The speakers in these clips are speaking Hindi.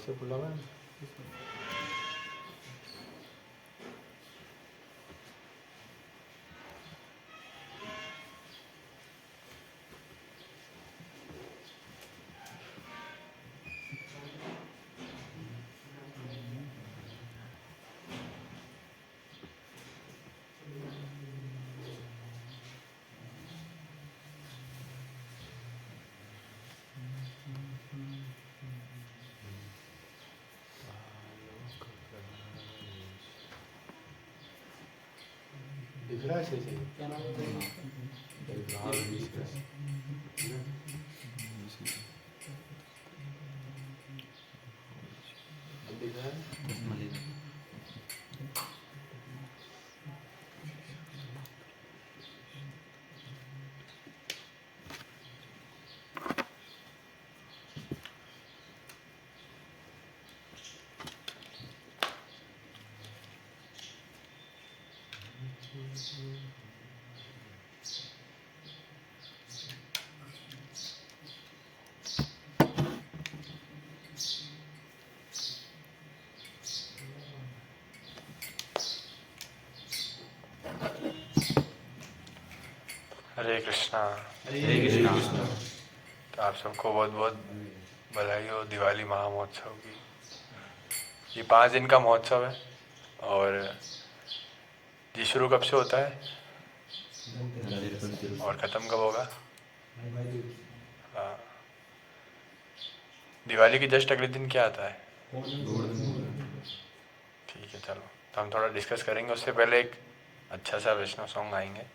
से बुलावा है। दिख रहा है सही सही। क्या नाम है? दिख रहा है। हरे कृष्णा। हरे कृष्णा। तो आप सबको बहुत बहुत बधाई हो दिवाली महामहोत्सव की। ये 5 दिन का महोत्सव है और ये शुरू कब से होता है और ख़त्म कब होगा? हाँ, दिवाली के जस्ट अगले दिन क्या आता है? ठीक है, चलो तो हम थोड़ा डिस्कस करेंगे। उससे पहले एक अच्छा सा वैष्णव सॉन्ग आएंगे।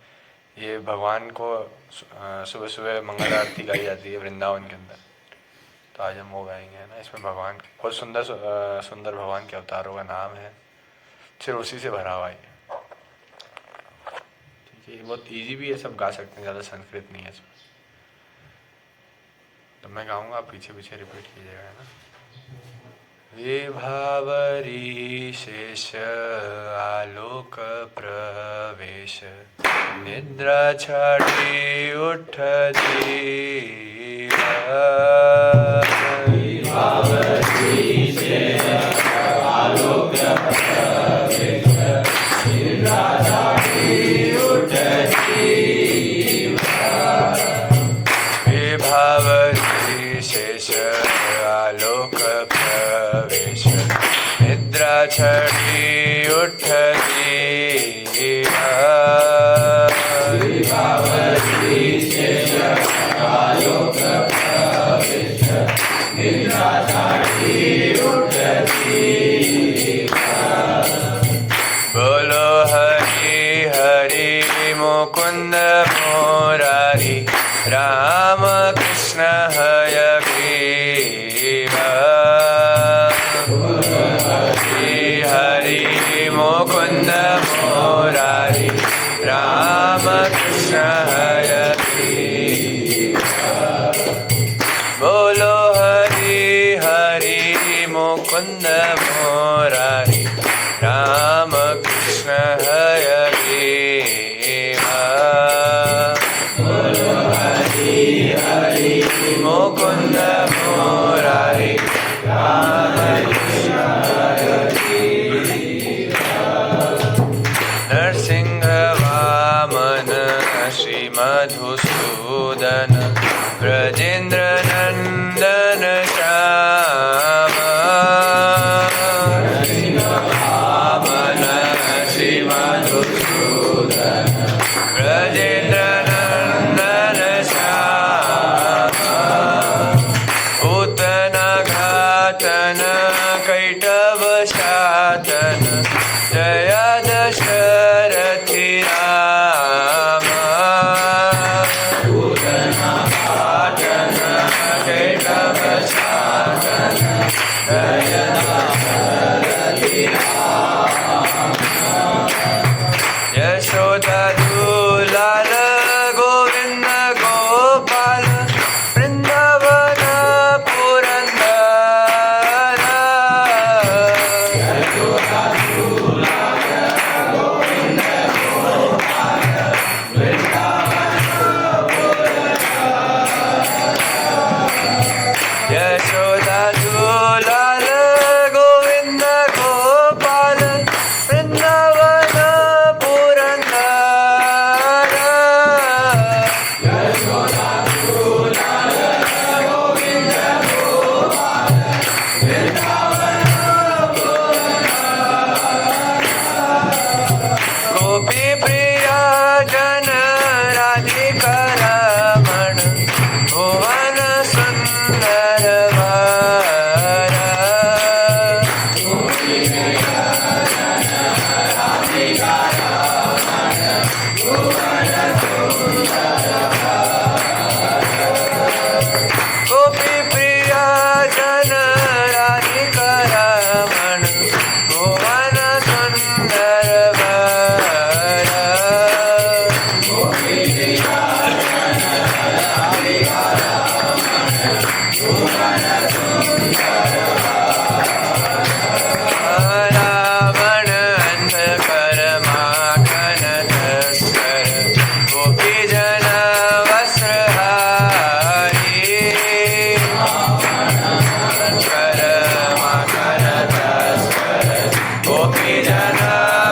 ये भगवान को सुबह सुबह मंगल आरती गाई जाती है वृंदावन के अंदर, तो आज हम वो गाएंगे, है ना। इसमें भगवान बहुत सुंदर सुंदर भगवान के अवतारों का नाम है, सिर्फ उसी से भरा हुआ है। ठीक है, ये बहुत इजी भी है, सब गा सकते हैं, ज़्यादा संस्कृत नहीं है इसमें। तो मैं गाऊंगा, आप पीछे पीछे रिपीट कीजिएगा, है ना। विभावरी शेष आलोक प्रवेश निद्रा छाड़ी उठ जीवा। विभावरी शेष आलोक प्रवेश निद्रा छाड़ी उठ जीवा। विभावरी शेष आलोक प्रवेश निद्रा छड़ी उठ जीवा। विभावरी शेष आलोक प्रवेश निद्रा छड़ी उठ जीवा। बोलो हरि हरि मुकुंद मुरारी राम कृष्ण हय ग्रीवा। हरि हरि मुकुंद मुरारी राम कृष्ण हय ग्रीवा। बोलो हरि हरि मुकुंद मुरारी राम कृष्ण हय ग्रीवा। बोलो हरि हरि मुकुंद मुरारी राम कृष्ण हय ग्रीवा। नरसिंह वामन श्री मधुसूदन ब्रजेंद्र नंदन श्याम। नरसिंह वामन श्री मधुसूदन ब्रजेंद्र नंदन श्याम। पूतन घातन कैटभ शातन जय दशरथी राम। पूतन घातन गोपी प्रिया जन राधिका रमण भुवन सुंदर वर। रावण अंधकर माखन तस्कर गोपी जन वस्त्रहारी। अंधकर माखन तस्कर गोपी जन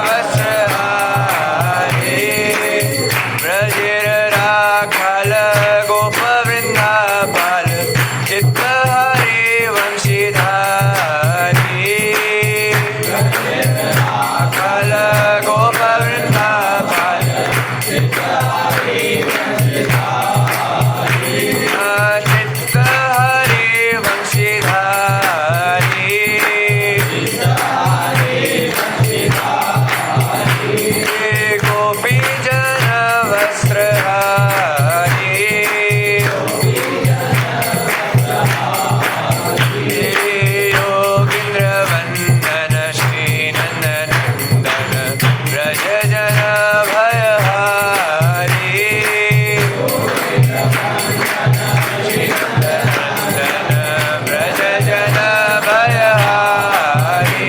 वस्त्रहारी। ब्रजेर राखल गोप वृंदापाल चित्तहरि वंशीधारी। राखल गोप वृंदापाल चित्तहरि वंशीधारी। गोपी जन वस्त्रहारी। योगींद्र वंदन श्री नंदनंदन ब्रज जन भयहारी। ब्रज जन भयहारी।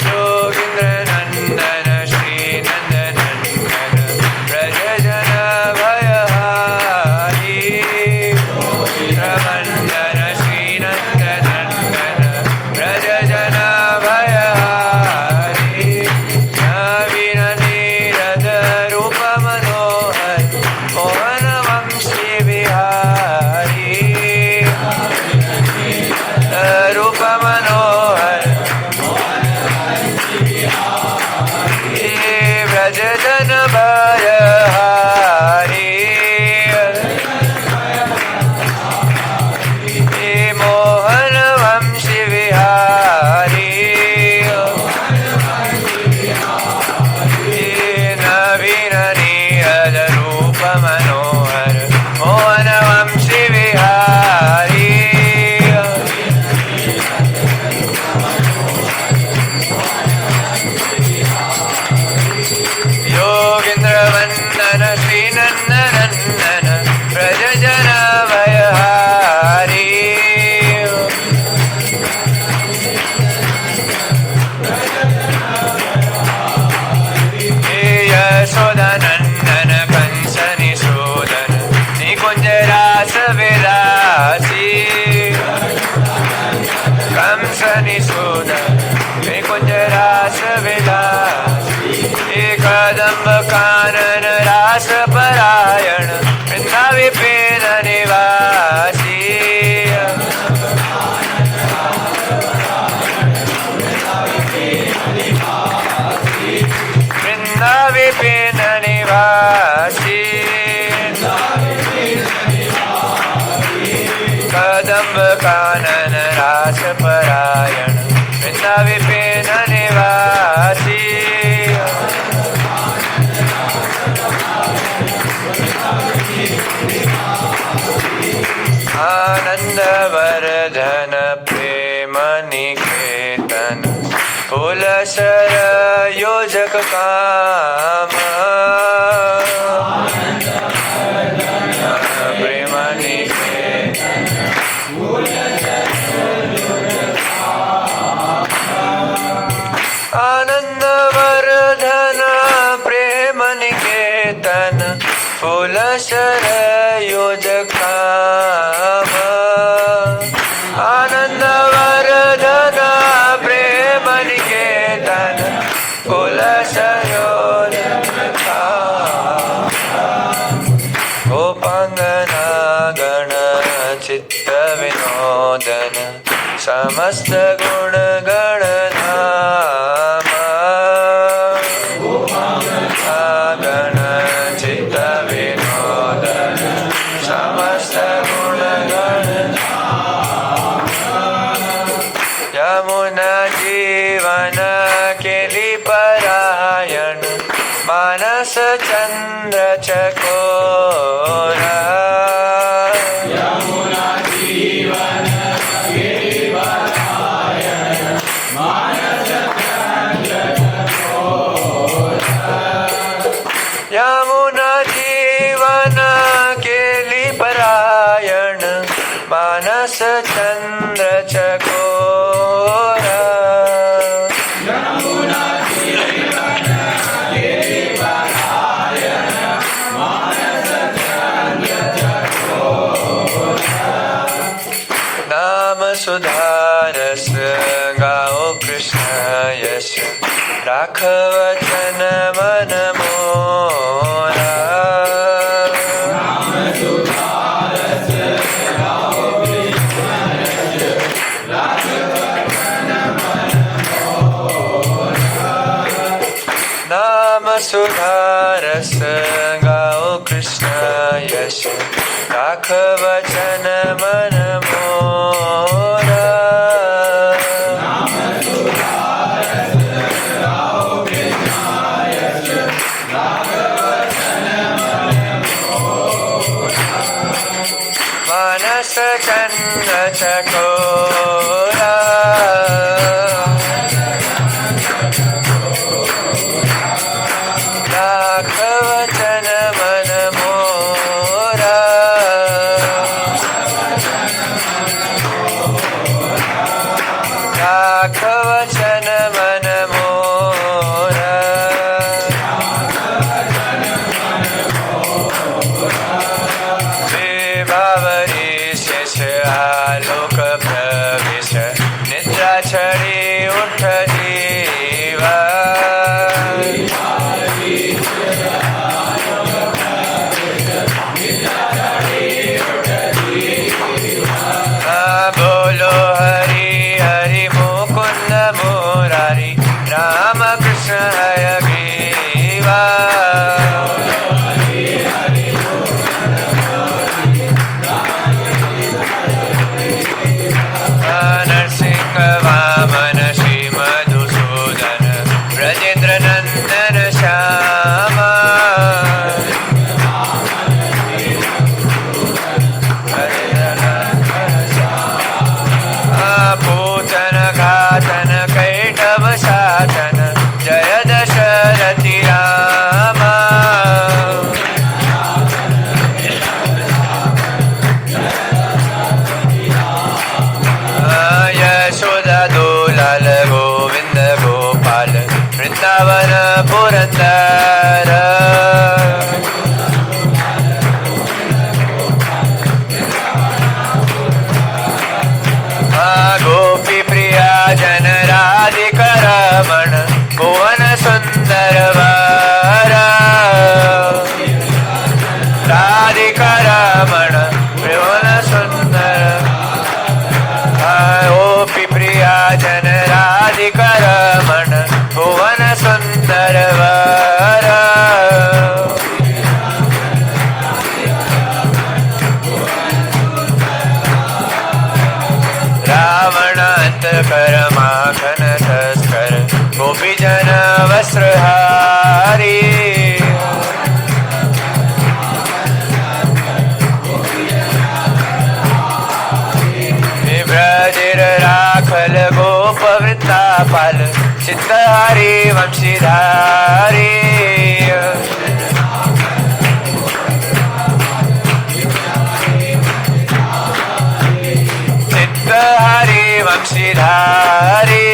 योगींद्र नंदन श्री नंदनंदन ब्रज जन भयहारी। वंदन श्री नंदनंदन ब्रज जन भयहारी। नवीन नीरद रूप मनोहर मोहन वंशी विहारी। रूप मनोहर ब्रज जन भयहारी। मोहन वंशी विहारी। नवीन नीरद रूप मनोहर मोहन वंशी विहारी। योगींद्र वंदन श्री नंदनंदन ब्रज जन भयहारी। यशोदानंदन कंस निषूदन निकुंज रास विलासी। कंस निषूदन निकुंज रास विलासी। कदम्ब कानन रास परायण वृंदा विपिन निवासी। वृंदा विपिन निवासी। कदम्ब कानन रास परायण वृंदा विपिन निवासी। आनंद वर्धन प्रेम निकेतन कुलशर योजक काम। प्रेम निकेतन आनंद वर्धन प्रेम निकेतन कुलशर योजक काम। आनंद वर्धन प्रेम निकेतन कुलशर योजक काम। गोपांगना गण चित्त विनोदन समस्त गुण गणधाम। गण चित्त विनोदन समस्त गुण गणधाम। यमुना जीवन केली परायण मानस चंद्र चकोरा यमुना जीवन केली परायण मानस चंद्र चकोरा नाम सुधारस गाओ कृष्ण यश राख वचन मन मोरा नाम सुधारस गाओ कृष्ण यश राख वचन मन मोरा मानस चंद्र चकोरा राख वचन मन मोरा राख वचन मन मोरा विभावरी शेष आलोक प्रवेश निद्रा छड़ी उठ जीवा बोलो हरि हरि मुकुंद मुरारी राम कृष्ण हय ग्रीवा नरसिंह वामन श्री मधुसूदन ब्रजेंद्र नंदन श्यामा पूतन घातन कैटव साधन जय दशरथि रामा यशोदा दुलाल गोविंद गोपाल वृंदावन पुरंदर गोपी प्रिया जन राधिका रमण भुवन सुंदर वर राधिका रमण भुवन सुंदर गोपी प्रिया जन राधिका रमण भुवन सुंदर वर रावण अंतकर माखन तस्कर गोपी जन वस्त्रहारी ब्रजेर राखल गोप वृंदापाल चित्तहारी वंशीधारी चित्तहारी वंशीधारी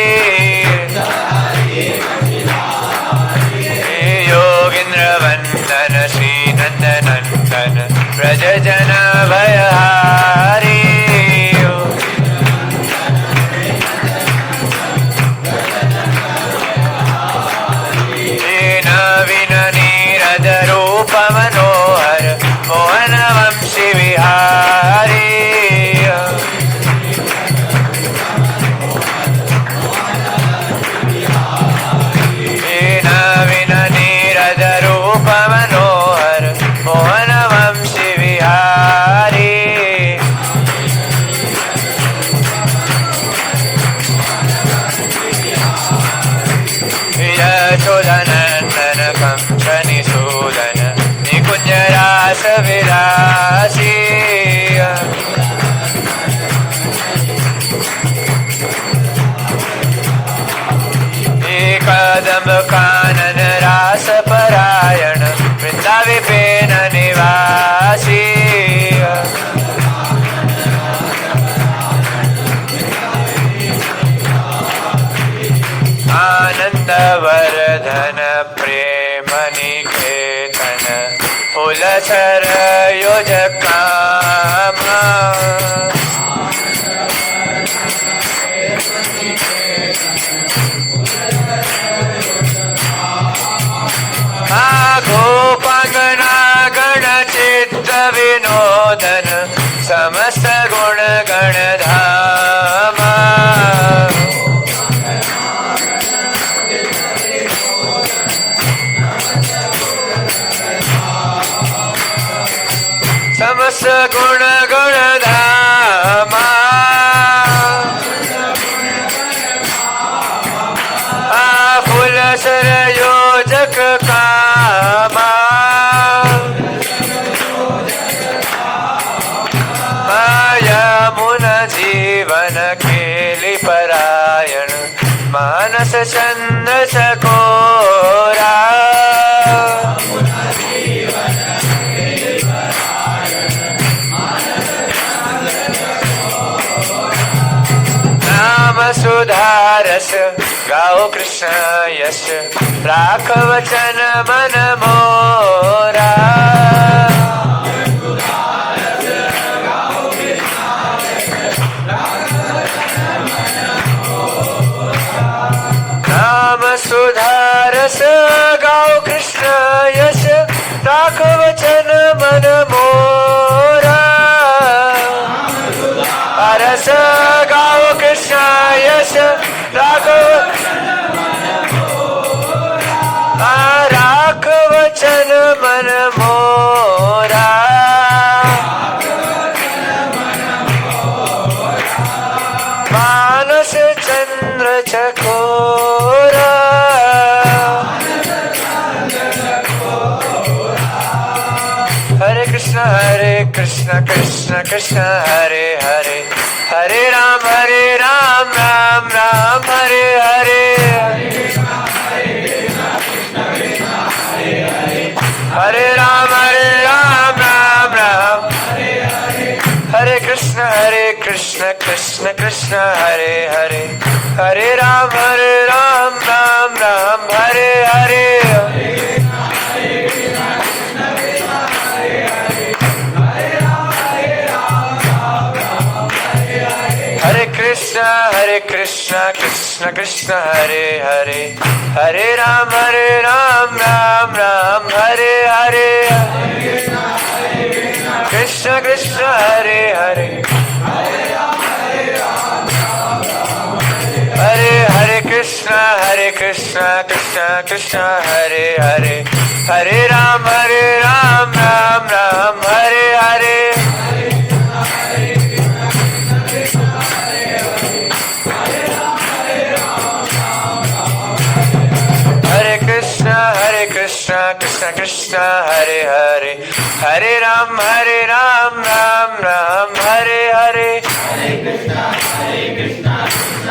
योगींद्र वंदन श्री नंदनंदन ब्रज जन भयहारी नवीन नीरद रूप मनोहर मोहन वंशी विहारी नवीन नीरद रूप मनोहर मोहन वंशी विहारी रस विलासी कदम कानन रास परायण वृंदावे पेन निवासी आनंद वर्धन प्रेम निकेतन फूलसर योजकाम गोपांगना गण चित्त विनोदन समस्त गुण गण धाम समस्त गुण गण धाम फूल सर योजक कामा माया मुन जीवन खेली परायण मानस चंद सकोरा नाम सुधारस गाओ कृष्ण यश राख वचन मन मोरा नाम सुधारस गाओ कृष्ण यश राख वचन मन मोरा रस गाओ कृष्ण यश राख राख वचन मन मोरा मानस चंद्र चकोरा हरे कृष्ण कृष्ण कृष्ण हरे हरे हरे राम राम राम हरे हरे हरे राम राम राम हरे Krishna Krishna Krishna Hare Hare Hare Ram Ram Ram Hare Hare Hare Krishna Krishna Krishna Hare Hare Hare Ram Ram Ram Hare Hare Krishna Krishna Hare Hare Hare Krishna Krishna Krishna Hare Hare Hare Ram Ram Hare Hare Krishna Krishna Hare Hare Hare Ram Ram Hare Hare Hare Krishna Krishna Hare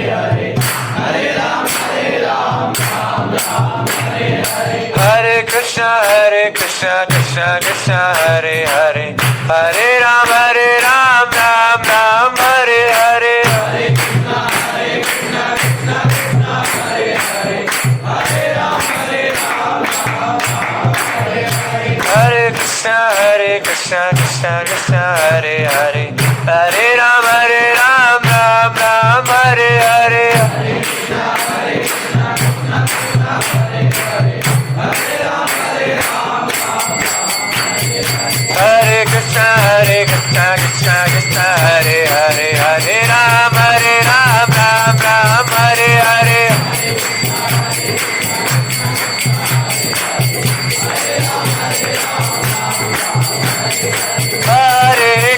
Hare Hare Ram Ram Hare Hare Hare Krishna Krishna Hare Hare Hare Ram Ram Hare Hare Hare Krishna Krishna Hare Hare Hare Ram Ram Hare Hare Hare Krishna Krishna Hare Hare Hare Ram Ram Hare Hare Hare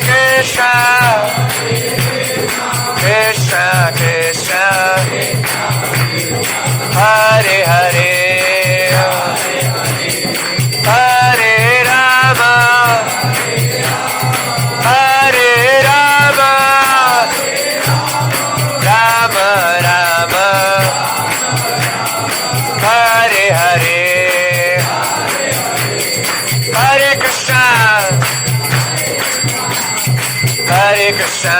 Krishna Hare Hare Hare Rama Hare Rama Rama Rama Hare Hare Hare Krishna Hare Krishna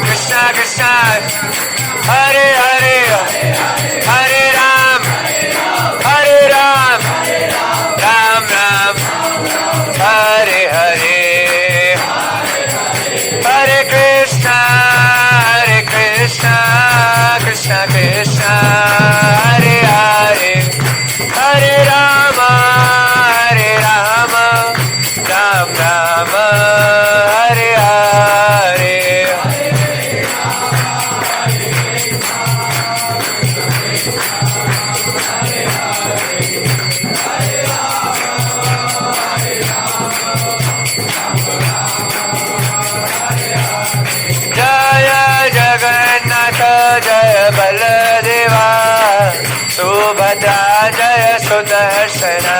Krishna Krishna Hare Hare Hare Ram Hare Ram Ram Ram Hare Hare Hare Krishna Krishna Krishna Hare Hare Hare Rama Ram Ram Hare Hare Jaya Jagannatha Jaya Baladeva Subhadra Jaya Sudarshana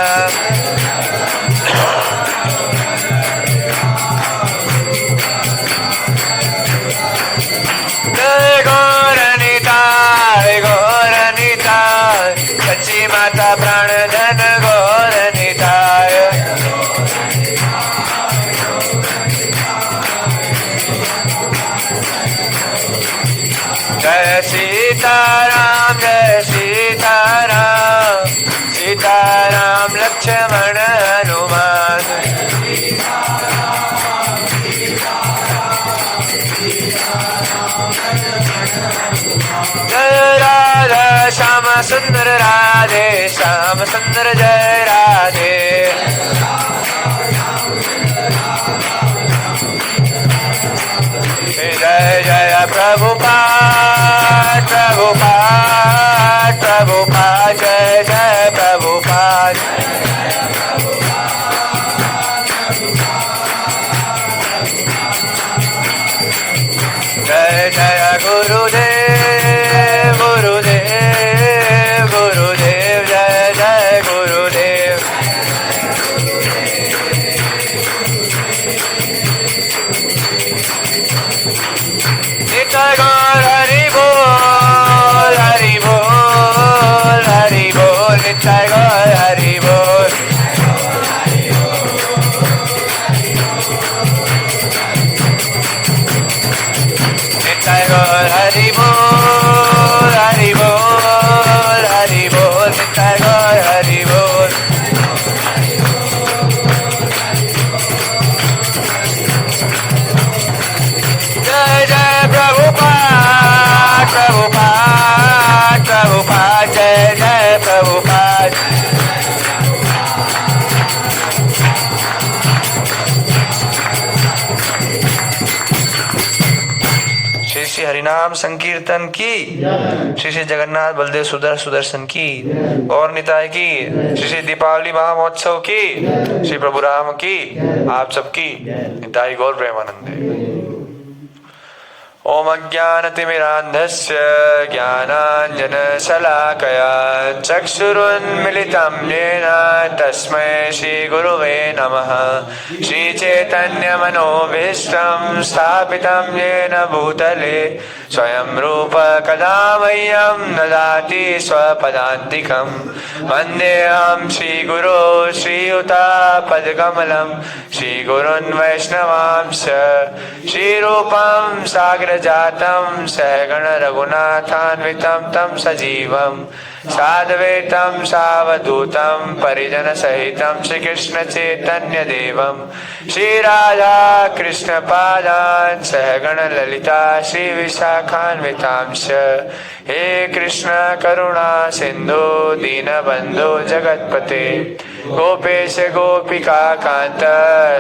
Jai Gauranita Sachi Mata Pranadhan Gauranita Jai Sitaram Sitaram Lakshmana Hanuman Jai Radha Shama Sundar Radhe Shama Sundar Jai Radhe Jai Jaya Prabhupada Prabhupada Jai Jai Prabhupada Jai Jaya Gurudev Jai Jai Gurudev Nitai Gaur Hari Bol Nitai Gaur Hari Bol Nitai Gaur Hari Bol Nitai Gaur Hari Bol Jai Jai Prabhupada Jai Jai Prabhupada Shri Shri हरिनाम संकीर्तन की श्री श्री जगन्नाथ बलदेव सुदर्शन की और निताय की श्री श्री दीपावली महामहोत्सव की श्री प्रभु राम की आप सबकी निताय गौर प्रेमानंदे ओम अज्ञानतिमिरान्धस्य ज्ञानाञ्जनशलाकया चक्षुरुन्मिलितं येन तस्मै श्रीगुरुवे नमः श्रीचैतन्यमनोभीष्टं स्थापितं येन भूतले स्वयं रूप कदा मह्यं ददाति स्वपदान्तिकं वन्देऽहं श्रीगुरो श्रीयुतापदकमलं श्रीगुरुन् वैष्णवांश्च श्रीरूपं साग्रजातं सहगण रघुनाथान्वितं तं सजीवं साद्वैतं सावधूतं परिजनसहितं श्रीकृष्णचैतन्यदेवं श्रीराधा कृष्णपादान् सहगण ललिता श्रीविशाखान्वितांश्च हे कृष्ण करुणा सिन्धु दीनबन्धु जगत्पते गोपेश गोपिका कांत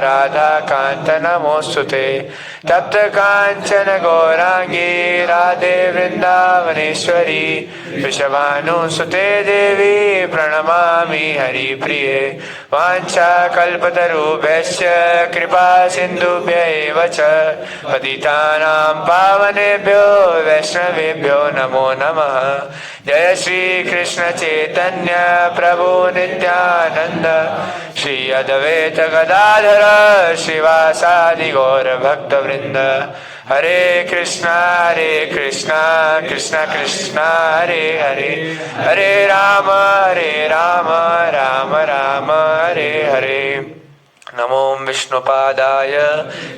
राधा कांत नमोस्तुते। तप्त कांचन गौरांगी राधे वृंदावनेश्वरी। वृषभानुसुते देवी प्रणमामि हरिप्रिये। वाञ्छाकल्पतरुभ्यश्च कृपा सिन्धुभ्य एव च पतितानां पावनेभ्यो वैष्णवेभ्यो नमो नमः। जय श्री कृष्ण चैतन्य प्रभु नित्यानंद श्री अद्वैत गदाधर श्रीवासादि गौर भक्तवृंद। हरे कृष्णा कृष्ण कृष्णा हरे हरे, हरे राम राम राम हरे हरे। नमो विष्णुपादाय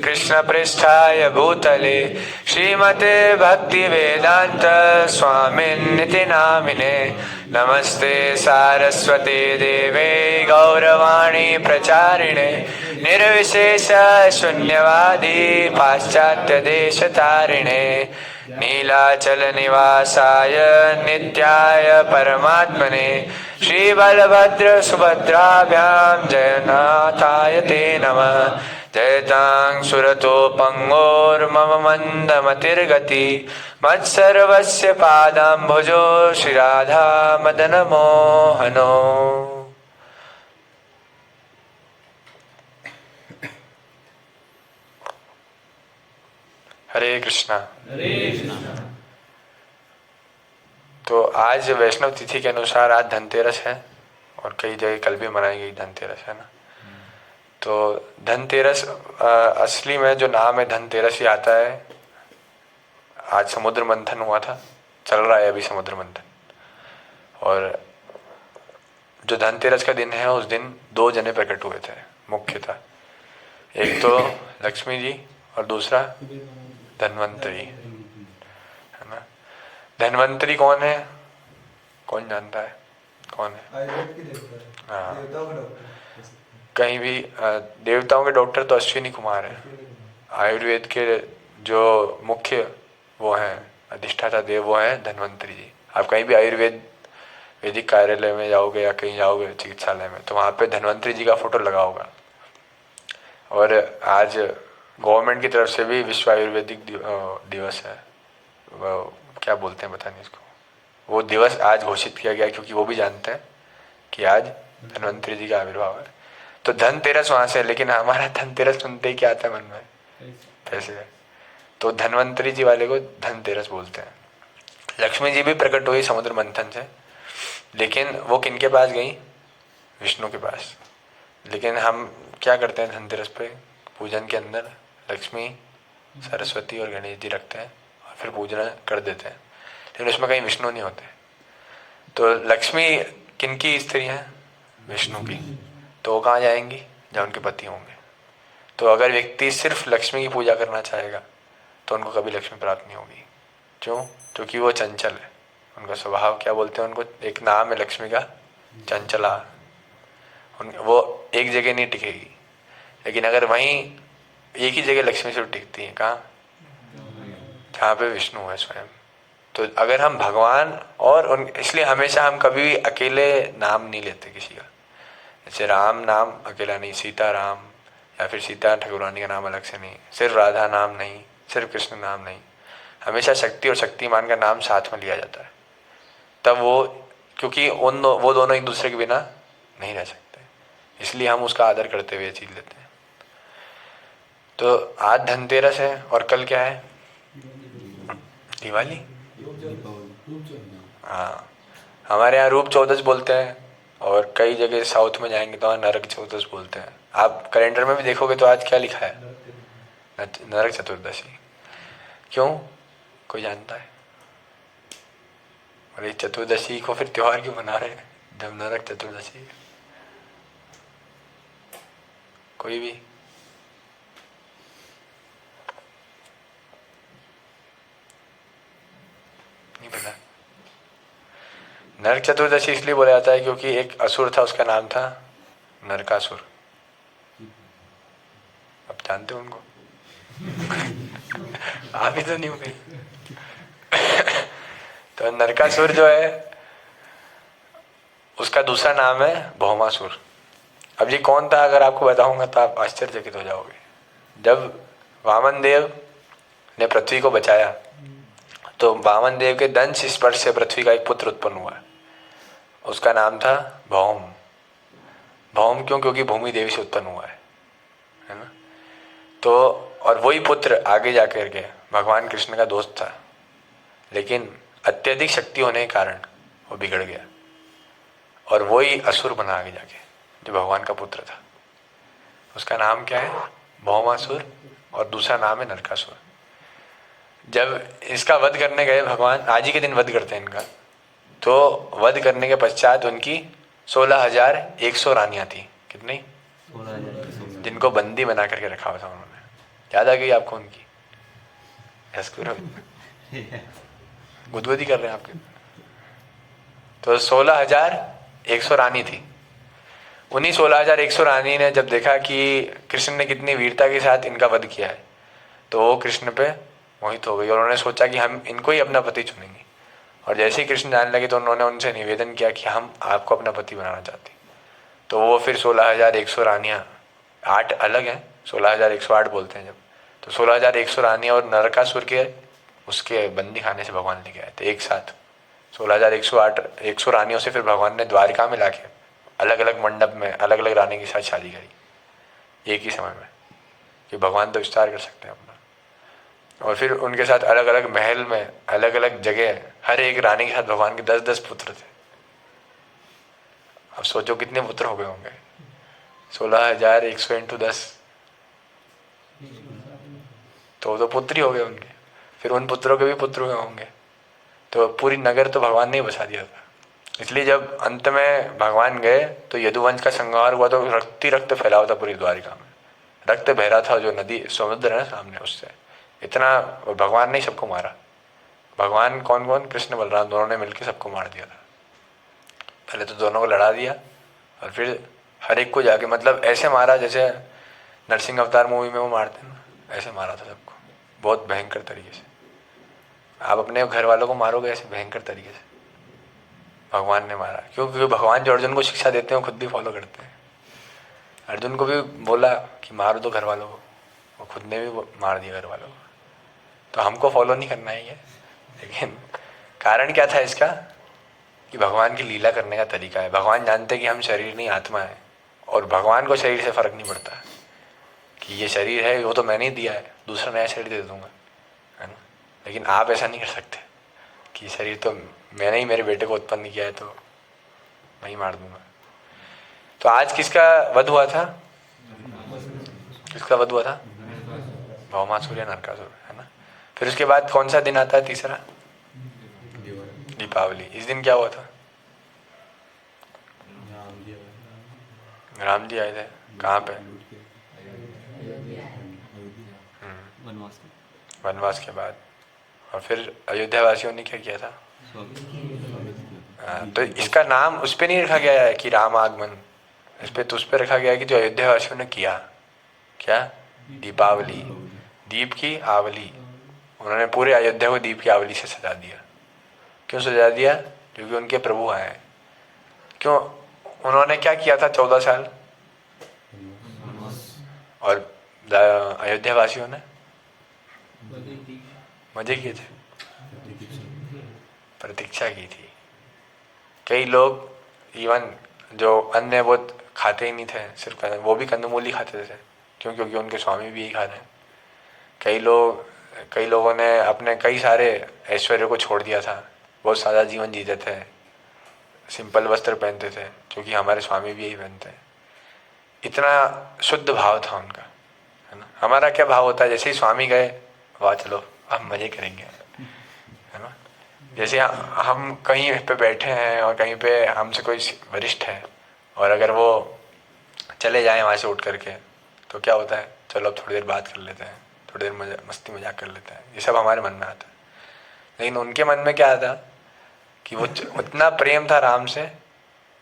कृष्णपृष्ठाय भूतले श्रीमते भक्तिवेदांत स्वामिन्निति नामिने। नमस्ते सारस्वते देवे गौरवाणी प्रचारिणे। निर्विशेष शून्यवादी पाश्चात्य देशतारिणे। नीलाचल निवासाय नित्याय परमात्मने श्रीबलभद्र सुभद्राभ्यां जगन्नाथाय ते नमः। जयतां सुरतो पंगोर्मम मंदमतिर्गति मत्सर्वस्य पादाम्भुजो श्रीराधा मदन मोहनो। हरे कृष्णा। तो आज वैष्णव तिथि के अनुसार आज धनतेरस है और कई जगह कल भी मनाई गई धनतेरस, है ना। तो धनतेरस असली में जो नाम है धनतेरस ही आता है। आज समुद्र मंथन हुआ था, चल रहा है अभी समुद्र मंथन। और जो धनतेरस का दिन है उस दिन दो जने प्रकट हुए थे मुख्यतः। एक तो लक्ष्मी जी और दूसरा धन्वंतरी, है ना। धन्वंतरी कौन है, कौन जानता है कौन है? हाँ, कहीं भी देवताओं के डॉक्टर तो अश्विनी कुमार है। आयुर्वेद के जो मुख्य वो हैं अधिष्ठाता देव वो हैं धन्वंतरी जी। आप कहीं भी आयुर्वेद वैदिक कार्यालय में जाओगे या कहीं जाओगे चिकित्सालय में तो वहाँ पे धन्वंतरी जी का फोटो लगा होगा। और आज गवर्नमेंट की तरफ से भी विश्व आयुर्वेदिक दिवस है, वो क्या बोलते हैं पता नहीं इसको, वो दिवस आज घोषित किया गया क्योंकि वो भी जानते हैं कि आज धन्वंतरी जी का आविर्भाव है। तो धनतेरस वहाँ से, लेकिन हमारा धनतेरस सुनते ही क्या आता है मन में? पैसे। तो धन्वंतरी जी वाले को धनतेरस बोलते हैं। लक्ष्मी जी भी प्रकट हुई समुद्र मंथन से, लेकिन वो किनके पास गई? विष्णु के पास। लेकिन हम क्या करते हैं धनतेरस पे? पूजन के अंदर लक्ष्मी, सरस्वती और गणेश जी रखते हैं और फिर पूजना कर देते हैं, लेकिन उसमें कहीं विष्णु नहीं होते। तो लक्ष्मी किनकी स्त्री है? विष्णु की। तो वो कहाँ जाएंगी? जहाँ उनके पति होंगे। तो अगर व्यक्ति सिर्फ लक्ष्मी की पूजा करना चाहेगा तो उनको कभी लक्ष्मी प्राप्त नहीं होगी। क्यों? क्योंकि वो चंचल है। उनका स्वभाव क्या बोलते हैं उनको? एक नाम है लक्ष्मी का, चंचला। वो एक जगह नहीं टिकेगी। लेकिन अगर वहीं एक ही जगह लक्ष्मी से टिकती है, कहाँ? जहाँ पे विष्णु है स्वयं। तो अगर हम भगवान और उन, इसलिए हमेशा हम कभी भी अकेले नाम नहीं लेते किसी का। जैसे राम नाम अकेला नहीं, सीता राम, या फिर सीता ठाकुरानी का नाम अलग से नहीं, सिर्फ राधा नाम नहीं, सिर्फ कृष्ण नाम नहीं, हमेशा शक्ति और शक्तिमान का नाम साथ में लिया जाता है। तब वो, क्योंकि वो दोनों एक दूसरे के बिना नहीं रह सकते, इसलिए हम उसका आदर करते हुए चीज लेते हैं। तो आज धनतेरस है और कल क्या है? दिवाली। हाँ, हमारे यहाँ रूप चौदस बोलते हैं और कई जगह साउथ में जाएंगे तो नरक चतुर्दशी बोलते हैं। आप कैलेंडर में भी देखोगे तो आज क्या लिखा है? नरक चतुर्दशी। क्यों? कोई जानता है? और चतुर्दशी को फिर त्योहार क्यों मना रहे हैं जब नरक चतुर्दशी है? कोई भी? नहीं पता। नरक चतुर्दशी इसलिए बोला जाता है क्योंकि एक असुर था, उसका नाम था नरकासुर। अब जानते हो उनको? आप भी तो नहीं हो कहीं। तो नरकासुर जो है उसका दूसरा नाम है भौमासुर। अब ये कौन था अगर आपको बताऊंगा तो आप आश्चर्यचकित हो जाओगे। जब वामन देव ने पृथ्वी को बचाया तो वामन देव के दंश स्पर्श से पृथ्वी का एक पुत्र उत्पन्न हुआ। उसका नाम था भौम। भौम क्यों? क्योंकि भूमि देवी से उत्पन्न हुआ है ना। तो और वही पुत्र आगे जाकर के भगवान कृष्ण का दोस्त था, लेकिन अत्यधिक शक्ति होने के कारण वो बिगड़ गया और वही असुर बना आगे जाके, जो भगवान का पुत्र था। उसका नाम क्या है? भौमासुर, और दूसरा नाम है नरकासुर। जब इसका वध करने गए भगवान, आज ही के दिन वध करते हैं इनका, तो वध करने के पश्चात उनकी 16,100 रानियां थी। कितनी? 16,000 जिनको बंदी बना करके रखा हुआ था उन्होंने। याद आ गई आपको उनकी? गुदगुदी कर रहे हैं आपके। तो 16,100 रानी थी। उन्हीं 16,100 रानी ने जब देखा कि कृष्ण ने कितनी वीरता के साथ इनका वध किया है, तो वो कृष्ण पे मोहित हो गई और उन्होंने सोचा कि हम इनको ही अपना पति चुनेंगे। और जैसे ही कृष्ण जानने लगे तो उन्होंने उनसे निवेदन किया कि हम आपको अपना पति बनाना चाहते हैं। तो वो फिर 16,100 रानियाँ, 8 अलग हैं, 16,108 बोलते हैं जब, तो 16,100 रानियाँ और नरकासुर के उसके बंदी खाने से भगवान लेके आए थे एक साथ। 16,108 100 रानियों से फिर भगवान ने द्वारिका में लाके अलग अलग मंडप में अलग अलग रानी के साथ शादी करी एक ही समय में, कि भगवान तो विस्तार कर सकते हैं अपना। और फिर उनके साथ अलग अलग महल में अलग अलग जगह हर एक रानी के साथ भगवान के 10-10 पुत्र थे। अब सोचो कितने पुत्र हो गए होंगे? 16,100 इंटू 10, तो पुत्र ही हो गए उनके। फिर उन पुत्रों के भी पुत्र हुए होंगे, तो पूरी नगर तो भगवान ने ही बसा दिया था। इसलिए जब अंत में भगवान गए तो यदुवंश का संहार हुआ तो रक्त ही रक्त फैला हुआ था पूरी द्वारिका में। रक्त बह रहा था, जो नदी समुद्र है ना सामने, उससे इतना भगवान ने ही सबको मारा। भगवान कौन कौन? कृष्ण बलराम दोनों ने मिलकर सबको मार दिया था। पहले तो दोनों को लड़ा दिया और फिर हर एक को जाके, मतलब ऐसे मारा जैसे नरसिंह अवतार मूवी में वो मारते हैं ना, ऐसे मारा था सबको, बहुत भयंकर तरीके से। आप अपने घर वालों को मारोगे ऐसे भयंकर तरीके से? भगवान ने मारा। क्यों? क्योंकि भगवान जो अर्जुन को शिक्षा देते हैं वो खुद भी फॉलो करते हैं। अर्जुन को भी बोला कि मार दो घर वालों को, वो खुद ने भी मार दिया घर वालों को। तो हमको फॉलो नहीं करना है ये, लेकिन कारण क्या था इसका? कि भगवान की लीला करने का तरीका है। भगवान जानते हैं कि हम शरीर नहीं आत्मा है, और भगवान को शरीर से फर्क नहीं पड़ता कि ये शरीर है, वो तो मैंने ही दिया है, दूसरा नया शरीर दे दूंगा, है ना। लेकिन आप ऐसा नहीं कर सकते कि शरीर तो मैंने ही मेरे बेटे को उत्पन्न किया है तो मैं ही मार दूंगा। तो आज किसका वध हुआ था? किसका वध हुआ था? भौमासुर या नरकासुर, है ना। फिर उसके बाद कौन सा दिन आता है तीसरा? दीपावली। इस दिन क्या हुआ था? राम जी आए थे। कहाँ पे? वनवास के बाद। और फिर अयोध्या वासियों ने क्या किया था? तो इसका नाम उस पर नहीं रखा गया है कि राम आगमन, इस पे तो उस पर रखा गया है कि जो अयोध्या वासियों ने किया, क्या? दीपावली, दीप की आवली। उन्होंने पूरे अयोध्या को दीप की आवली से सजा दिया। क्यों सजा दिया? क्योंकि उनके प्रभु आए। क्यों? उन्होंने क्या किया था 14 साल? और अयोध्या वासियों ने मजे किए थे, प्रतीक्षा की थी। कई लोग इवन जो अन्य वो खाते ही नहीं थे, सिर्फ वो भी कंदमूल ही खाते थे। क्यों? क्योंकि उनके स्वामी भी यही खा रहे हैं। कई लोगों ने अपने कई सारे ऐश्वर्य को छोड़ दिया था, बहुत सादा जीवन जीते थे, सिंपल वस्त्र पहनते थे, क्योंकि हमारे स्वामी भी यही पहनते हैं। इतना शुद्ध भाव था उनका, है ना। हमारा क्या भाव होता है? जैसे ही स्वामी गए, वाह चलो हम मजे करेंगे, है ना। जैसे हम कहीं पे बैठे हैं और कहीं पे हमसे कोई वरिष्ठ है और अगर वो चले जाएं वहाँ से उठ करके, तो क्या होता है? चलो अब थोड़ी देर बात कर लेते हैं, थोड़ी देर मस्ती मजाक कर लेते हैं, ये सब हमारे मन में आता है। लेकिन उनके मन में क्या आता कि वो उतना प्रेम था राम से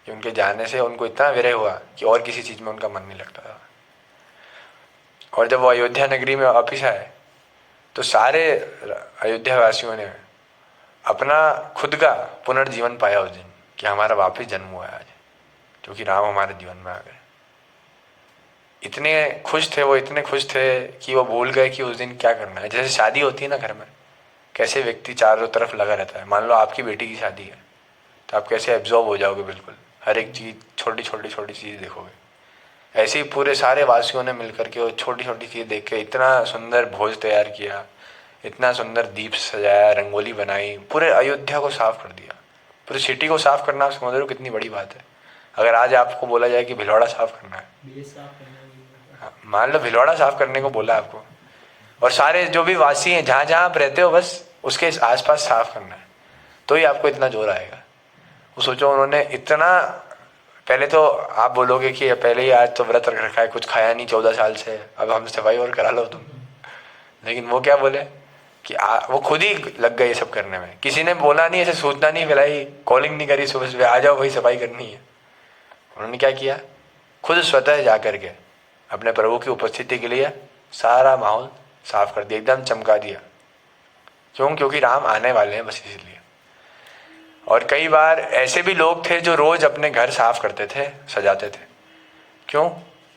कि उनके जाने से उनको इतना विरह हुआ कि और किसी चीज़ में उनका मन नहीं लगता था। और जब वो अयोध्या नगरी में वापिस आए तो सारे अयोध्या वासियों ने अपना खुद का पुनर्जीवन पाया उस दिन, कि हमारा वापस जन्म हुआ है आज, क्योंकि राम हमारे जीवन में आ गए। इतने खुश थे वो, इतने खुश थे कि वो भूल गए कि उस दिन क्या करना है। जैसे शादी होती है ना घर में, कैसे व्यक्ति चारों तरफ लगा रहता है। मान लो आपकी बेटी की शादी है, तो आप कैसे एब्जॉर्ब हो जाओगे, बिल्कुल हर एक चीज़, छोटी छोटी छोटी चीज़ देखोगे। ऐसे ही पूरे सारे वासियों ने मिलकर के वो छोटी छोटी चीज़ देख के इतना सुंदर भोज तैयार किया, इतना सुंदर दीप सजाया, रंगोली बनाई, पूरे अयोध्या को साफ कर दिया। पूरी सिटी को साफ करना, आप समझ रहे हो कितनी बड़ी बात है। अगर आज आपको बोला जाए कि भिलवाड़ा साफ करना है, हाँ, मान लो भिलवाड़ा साफ करने को बोला आपको, और सारे जो भी वासी हैं जहाँ जहाँ आप रहते हो बस उसके आसपास साफ करना है, तो ही आपको इतना जोर आएगा। वो सोचो उन्होंने इतना, पहले तो आप बोलोगे कि पहले ही आज तो व्रत रख रखा है, कुछ खाया नहीं 14 साल से, अब हम सफाई और करा लो तुम। लेकिन वो क्या बोले कि वो खुद ही लग गए ये सब करने में। किसी ने बोला नहीं, ऐसे सूचना नहीं फैलाई, कॉलिंग नहीं करी सुबह सुबह आ जाओ भाई सफाई करनी है। उन्होंने क्या किया, खुद स्वतः जा करके अपने प्रभु की उपस्थिति के लिए सारा माहौल साफ कर दिया, एकदम चमका दिया। क्यों? क्योंकि राम आने वाले हैं, बस इसलिए। और कई बार ऐसे भी लोग थे जो रोज अपने घर साफ करते थे, सजाते थे। क्यों?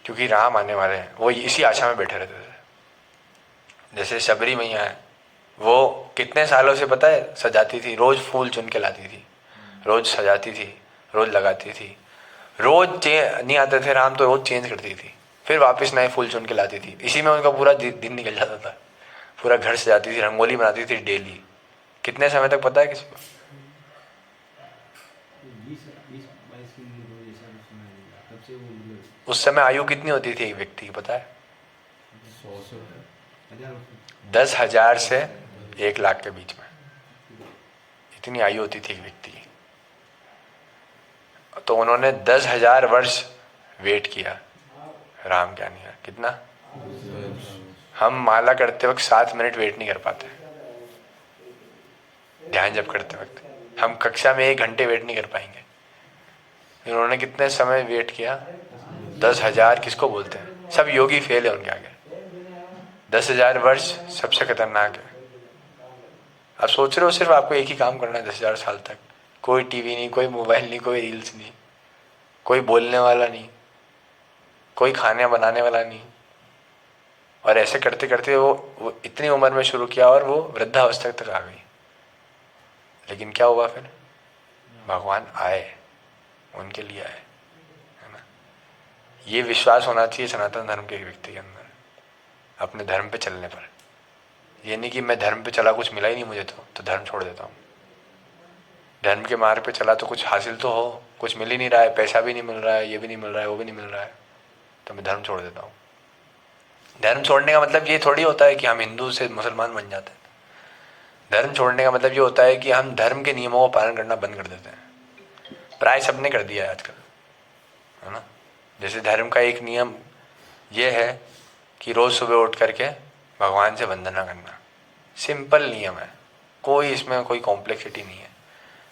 क्योंकि राम आने वाले हैं, वो इसी आशा में बैठे रहते थे। जैसे शबरी मैया है, वो कितने सालों से पता है सजाती थी, रोज फूल चुन के लाती थी, रोज सजाती थी, रोज लगाती थी। रोज नहीं आते थे राम तो रोज चेंज करती थी, फिर वापस नए फूल चुन के लाती थी। इसी में उनका पूरा दिन निकल जाता था। पूरा घर सजाती थी, रंगोली बनाती थी डेली। कितने समय तक पता है किसी को? उस समय आयु कितनी होती थी एक व्यक्ति की पता है? 10,000 से 1,00,000 के बीच में इतनी आयु होती थी एक व्यक्ति की। तो उन्होंने 10,000 वर्ष वेट किया राम के आने का। कितना? हम माला करते वक्त 7 मिनट वेट नहीं कर पाते, ध्यान जप करते वक्त। हम कक्षा में 1 घंटे वेट नहीं कर पाएंगे। इन्होंने कितने समय वेट किया? 10,000। किसको बोलते हैं? सब योगी फेल है उनके आगे। 10,000 वर्ष सबसे खतरनाक है। आप सोच रहे हो सिर्फ आपको एक ही काम करना है 10,000 साल तक, कोई टीवी नहीं, कोई मोबाइल नहीं, कोई रील्स नहीं, कोई बोलने वाला नहीं, कोई खाने बनाने वाला नहीं। और ऐसे करते करते वो इतनी उम्र में शुरू किया और वो वृद्धावस्था तक आ गई। लेकिन क्या हुआ फिर? भगवान आए, उनके लिए आए, है ना। ये विश्वास होना चाहिए सनातन धर्म के एक व्यक्ति के अंदर, अपने धर्म पे चलने पर। ये नहीं कि मैं धर्म पे चला, कुछ मिला ही नहीं मुझे तो धर्म छोड़ देता हूँ। धर्म के मार्ग पे चला तो कुछ हासिल तो हो, कुछ मिल ही नहीं रहा है, पैसा भी नहीं मिल रहा है, ये भी नहीं मिल रहा है, वो भी नहीं मिल रहा है, तो मैं धर्म छोड़ देता हूँ। धर्म छोड़ने का मतलब ये थोड़ी होता है कि हम हिंदू से मुसलमान बन जाते हैं। धर्म छोड़ने का मतलब ये होता है कि हम धर्म के नियमों को पालन करना बंद कर देते हैं। प्राय सबने कर दिया है आजकल, है ना। जैसे धर्म का एक नियम ये है कि रोज सुबह उठ करके भगवान से वंदना करना, सिंपल नियम है, कोई इसमें कोई कॉम्प्लेक्सिटी नहीं है।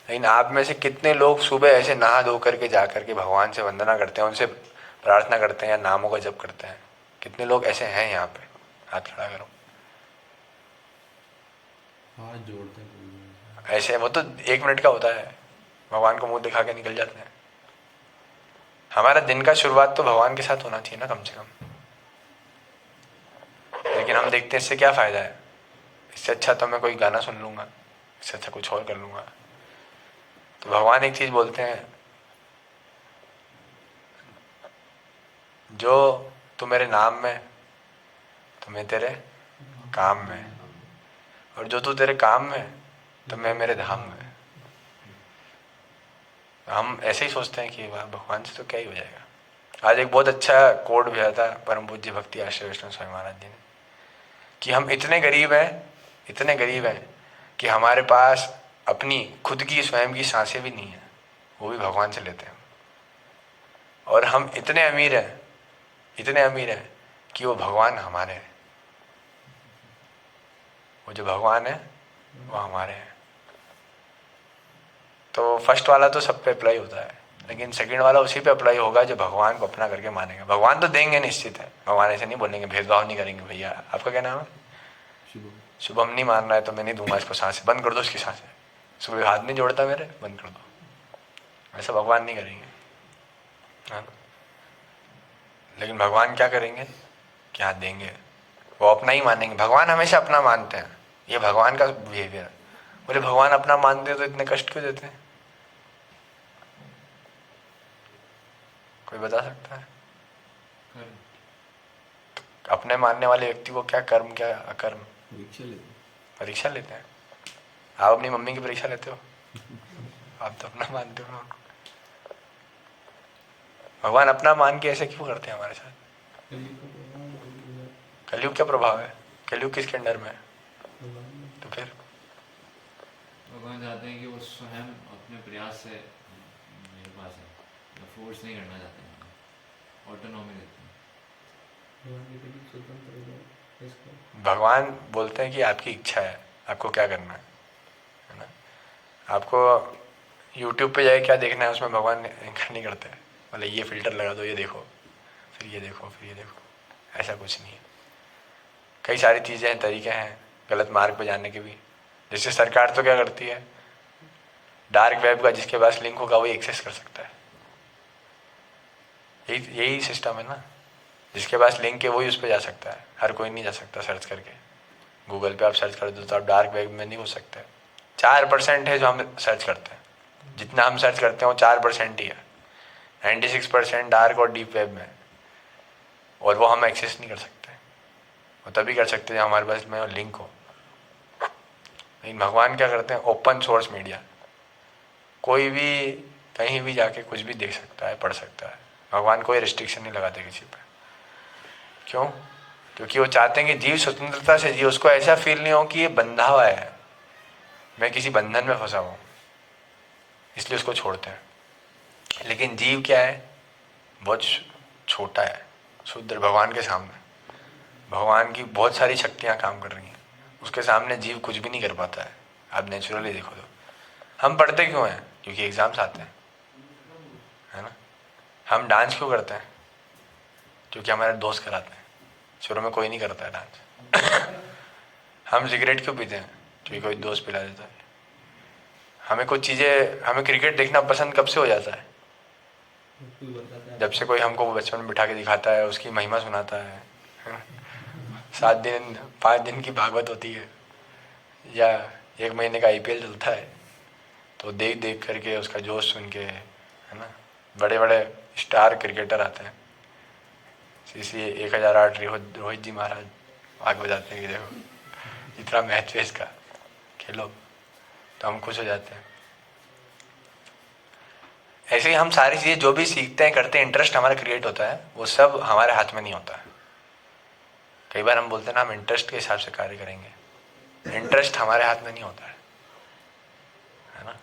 लेकिन आप में से कितने लोग सुबह ऐसे नहा धो करके जा करके भगवान से वंदना करते हैं, उनसे प्रार्थना करते हैं या नामों का जप करते हैं? कितने लोग ऐसे हैं यहाँ पे? हाथ खड़ा करो। हाथ जोड़ते हैं ऐसे वो तो 1 मिनट का होता है, भगवान को मुंह दिखा के निकल जाते हैं। हमारा दिन का शुरुआत तो भगवान के साथ होना चाहिए ना, कम से कम। लेकिन हम देखते हैं इससे क्या फायदा है, इससे अच्छा तो मैं कोई गाना सुन लूंगा, इससे अच्छा कुछ और कर लूंगा। तो भगवान एक चीज बोलते हैं, जो तू मेरे नाम में तो मैं तेरे काम में, और जो तू तेरे काम में तो मैं मेरे धाम में। हम ऐसे ही सोचते हैं कि वाह भगवान से तो क्या ही हो जाएगा। आज एक बहुत अच्छा कोड भेजा था परम पूज्य भक्ति आश्रय वैष्णव स्वामी महाराज जी ने, कि हम इतने गरीब हैं कि हमारे पास अपनी खुद की स्वयं की सांसें भी नहीं है, वो भी भगवान से लेते हैं। और हम इतने अमीर हैं कि वो भगवान हमारे हैं, वो जो भगवान है वो हमारे हैं। तो फर्स्ट वाला तो सब पे अप्लाई होता है, लेकिन सेकंड वाला उसी पे अप्लाई होगा जो भगवान को अपना करके मानेगा। भगवान तो देंगे निश्चित है, भगवान ऐसे नहीं बोलेंगे, भेदभाव नहीं करेंगे, भैया आपका क्या नाम है, शुभम नहीं मान रहा है तो मैं नहीं दूंगा इसको सांसें, बंद कर दो इसकी सांसें, सुबह हाथ नहीं जोड़ता मेरे, बंद कर दो। ऐसा भगवान नहीं करेंगे, है ना। लेकिन भगवान क्या करेंगे कि हाँ देंगे, वो अपना ही मानेंगे। भगवान हमेशा अपना मानते हैं, ये भगवान का बिहेवियर। बोले भगवान अपना मानते हैं तो इतने कष्ट क्यों देते हैं? कोई बता सकता है? अपने मानने वाले व्यक्ति को क्या कर्म क्या अकर्म परीक्षा लेते हैं। आप अपनी मम्मी की परीक्षा लेते हो? आप तो अपना मानते हो ना। भगवान अपना मान के ऐसे क्यों करते हैं हमारे साथ? कलयुग क्या प्रभाव है? कलयुग किसके अंडर में है? तो फिर भगवान चाहते हैं कि वो स्वयं अपने प्रयास से मेरे पास है, फोर्स नहीं करना चाहते हैं, ऑटोनॉमी देते हैं। भगवान बोलते हैं कि आपकी इच्छा है, आपको क्या करना है ना? आपको YouTube पे जाए क्या देखना है, उसमें भगवान एंकर नहीं करते। मतलब ये फिल्टर लगा दो, ये देखो, फिर ये देखो, फिर ये देखो, ऐसा कुछ नहीं है। कई सारी चीज़ें हैं, तरीके हैं गलत मार्ग पे जाने के भी। जैसे सरकार तो क्या करती है, डार्क वेब का जिसके पास लिंक होगा वही एक्सेस कर सकता है। यही सिस्टम है ना, जिसके पास लिंक है वही उस पर जा सकता है, हर कोई नहीं जा सकता। सर्च करके गूगल पे आप सर्च कर दो तो आप डार्क वेब में नहीं हो सकते। 4% है जो हम सर्च करते हैं, जितना हम सर्च करते हैं वो 4% ही है। 96% डार्क और डीप वेब में, और वो हम एक्सेस नहीं कर सकते। वो तभी कर सकते हैं जब हमारे पास में लिंक हो। लेकिन भगवान क्या करते हैं, ओपन सोर्स मीडिया, कोई भी कहीं भी जाके कुछ भी देख सकता है, पढ़ सकता है। भगवान कोई रिस्ट्रिक्शन नहीं लगाते किसी पे। क्यों? क्योंकि वो चाहते हैं कि जीव स्वतंत्रता से जिए, उसको ऐसा फील नहीं हो कि ये बंधा हुआ है, मैं किसी बंधन में फंसा हूँ, इसलिए उसको छोड़ते हैं। लेकिन जीव क्या है, बहुत छोटा है, शुद्र भगवान के सामने। भगवान की बहुत सारी शक्तियाँ काम कर रही हैं, उसके सामने जीव कुछ भी नहीं कर पाता है। आप नेचुरली देखो तो हम पढ़ते क्यों हैं? क्योंकि एग्जाम्स आते हैं, है ना। हम डांस क्यों करते हैं? क्योंकि हमारे दोस्त कराते हैं। शुरू में कोई नहीं करता है डांस। हम सिगरेट क्यों पीते हैं? क्योंकि कोई दोस्त पिला देता है। हमें कुछ चीज़ें, हमें क्रिकेट देखना पसंद कब से हो जाता है? जब से कोई हमको बचपन में बिठा के दिखाता है, उसकी महिमा सुनाता है। 7 दिन 5 दिन की भागवत होती है, या 1 महीने का IPL चलता है, तो देख देख करके उसका जोश सुन के, है ना। बड़े बड़े स्टार क्रिकेटर आते हैं, CC 1008 रोहित जी महाराज आग बजाते हैं कि देखो इतना मैच है इसका, खेलो, तो हम खुश हो जाते हैं। ऐसे ही हम सारी चीज़ें जो भी सीखते हैं, करते हैं, इंटरेस्ट हमारा क्रिएट होता है, वो सब हमारे हाथ में नहीं होता है। कई बार हम बोलते हैं ना, हम इंटरेस्ट के हिसाब से कार्य करेंगे, इंटरेस्ट हमारे हाथ में नहीं होता है ना।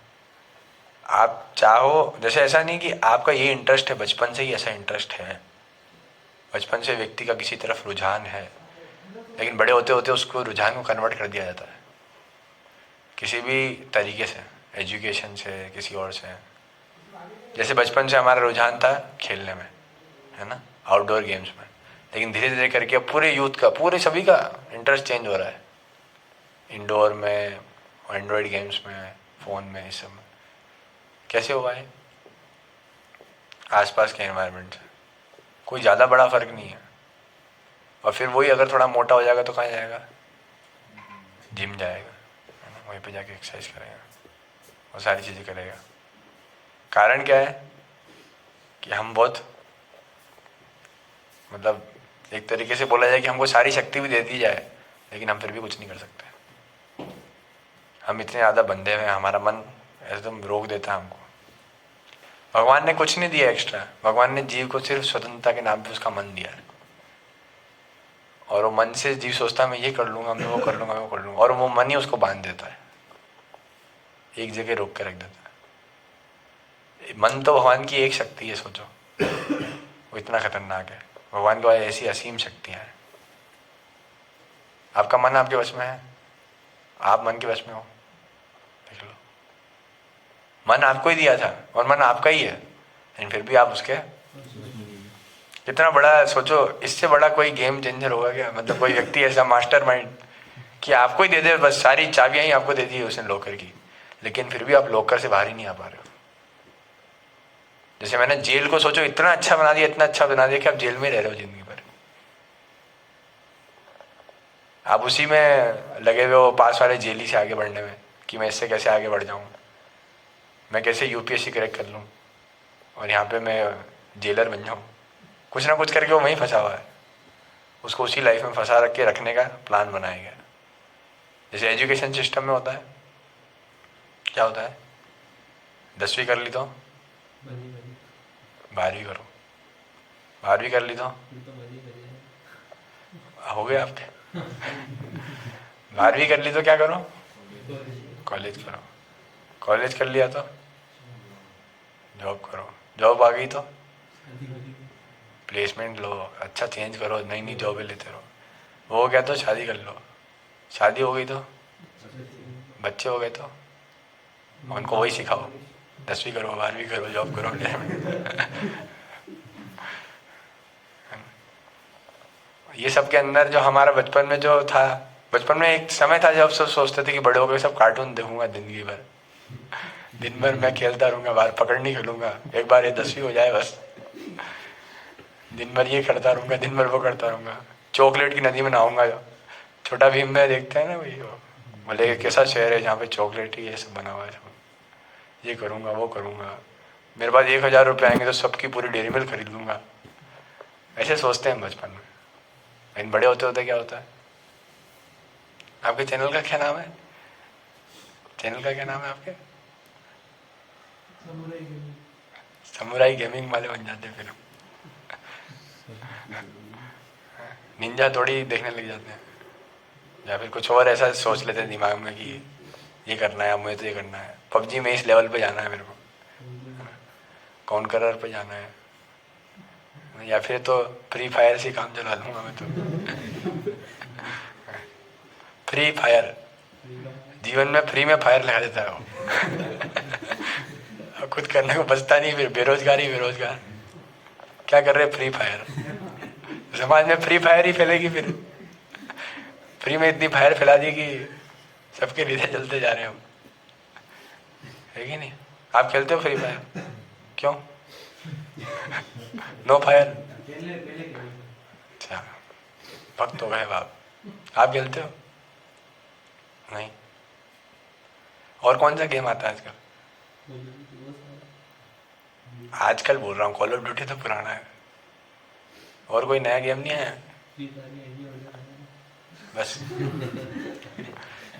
आप चाहो, जैसे ऐसा नहीं कि आपका ये इंटरेस्ट है, बचपन से ही ऐसा इंटरेस्ट है, बचपन से व्यक्ति का किसी तरफ रुझान है, लेकिन बड़े होते होते उसको रुझान को कन्वर्ट कर दिया जाता है किसी भी तरीके से, एजुकेशन से, किसी और से। जैसे बचपन से हमारा रुझान था खेलने में, है ना, आउटडोर गेम्स में, लेकिन धीरे धीरे करके पूरे यूथ का, पूरे सभी का इंटरेस्ट चेंज हो रहा है इंडोर में, एंड्रॉयड गेम्स में, फ़ोन में, इस सब में। कैसे हुआ है? आसपास के एनवायरनमेंट से कोई ज़्यादा बड़ा फ़र्क नहीं है। और फिर वही अगर थोड़ा मोटा हो जाएगा तो कहाँ जाएगा? जिम जाएगा, है ना, वहीं पे जाके एक्सरसाइज करेगा, वो सारी चीज़ें करेगा। कारण क्या है कि हम बहुत, मतलब एक तरीके से बोला जाए कि हमको सारी शक्ति भी दे दी जाए, लेकिन हम फिर भी कुछ नहीं कर सकते। हम इतने ज़्यादा बंधे हुए हैं, हमारा मन एकदम रोक देता है हमको। भगवान ने कुछ नहीं दिया एक्स्ट्रा, भगवान ने जीव को सिर्फ स्वतंत्रता के नाम पे उसका मन दिया है। और वो मन से जीव सोचता है मैं ये कर लूँगा, मैं वो कर लूँगा, मैं वो कर लूँगा, और वो मन ही उसको बांध देता है, एक जगह रोक के रख देता है। मन तो भगवान की एक शक्ति है, सोचो वो इतना खतरनाक है। भगवान के पास ऐसी असीम शक्तियाँ हैं। आपका मन आपके वश में है, आप मन के वश में हो, देख लो। मन आपको ही दिया था और मन आपका ही है, लेकिन फिर भी आप उसके, कितना बड़ा सोचो, इससे बड़ा कोई गेम चेंजर होगा क्या? मतलब कोई व्यक्ति ऐसा मास्टर माइंड कि आपको ही दे दे, बस सारी चाबियां ही आपको दे दी है उसने लॉकर की, लेकिन फिर भी आप लॉकर से बाहर ही नहीं आ पा रहे हो। जैसे मैंने जेल को सोचो इतना अच्छा बना दिया, इतना अच्छा बना दिया कि आप जेल में रह रहे हो जिंदगी भर। आप उसी में लगे हुए हो पास वाले जेली से आगे बढ़ने में कि मैं इससे कैसे आगे बढ़ जाऊँ, मैं कैसे यूपीएससी क्रैक कर लूँ और यहाँ पे मैं जेलर बन जाऊँ। कुछ ना कुछ करके वो वहीं फंसा हुआ है, उसको उसी लाइफ में फंसा रख के रखने का प्लान बनाया गया। जैसे एजुकेशन सिस्टम में होता है, क्या होता है, 10वीं कर ली तो 12वीं करो, 12वीं कर ली तो हो गए आपके। 12वीं कर ली तो क्या करो, कॉलेज करो, कॉलेज कर लिया तो जॉब करो, जॉब आ गई तो प्लेसमेंट लो, अच्छा चेंज करो, नई नई जॉबें लेते रहो। वो हो गया तो शादी कर लो, शादी हो गई तो बच्चे हो गए तो उनको वही सिखाओ, 10वीं करो, 12वीं करो, जॉब करो। ये सब के अंदर जो हमारा बचपन में जो था, बचपन में एक समय था जब सब सोचते थे कि बड़े हो गए सब कार्टून देखूंगा जिंदगी भर, दिन भर मैं खेलता रहूंगा, बाहर पकड़ नहीं खेलूंगा, एक बार ये 10वीं हो जाए बस, दिन भर ये करता रहूंगा, दिन भर वो करता रहूंगा, चॉकलेट की नदी में नहाऊंगा। छोटा भीम में देखते हैं ना वही, बोले कैसा शहर है जहाँ पे चॉकलेट ही ये सब बना हुआ है, सब ये करूंगा वो करूंगा, मेरे पास 1000 रुपये आएंगे तो सबकी पूरी डेयरी मिल्क खरीद लूंगा। ऐसे सोचते हैं बचपन में, लेकिन बड़े होते होते क्या होता है। आपके चैनल का क्या नाम है, चैनल का क्या नाम है आपके? समुराई गेमिंग वाले बन जाते हैं फिर, निंजा थोड़ी देखने लग जाते हैं, या फिर कुछ और ऐसा सोच लेते हैं दिमाग में कि ये करना है, मुझे तो ये करना है, पबजी में इस लेवल पे जाना है मेरे को, कॉन्करर पे जाना है, या फिर तो फ्री फायर से काम चला लूंगा मैं तो। फ्री फायर, जीवन में फ्री में फायर लगा देता है वो। खुद करने को बचता नहीं, फिर बेरोजगारी बेरोजगार, क्या कर रहे फ्री फायर, समाज में फ्री फायर ही फैलेगी फिर, फ्री में इतनी फायर फैला दी कि सबके लिए चलते जा रहे हैं हम, है कि नहीं? आप खेलते हो फ्री फायर? क्यों? No fire? अच्छा, भक्त हो गए बाप। आप खेलते हो? नहीं। और कौन सा गेम आता है आजकल? आजकल बोल रहा हूँ, कॉल ऑफ ड्यूटी तो पुराना है, और कोई नया गेम नहीं है बस।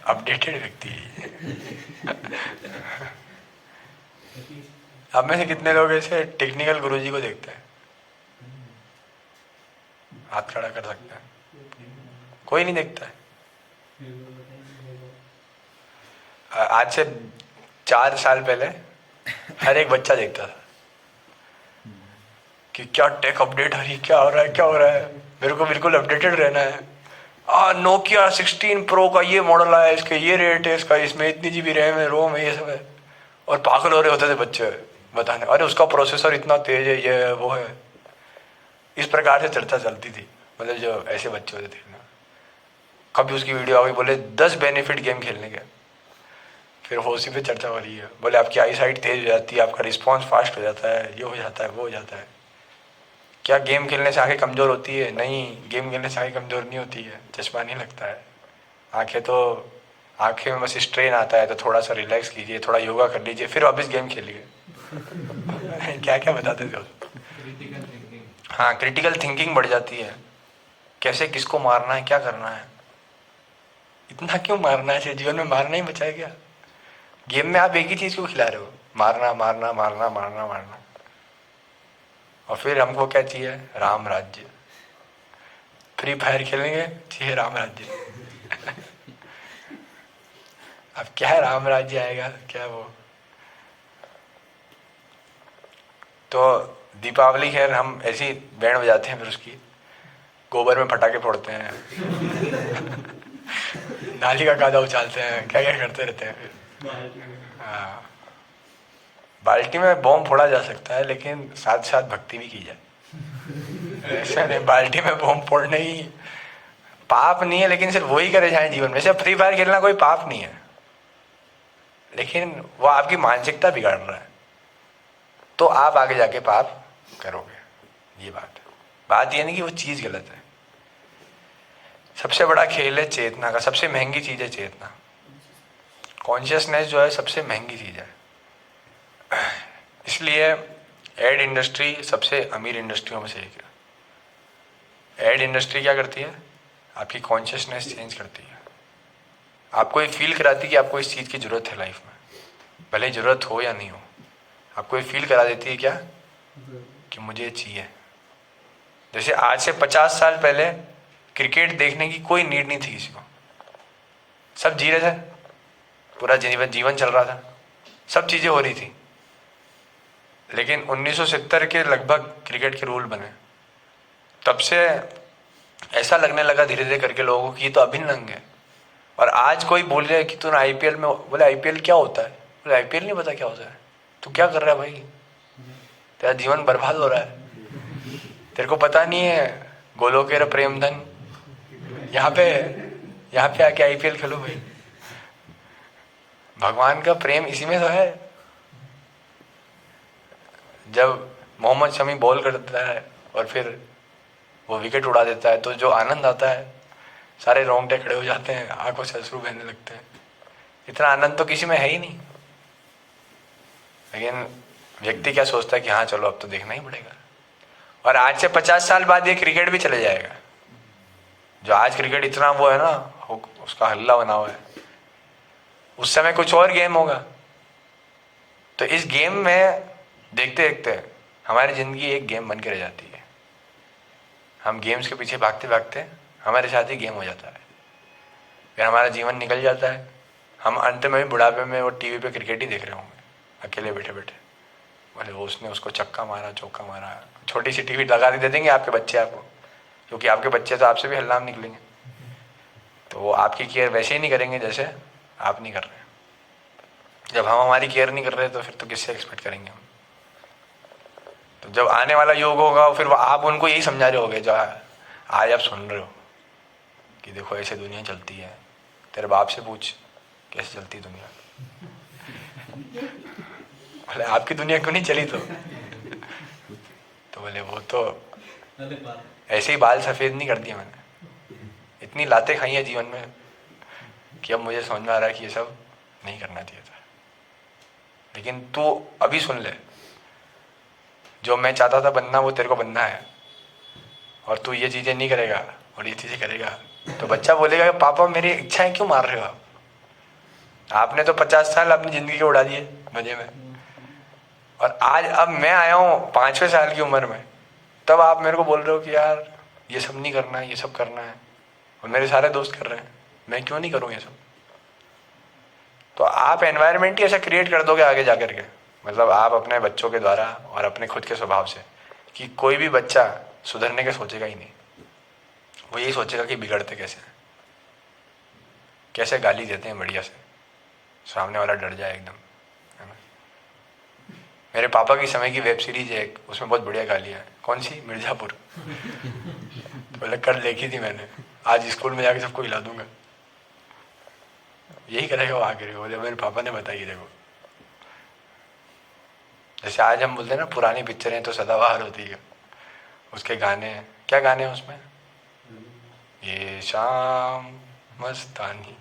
अपडेटेड व्यक्ति। अब में से कितने लोग ऐसे टेक्निकल गुरुजी को देखते हैं? हाथ खड़ा कर सकते हैं? कोई नहीं देखता है। आज से 4 साल पहले हर एक बच्चा देखता था कि क्या टेक अपडेट आ रही, क्या हो रहा है, क्या हो रहा है, मेरे को बिल्कुल अपडेटेड रहना है। नोकिया 16 प्रो का ये मॉडल आया, इसके ये रेट है, इसका इसमें इतनी जीबी रैम है, रोम है, ये सब है। और पागल हो रहे होते थे बच्चे बताने, अरे उसका प्रोसेसर इतना तेज है, ये है वो है। इस प्रकार से चर्चा चलती थी, मतलब जो ऐसे बच्चे होते थे ना। कभी उसकी वीडियो आ गई, बोले 10 बेनिफिट गेम खेलने के, फिर वो उसी पे चर्चा हो रही है, बोले आपकी आई साइट तेज हो जाती है, आपका रिस्पॉन्स फास्ट हो जाता है, ये हो जाता है, वो हो जाता है। क्या गेम खेलने से आंखें कमज़ोर होती है? नहीं, गेम खेलने से आंखें कमज़ोर नहीं होती है, चश्मा नहीं लगता है। आंखें में बस स्ट्रेन आता है, तो थोड़ा सा रिलैक्स कीजिए, थोड़ा योगा कर लीजिए, फिर वापस गेम खेलिए। क्या क्या बताते थे उसको? हाँ, क्रिटिकल थिंकिंग बढ़ जाती है, कैसे किसको मारना है, क्या करना है, इतना क्यों मारना है, जीवन में मारना ही बचा है क्या? गेम में आप एक ही चीज़ को खिला रहे हो, मारना मारना मारना मारना मारना। और फिर हमको क्या चाहिए? राम राज्य। फ्री फायर खेलेंगे, चाहिए राम राज्य। अब क्या है, राम राज्य आएगा क्या वो? तो दीपावली खैर हम ऐसी बैंड बजाते हैं, फिर उसकी गोबर में पटाखे फोड़ते हैं, नाली का कादा उछालते हैं, क्या क्या करते रहते हैं फिर। हाँ, बाल्टी में बॉम्ब फोड़ा जा सकता है, लेकिन साथ साथ भक्ति भी की जाए। ऐसा नहीं बाल्टी में बॉम्ब फोड़ना ही पाप नहीं है, लेकिन सिर्फ वही करे जाए जीवन में। जैसे फ्री फायर खेलना कोई पाप नहीं है, लेकिन वो आपकी मानसिकता बिगाड़ रहा है, तो आप आगे जाके पाप करोगे। ये बात ये नहीं कि वो चीज़ गलत है। सबसे बड़ा खेल है चेतना का, सबसे महंगी चीज़ है चेतना। कॉन्शियसनेस जो है सबसे महंगी चीज़ है। इसलिए एड इंडस्ट्री सबसे अमीर इंडस्ट्रियों में से एक है। एड इंडस्ट्री क्या करती है? आपकी कॉन्शियसनेस चेंज करती है, आपको ये फील कराती है कि आपको इस चीज़ की ज़रूरत है लाइफ में, भले ही ज़रूरत हो या नहीं हो। आपको ये फील करा देती है क्या कि मुझे ये चाहिए। जैसे आज से 50 साल पहले क्रिकेट देखने की कोई नीड नहीं थी किसी को, सब जी रहे थे, पूरा जीवन चल रहा था, सब चीज़ें हो रही थी। लेकिन 1970 के लगभग क्रिकेट के रूल बने, तब से ऐसा लगने लगा धीरे धीरे करके लोगों को कि ये तो अभिन्न अंग है। और आज कोई बोल रहा है कि तूने आईपीएल में, बोले आईपीएल क्या होता है? बोले आईपीएल नहीं पता क्या होता है? तू क्या कर रहा है भाई? तेरा जीवन बर्बाद हो रहा है, तेरे को पता नहीं है गोलोकेर प्रेम धन, यहाँ पे आके आईपीएल खेलो भाई। भगवान का प्रेम इसी में तो है। जब मोहम्मद शमी बॉल करता है और फिर वो विकेट उड़ा देता है तो जो आनंद आता है, सारे रोंगटे खड़े हो जाते हैं, आंखों से अश्रु बहने लगते हैं। इतना आनंद तो किसी में है ही नहीं। लेकिन व्यक्ति क्या सोचता है कि हाँ चलो अब तो देखना ही पड़ेगा। और आज से 50 साल बाद ये क्रिकेट भी चले जाएगा। जो आज क्रिकेट इतना वो है ना, उसका हल्ला बना हुआ है, उस समय कुछ और गेम होगा। तो इस गेम में देखते देखते हमारी जिंदगी एक गेम बन के रह जाती है। हम गेम्स के पीछे भागते भागते हमारे साथ ही गेम हो जाता है, फिर हमारा जीवन निकल जाता है। हम अंत में भी बुढ़ापे में वो टीवी पे क्रिकेट ही देख रहे होंगे अकेले बैठे बैठे। बोले वो उसने उसको चक्का मारा, चौका मारा। छोटी सी टीवी लगा दे देंगे आपके बच्चे आपको, क्योंकि आपके बच्चे तो आपसे भी हल्लाम निकलेंगे, तो वो आपकी केयर वैसे ही नहीं करेंगे जैसे आप नहीं कर रहे। जब हम हमारी केयर नहीं कर रहे तो फिर तो किससे एक्सपेक्ट करेंगे हम? तो जब आने वाला युग होगा फिर आप उनको यही समझा रहे होगे जो आज आप सुन रहे हो कि देखो ऐसे दुनिया चलती है। तेरे बाप से पूछ कैसे चलती दुनिया। बोले आपकी दुनिया क्यों नहीं चली? तो बोले वो तो ऐसे ही बाल सफ़ेद नहीं कर दिए मैंने, इतनी लातें खाई है जीवन में कि अब मुझे समझ में आ रहा है कि ये सब नहीं करना चाहिए था। लेकिन तू अभी सुन ले, जो मैं चाहता था बनना वो तेरे को बनना है, और तू ये चीज़ें नहीं करेगा और ये चीज़ें करेगा तो बच्चा बोलेगा कि पापा मेरी इच्छाएं क्यों मार रहे हो आप? आपने तो 50 साल अपनी ज़िंदगी के उड़ा दिए मजे में, और आज अब मैं आया हूँ 5वें साल की उम्र में, तब आप मेरे को बोल रहे हो कि यार ये सब नहीं करना है, ये सब करना है, और मेरे सारे दोस्त कर रहे हैं, मैं क्यों नहीं करूँ ये सब? तो आप एनवायरनमेंट ही ऐसा क्रिएट कर दोगे आगे जा कर के, मतलब आप अपने बच्चों के द्वारा और अपने खुद के स्वभाव से, कि कोई भी बच्चा सुधरने के सोचेगा ही नहीं। वो यही सोचेगा कि बिगड़ते कैसे हैं, कैसे गाली देते हैं बढ़िया से, सामने वाला डर जाए एकदम, है ना। मेरे पापा की समय की वेब सीरीज है एक, उसमें बहुत बढ़िया गालियाँ हैं। कौन सी? मिर्ज़ापुर। बोले कल देखी थी मैंने, आज स्कूल में जाके सबको हिला दूंगा। यही करेगा वो आगे। बोले मेरे पापा ने बताई। देखो जैसे आज हम बोलते हैं ना पुरानी पिक्चरें तो सदाबहार होती है, उसके गाने, क्या गाने हैं उसमें? ये शाम मस्तानी।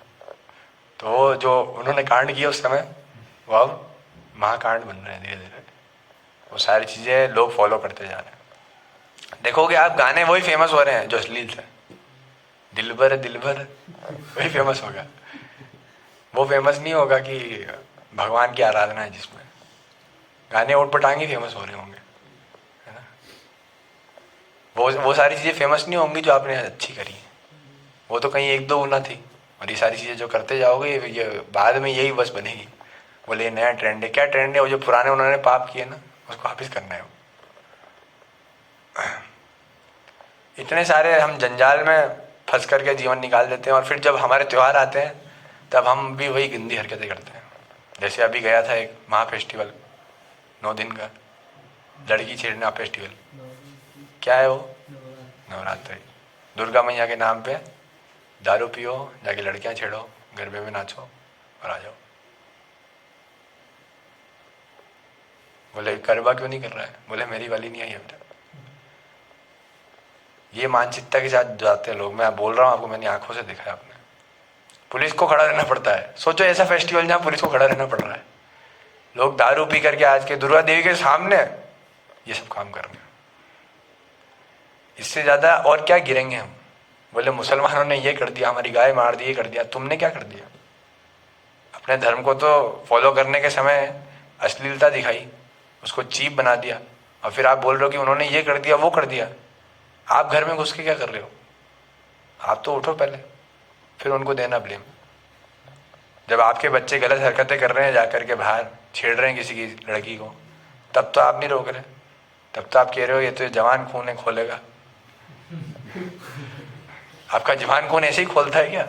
तो जो उन्होंने कांड किए उस समय वो अब महाकांड बन रहे हैं धीरे धीरे। वो सारी चीज़ें लोग फॉलो करते जा रहे हैं। देखोगे आप गाने वही फेमस हो रहे हैं जो अश्लील थे। दिलबर दिलबर वही फेमस होगा, वो फेमस नहीं होगा कि भगवान की आराधना है जिसमें। गाने उटपटांग ही फेमस हो रहे होंगे, है ना। वो सारी चीज़ें फेमस नहीं होंगी जो आपने अच्छी करी है, वो तो कहीं एक दो गुना थी। और ये सारी चीज़ें जो करते जाओगे ये बाद में यही बस बनेगी। बोले ये नया ट्रेंड है, क्या ट्रेंड है? वो जो पुराने उन्होंने पाप किए ना उसको वापिस करना है। इतने सारे हम जंजाल में फंस करके जीवन निकाल देते हैं, और फिर जब हमारे त्यौहार आते हैं तब हम भी वही गंदी हरकतें करते हैं। जैसे अभी गया था एक महा फेस्टिवल 9 दिन का, लड़की छेड़ना फेस्टिवल। क्या है वो? नवरात्रि। दुर्गा मैया के नाम पे दारू पियो, जाके लड़कियां छेड़ो, गरबे में नाचो और आ जाओ। बोले करवा क्यों नहीं कर रहा है? बोले मेरी वाली नहीं आई अब तक। ये मानसिकता के साथ जाते हैं लोग। मैं बोल रहा हूँ आपको, मैंने आंखों से देखा है अपने। पुलिस को खड़ा रहना पड़ता है। सोचो ऐसा फेस्टिवल जहाँ पुलिस को खड़ा रहना पड़ रहा है। लोग दारू पी करके आज के दुर्गा देवी के सामने ये सब काम कर रहे हैं। इससे ज्यादा और क्या गिरेंगे हम? बोले मुसलमानों ने ये कर दिया, हमारी गाय मार दी, ये कर दिया। तुमने क्या कर दिया? अपने धर्म को तो फॉलो करने के समय अश्लीलता दिखाई, उसको चीप बना दिया, और फिर आप बोल रहे हो कि उन्होंने ये कर दिया, वो कर दिया। आप घर में घुस के क्या कर रहे हो? आप तो उठो पहले, फिर उनको देना ब्लेम। जब आपके बच्चे गलत हरकतें कर रहे हैं, जाकर के बाहर छेड़ रहे हैं किसी की लड़की को, तब तो आप नहीं रोक रहे। तब तो आप कह रहे हो ये तो जवान खून है, खोलेगा। आपका जवान खून ऐसे ही खोलता है क्या?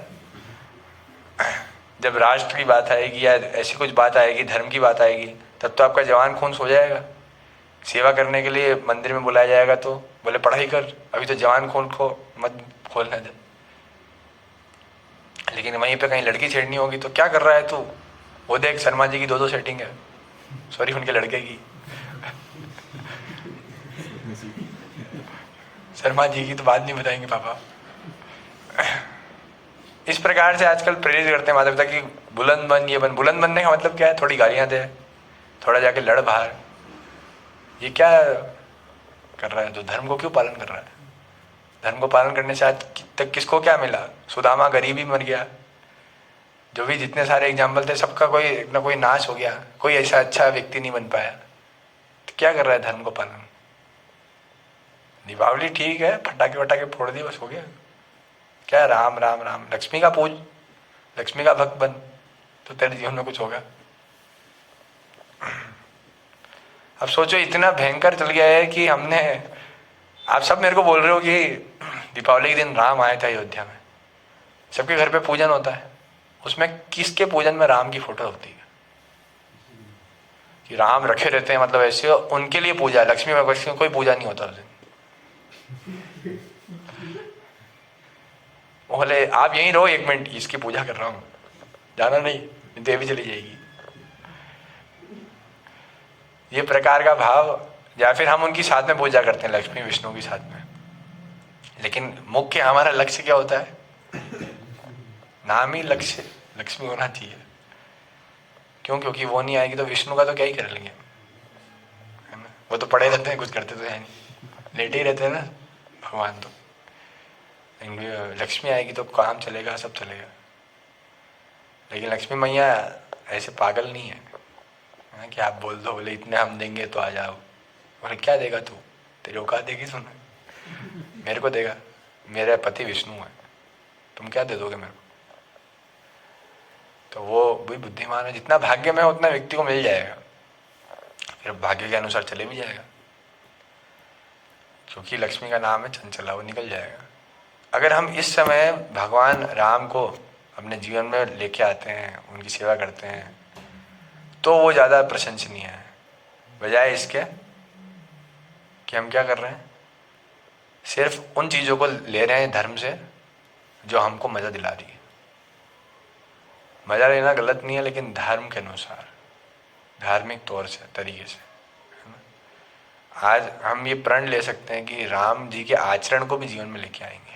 जब राष्ट्र की बात आएगी या ऐसी कुछ बात आएगी, धर्म की बात आएगी, तब तो आपका जवान खून सो जाएगा। सेवा करने के लिए मंदिर में बुलाया जाएगा तो बोले पढ़ाई कर, अभी तो जवान खून को मत खोलना दे। लेकिन वहीं पे कहीं लड़की छेड़नी होगी तो क्या कर रहा है तू? वो देख शर्मा जी की 2-2 सेटिंग है, सॉरी उनके लड़के की। शर्मा जी की तो बात नहीं बताएंगे पापा। इस प्रकार से आजकल प्रेरित करते हैं माता पिता कि बुलंद बन, ये बन। बुलंद बनने का मतलब क्या है? थोड़ी गालियां दे, थोड़ा जाके लड़ बाहर। ये क्या कर रहा है? तो धर्म को क्यों पालन कर रहा है? धर्म को पालन करने से आज तक किसको क्या मिला? सुदामा गरीब ही मर गया। जो भी जितने सारे एग्जाम्पल थे, सबका कोई ना कोई नाश हो गया, कोई ऐसा अच्छा व्यक्ति नहीं बन पाया। तो क्या कर रहा है धर्म को पालन? दीपावली ठीक है, पटाखे वटाखे फोड़ दिए, बस हो गया। क्या राम राम राम, लक्ष्मी का पूज, लक्ष्मी का भक्त बन, तो तेरे जीवन में कुछ होगा। अब सोचो इतना भयंकर चल गया है कि हमने, आप सब मेरे को बोल रहे हो कि दीपावली के दिन राम आए थे अयोध्या में, सबके घर पे पूजन होता है, उसमें किसके पूजन में राम की फोटो होती है? कि राम रखे रहते हैं, मतलब ऐसे उनके लिए पूजा, लक्ष्मी में कोई पूजा नहीं होता उस दिन। बोले आप यहीं रहो 1 मिनट, इसकी पूजा कर रहा हूं, जाना नहीं, देवी चली जाएगी। ये प्रकार का भाव, या फिर हम उनकी साथ में पूजा करते हैं, लक्ष्मी विष्णु की साथ में। लेकिन मुख्य हमारा लक्ष्य क्या होता है? नाम ही लक्ष्य लक्ष्मी होना चाहिए। क्यों? क्योंकि वो नहीं आएगी तो विष्णु का तो क्या ही कर लेंगे, है ना? वो तो पड़े रहते हैं, कुछ करते तो है नहीं, लेटे ही रहते हैं ना भगवान। तो लक्ष्मी आएगी तो काम चलेगा, सब चलेगा। लेकिन लक्ष्मी मैया ऐसे पागल नहीं है कि आप बोल दो बोले इतने हम देंगे तो आ जाओ। बोले क्या देगा तू? तेरी औकात देगी सुन, मेरे को देगा, मेरे पति विष्णु है, तुम क्या दे दोगे मेरे को? तो वो भी बुद्धिमान है, जितना भाग्य में उतना व्यक्ति को मिल जाएगा, फिर भाग्य के अनुसार चले भी जाएगा। क्योंकि लक्ष्मी का नाम है चंचला, वो निकल जाएगा। अगर हम इस समय भगवान राम को अपने जीवन में लेके आते हैं, उनकी सेवा करते हैं, तो वो ज़्यादा प्रशंसनीय है, बजाय इसके कि हम क्या कर रहे हैं, सिर्फ उन चीज़ों को ले रहे हैं धर्म से जो हमको मज़ा दिला रही है। मज़ा लेना गलत नहीं है, लेकिन धर्म के अनुसार, धार्मिक तौर से, तरीके से, है ना? आज हम ये प्रण ले सकते हैं कि राम जी के आचरण को भी जीवन में लेके आएंगे,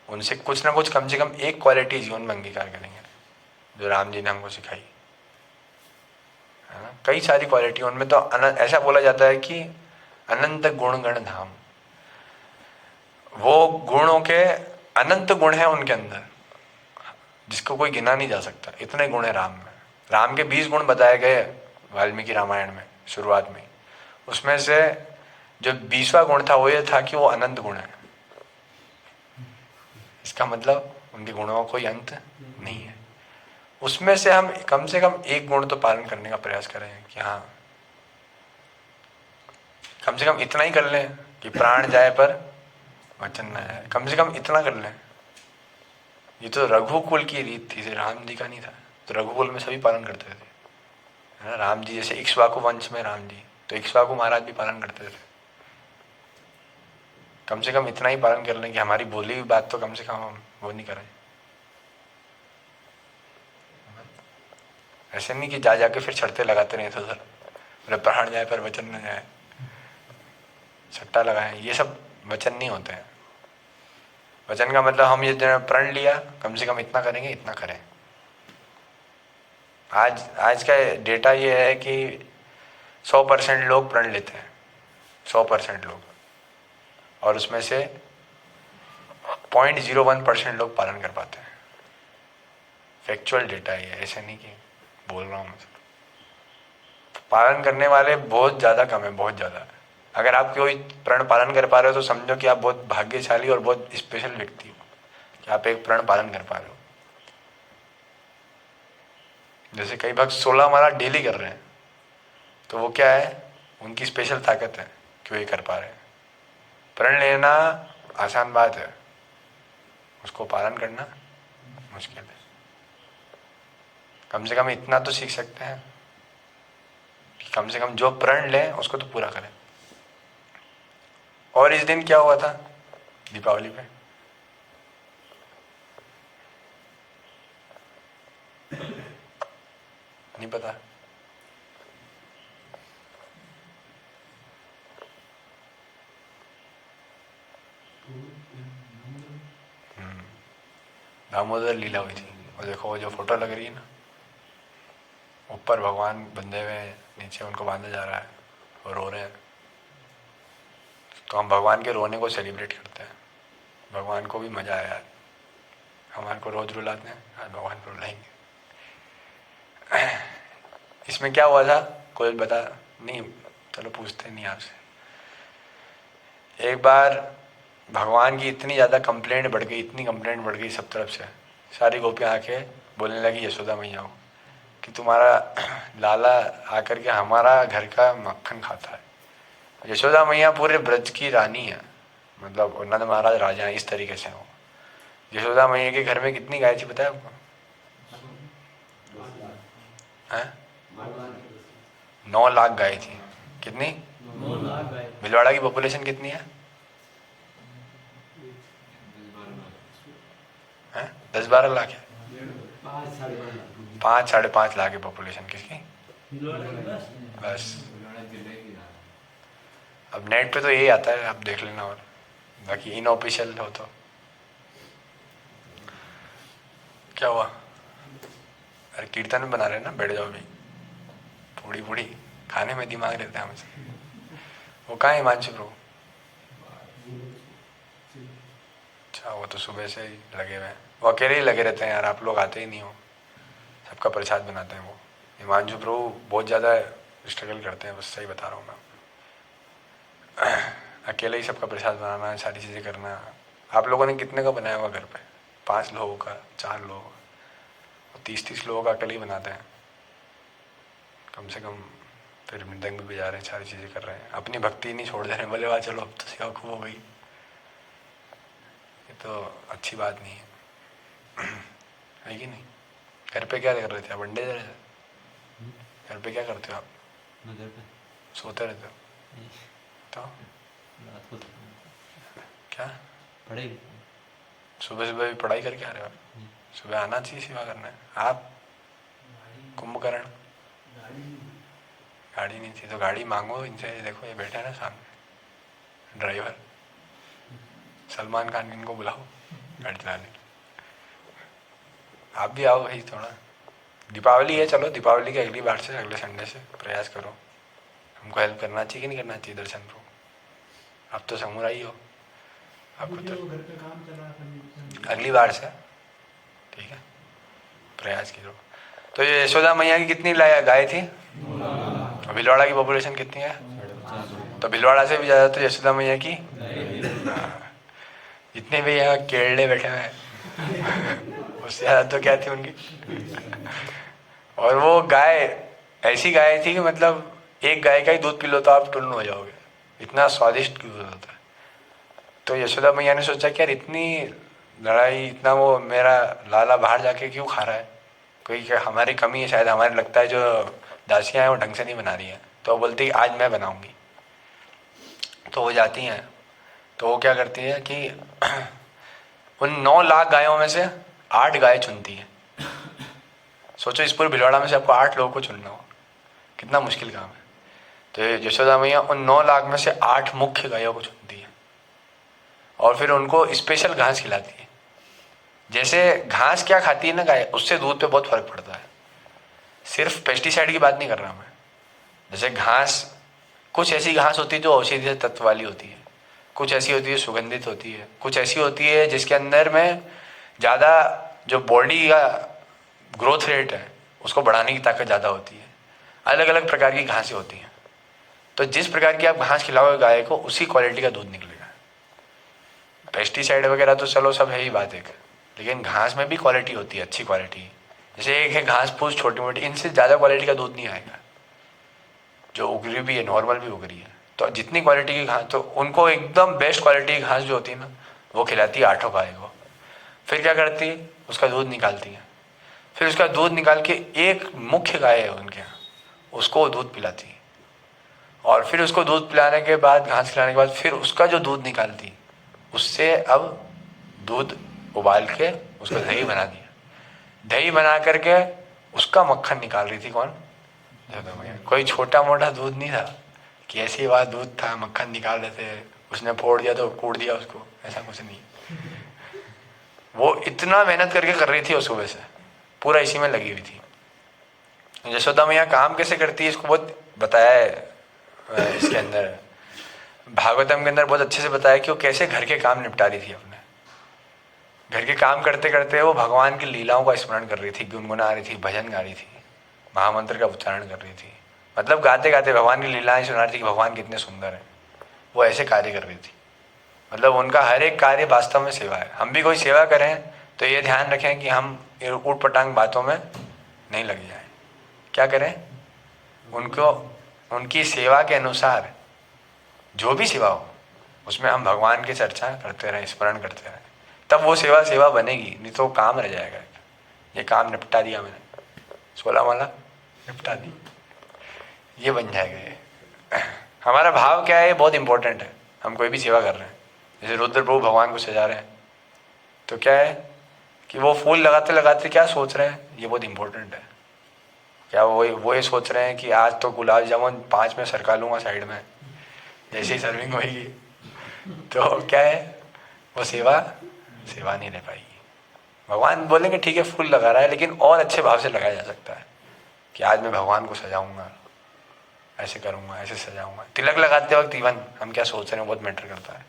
उनसे कुछ ना कुछ, कम से कम एक क्वालिटी जीवन में अंगीकार करेंगे जो राम जी ने हमको सिखाई, है ना? कई सारी क्वालिटी उनमें तो ऐसा बोला जाता है कि अनंत गुण गण धाम, वो गुणों के अनंत गुण है उनके अंदर, जिसको कोई गिना नहीं जा सकता। इतने गुण है राम में। राम के 20 गुण बताए गए वाल्मीकि रामायण में शुरुआत में। उसमें से जो 20वां गुण था वो ये था कि वो अनंत गुण है। इसका मतलब उनके गुणों का कोई अंत नहीं है। उसमें से हम कम एक गुण तो पालन करने का प्रयास करें कि हाँ, कम से कम इतना ही कर लें कि प्राण जाए पर वचन न जाए, कम से कम इतना कर लें। ये तो रघुकुल की रीत थी, राम जी का नहीं था। तो रघुकुल में सभी पालन करते थे, है ना? राम जी जैसे इक्ष्वाकु वंश में राम जी, तो इक्ष्वाकु महाराज भी पालन करते थे। कम से कम इतना ही पालन कर लें कि हमारी बोली हुई बात तो कम से कम हम वो नहीं करें। ऐसे नहीं कि जा जाके फिर शर्तें लगाते रहे थे उधर, बोले प्राण जाए पर वचन न जाए, सट्टा लगाए। ये सब वचन नहीं होते हैं। वचन का मतलब हम ये प्रण लिया कम से कम इतना करेंगे, इतना करें। आज का डेटा ये है कि 100% लोग प्रण लेते हैं, 100% लोग, और उसमें से 0.01% लोग पालन कर पाते हैं। फैक्चुअल डेटा ये, ऐसे नहीं कि बोल रहा हूँ मैं। पालन करने वाले बहुत ज़्यादा कम है, बहुत ज़्यादा। अगर आप कोई प्रण पालन कर पा रहे हो तो समझो कि आप बहुत भाग्यशाली और बहुत स्पेशल व्यक्ति हो कि आप एक प्रण पालन कर पा रहे हो। जैसे कई भक्त 16 माला डेली कर रहे हैं, तो वो क्या है, उनकी स्पेशल ताकत है कि वो ये कर पा रहे हैं। प्रण लेना आसान बात है, उसको पालन करना मुश्किल है। कम से कम इतना तो सीख सकते हैं कि कम से कम जो प्रण लें उसको तो पूरा करें। और इस दिन क्या हुआ था दीपावली पे? नहीं पता? दामोदर लीला हुई थी। और देखो वो जो फोटो लग रही है ना, ऊपर भगवान बंधे हुए हैं, नीचे उनको बांधा जा रहा है और रो रहे हैं। तो हम भगवान के रोने को सेलिब्रेट करते हैं। भगवान को भी मजा आया यार, हमारे को रोज रुलाते हैं, आज भगवान को रुलाएंगे। इसमें क्या हुआ था कोई बता नहीं? चलो पूछते नहीं आपसे। एक बार भगवान की इतनी ज़्यादा कंप्लेंट बढ़ गई, इतनी कंप्लेंट बढ़ गई सब तरफ से, सारी गोपियाँ आके बोलने लगी यशोदा मैया को कि तुम्हारा लाला आकर के हमारा घर का मक्खन खाता है। यशोदा मैया पूरे ब्रज की रानी है, मतलब नंद महाराज राजा हैं, इस तरीके से हो। यशोदा मैया के घर में कितनी गाय थी पता है आपको? 9 लाख गाय थी। कितनी? 9 लाख गाय। भिलवाड़ा की पॉपुलेशन कितनी है? 10-12 लाख है। 5-5.5 लाख है पॉपुलेशन किसकी? बस। अब नेट पे तो यही आता है, आप देख लेना, और बाकी इनऑफिशियल हो तो क्या हुआ? अरे कीर्तन में बना रहे हैं ना, बैठ जाओ भी। पूड़ी पूड़ी खाने में दिमाग रहता है हमसे। वो कहाँ है हिमांशु प्रभु? अच्छा, वो तो सुबह से ही लगे हुए हैं। वो अकेले ही लगे रहते हैं यार, आप लोग आते ही नहीं हो। सबका प्रसाद बनाते हैं वो। हिमांशु प्रभु बहुत ज़्यादा स्ट्रगल करते हैं, बस सही बता रहा हूँ मैं। अकेले ही सबका प्रसाद बनाना, सारी चीज़ें करना। आप लोगों ने कितने का बनाया हुआ घर पे? 5 लोगों का, 4 लोगों का, 30-30 लोगों का अकेले ही बनाते हैं कम से कम। फिर मृदंग भी बजा रहे हैं, सारी चीज़ें कर रहे हैं, अपनी भक्ति नहीं छोड़ दे रहे हैं। बोले वाह चलो अब तो सेवा खूब हो गई। ये तो अच्छी बात नहीं है, है कि नहीं? घर पे क्या कर रहे थे आप? अंडे दे रहे थे? घर पे क्या करते हो आप? मैं घर पे सोते रहते हो? तो रात को क्या पढ़ेगी? सुबह सुबह भी पढ़ाई करके आ रहे हो? सुबह आना चाहिए सेवा करना है। आप कुंभकर्ण, गाड़ी नहीं थी तो गाड़ी मांगो इनसे। देखो ये बैठा है ना सामने ड्राइवर, सलमान खान, इनको बुलाओ गाड़ी चलाने। आप भी आओ भाई थोड़ा। दीपावली है, चलो दीपावली के अगली बार से, अगले संडे से प्रयास करो। हमको हेल्प करना चाहिए कि नहीं करना चाहिए दर्शन को? आप तो समुराई हो, आपको तो घर पे काम चल रहा है। अगली बार से ठीक है, प्रयास कीजिए। तो ये यशोदा मैया की कितनी गाय थी? भिलवाड़ा की पॉपुलेशन कितनी है? तो भिलवाड़ा से भी ज़्यादा तो यशोदा मैया की। जितने भी यहाँ केरले बैठे हुए हैं उससे ज़्यादा तो क्या थी उनकी। और वो गाय ऐसी गाय थी कि मतलब एक गाय का ही दूध पी लो तो आप टुन्न हो जाओगे, इतना स्वादिष्ट दूध होता है। तो यशोदा मैया ने सोचा कि यार इतनी लड़ाई, इतना वो मेरा लाला बाहर जाके क्यों खा रहा है, कोई क्या हमारी कमी है शायद, हमारे लगता है जो दासियाँ हैं वो ढंग से नहीं बना रही हैं। तो वो बोलती है आज मैं बनाऊंगी। तो वो जाती हैं, तो वो क्या करती है कि उन 9 लाख गायों में से 8 गाय चुनती है। सोचो इस पूरे भिलवाड़ा में से आपको 8 लोगों को चुनना हो, कितना मुश्किल काम है। तो यशोदा मैया उन 9 लाख में से 8 मुख्य गायों को चुनती है और फिर उनको स्पेशल घास खिलाती है। जैसे घास क्या खाती है ना गाय, उससे दूध पे बहुत फर्क पड़ता है। सिर्फ पेस्टिसाइड की बात नहीं कर रहा मैं। जैसे घास, कुछ ऐसी घास होती है जो औषधीय तत्व वाली होती है, कुछ ऐसी होती है सुगंधित होती है, कुछ ऐसी होती है जिसके अंदर में ज़्यादा जो बॉडी का ग्रोथ रेट है उसको बढ़ाने की ताकत ज़्यादा होती है। अलग अलग प्रकार की घासें होती हैं। तो जिस प्रकार की आप घास खिलाओगे गाय को, उसी क्वालिटी का दूध निकलेगा। पेस्टिसाइड वगैरह तो चलो सब है ही बात एक, लेकिन घास में भी क्वालिटी होती है, अच्छी क्वालिटी। जैसे एक है घास फूस छोटी मोटी, इनसे ज़्यादा क्वालिटी का दूध नहीं आएगा। जो उगरी भी है, नॉर्मल भी उगरी है, तो जितनी क्वालिटी की घास, तो उनको एकदम बेस्ट क्वालिटी की घास जो होती है ना, वो खिलाती है 8 गाय को। फिर क्या करती है, उसका दूध निकालती है। फिर उसका दूध निकाल के एक मुख्य गाय है उनके यहाँ, उसको दूध पिलाती है। और फिर उसको दूध पिलाने के बाद, घास खिलाने के बाद, फिर उसका जो दूध निकालती, उससे अब दूध उबाल के उसको दही बना दिया। दही बना करके उसका मक्खन निकाल रही थी कौन, यशोदा मैया। कोई छोटा मोटा दूध नहीं था कि ऐसी बात दूध था मक्खन निकाल देते, उसने फोड़ दिया तो कूट दिया उसको, ऐसा कुछ नहीं। वो इतना मेहनत करके कर रही थी उस सुबह से, पूरा इसी में लगी हुई थी। यशोदा मैया काम कैसे करती है इसको बहुत बताया है इसके अंदर, भागवतम के अंदर बहुत अच्छे से बताया कि वो कैसे घर के काम निपटा रही थी। अपने घर के काम करते करते वो भगवान की लीलाओं का स्मरण कर रही थी, गुनगुना रही थी, भजन गा रही थी, महामंत्र का उच्चारण कर रही थी। मतलब गाते गाते भगवान की लीलाएं सुना रही थी कि भगवान कितने सुंदर हैं। वो ऐसे कार्य कर रही थी। मतलब उनका हर एक कार्य वास्तव में सेवा है। हम भी कोई सेवा करें तो ये ध्यान रखें कि हम ऊट पटांग बातों में नहीं लग जाए। क्या करें, उनको उनकी सेवा के अनुसार जो भी सेवा हो उसमें हम भगवान की चर्चा करते रहें, स्मरण करते रहें, तब वो सेवा सेवा बनेगी। नहीं तो काम रह जाएगा। ये काम निपटा दिया मैंने, 16 माला निपटा दी, ये बन जाएगा। ये हमारा भाव क्या है, ये बहुत इंपॉर्टेंट है। हम कोई भी सेवा कर रहे हैं, जैसे रुद्र प्रभु भगवान को सजा रहे हैं, तो क्या है कि वो फूल लगाते लगाते क्या सोच रहे हैं, ये बहुत इंपॉर्टेंट है। क्या वो ये सोच रहे हैं कि आज तो गुलाब जामुन 5 में सरका लूँगा साइड में, जैसे ही सर्विंग होगी, तो क्या है, वो सेवा नहीं रह पाएगी। भगवान बोलेंगे ठीक है फूल लगा रहा है, लेकिन और अच्छे भाव से लगाया जा सकता है कि आज मैं भगवान को सजाऊंगा, ऐसे करूंगा, ऐसे सजाऊंगा। तिलक लगाते वक्त इवन हम क्या सोच रहे हैं बहुत मैटर करता है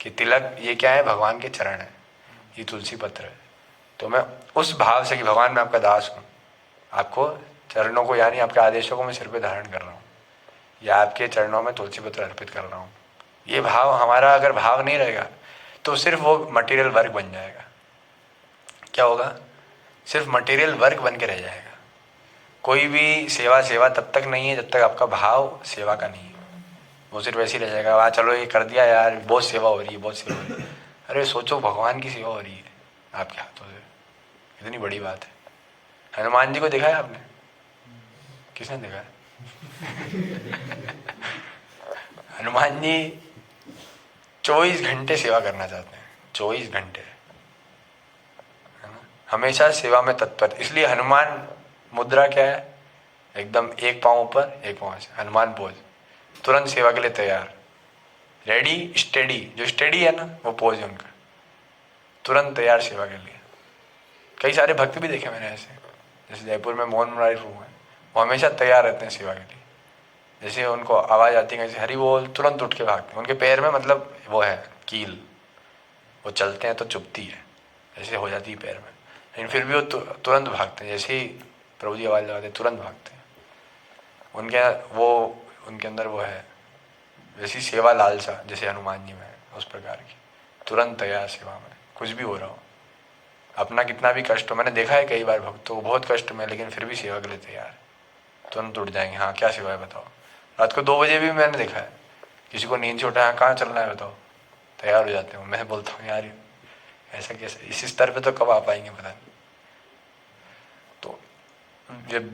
कि तिलक ये क्या है, भगवान के चरण है, ये तुलसी पत्र है। तो मैं उस भाव से कि भगवान मैं आपका दास हूँ, आपको चरणों को यानी आपके आदेशों को मैं सिर पे धारण कर रहा हूँ, या आपके चरणों में तुलसी पत्र अर्पित कर रहा हूँ। ये भाव हमारा अगर भाव नहीं रहेगा तो सिर्फ वो मटेरियल वर्क बन जाएगा। क्या होगा, सिर्फ मटेरियल वर्क बन के रह जाएगा। कोई भी सेवा तब तक नहीं है जब तक आपका भाव सेवा का नहीं है। वो सिर्फ वैसे ही रह जाएगा, वाह चलो ये कर दिया यार, बहुत सेवा हो रही है, बहुत सेवा हो रही है। अरे सोचो भगवान की सेवा हो रही है आपके हाथों से, कितनी बड़ी बात है। हनुमान जी को देखा है आपने, किसने देखा है? हनुमान जी 24 घंटे सेवा करना चाहते हैं, 24 घंटे, है ना, हमेशा सेवा में तत्पर। इसलिए हनुमान मुद्रा क्या है, एकदम एक पाँव ऊपर एक पाँव से, हनुमान पोज, तुरंत सेवा के लिए तैयार, रेडी स्टेडी। जो स्टेडी है ना वो पोज है उनका, तुरंत तैयार सेवा के लिए। कई सारे भक्त भी देखे मैंने ऐसे, जैसे जयपुर में मोहन मुरारी प्रभु है, वो हमेशा तैयार रहते हैं सेवा के लिए। जैसे उनको आवाज़ आती है, जैसे हरि बोल, तुरंत उठ के भागते हैं। उनके पैर में मतलब वो है कील, वो चलते हैं तो चुभती है, ऐसे हो जाती है पैर में, लेकिन फिर भी वो तुरंत भागते हैं। जैसे ही प्रभु जी आवाज़ लगाते हैं तुरंत भागते हैं। उनके अंदर वो है वैसी सेवा लालसा जैसे हनुमान जी में है, उस प्रकार की, तुरंत तैयार सेवा में, कुछ भी हो रहा हो, अपना कितना भी कष्ट हो। मैंने देखा है कई बार भक्तों को बहुत कष्ट में, लेकिन फिर भी सेवा के लिए तैयार, तुरंत उठ जाएंगे, हाँ क्या सेवा है बताओ। रात को 2 बजे भी मैंने देखा है, किसी को नींद से उठा है, कहाँ चलना है बताओ, तैयार हो जाते हो। मैं बोलता हूँ यार ऐसा कैसे, इस स्तर पे तो कब आ पाएंगे पता नहीं। तो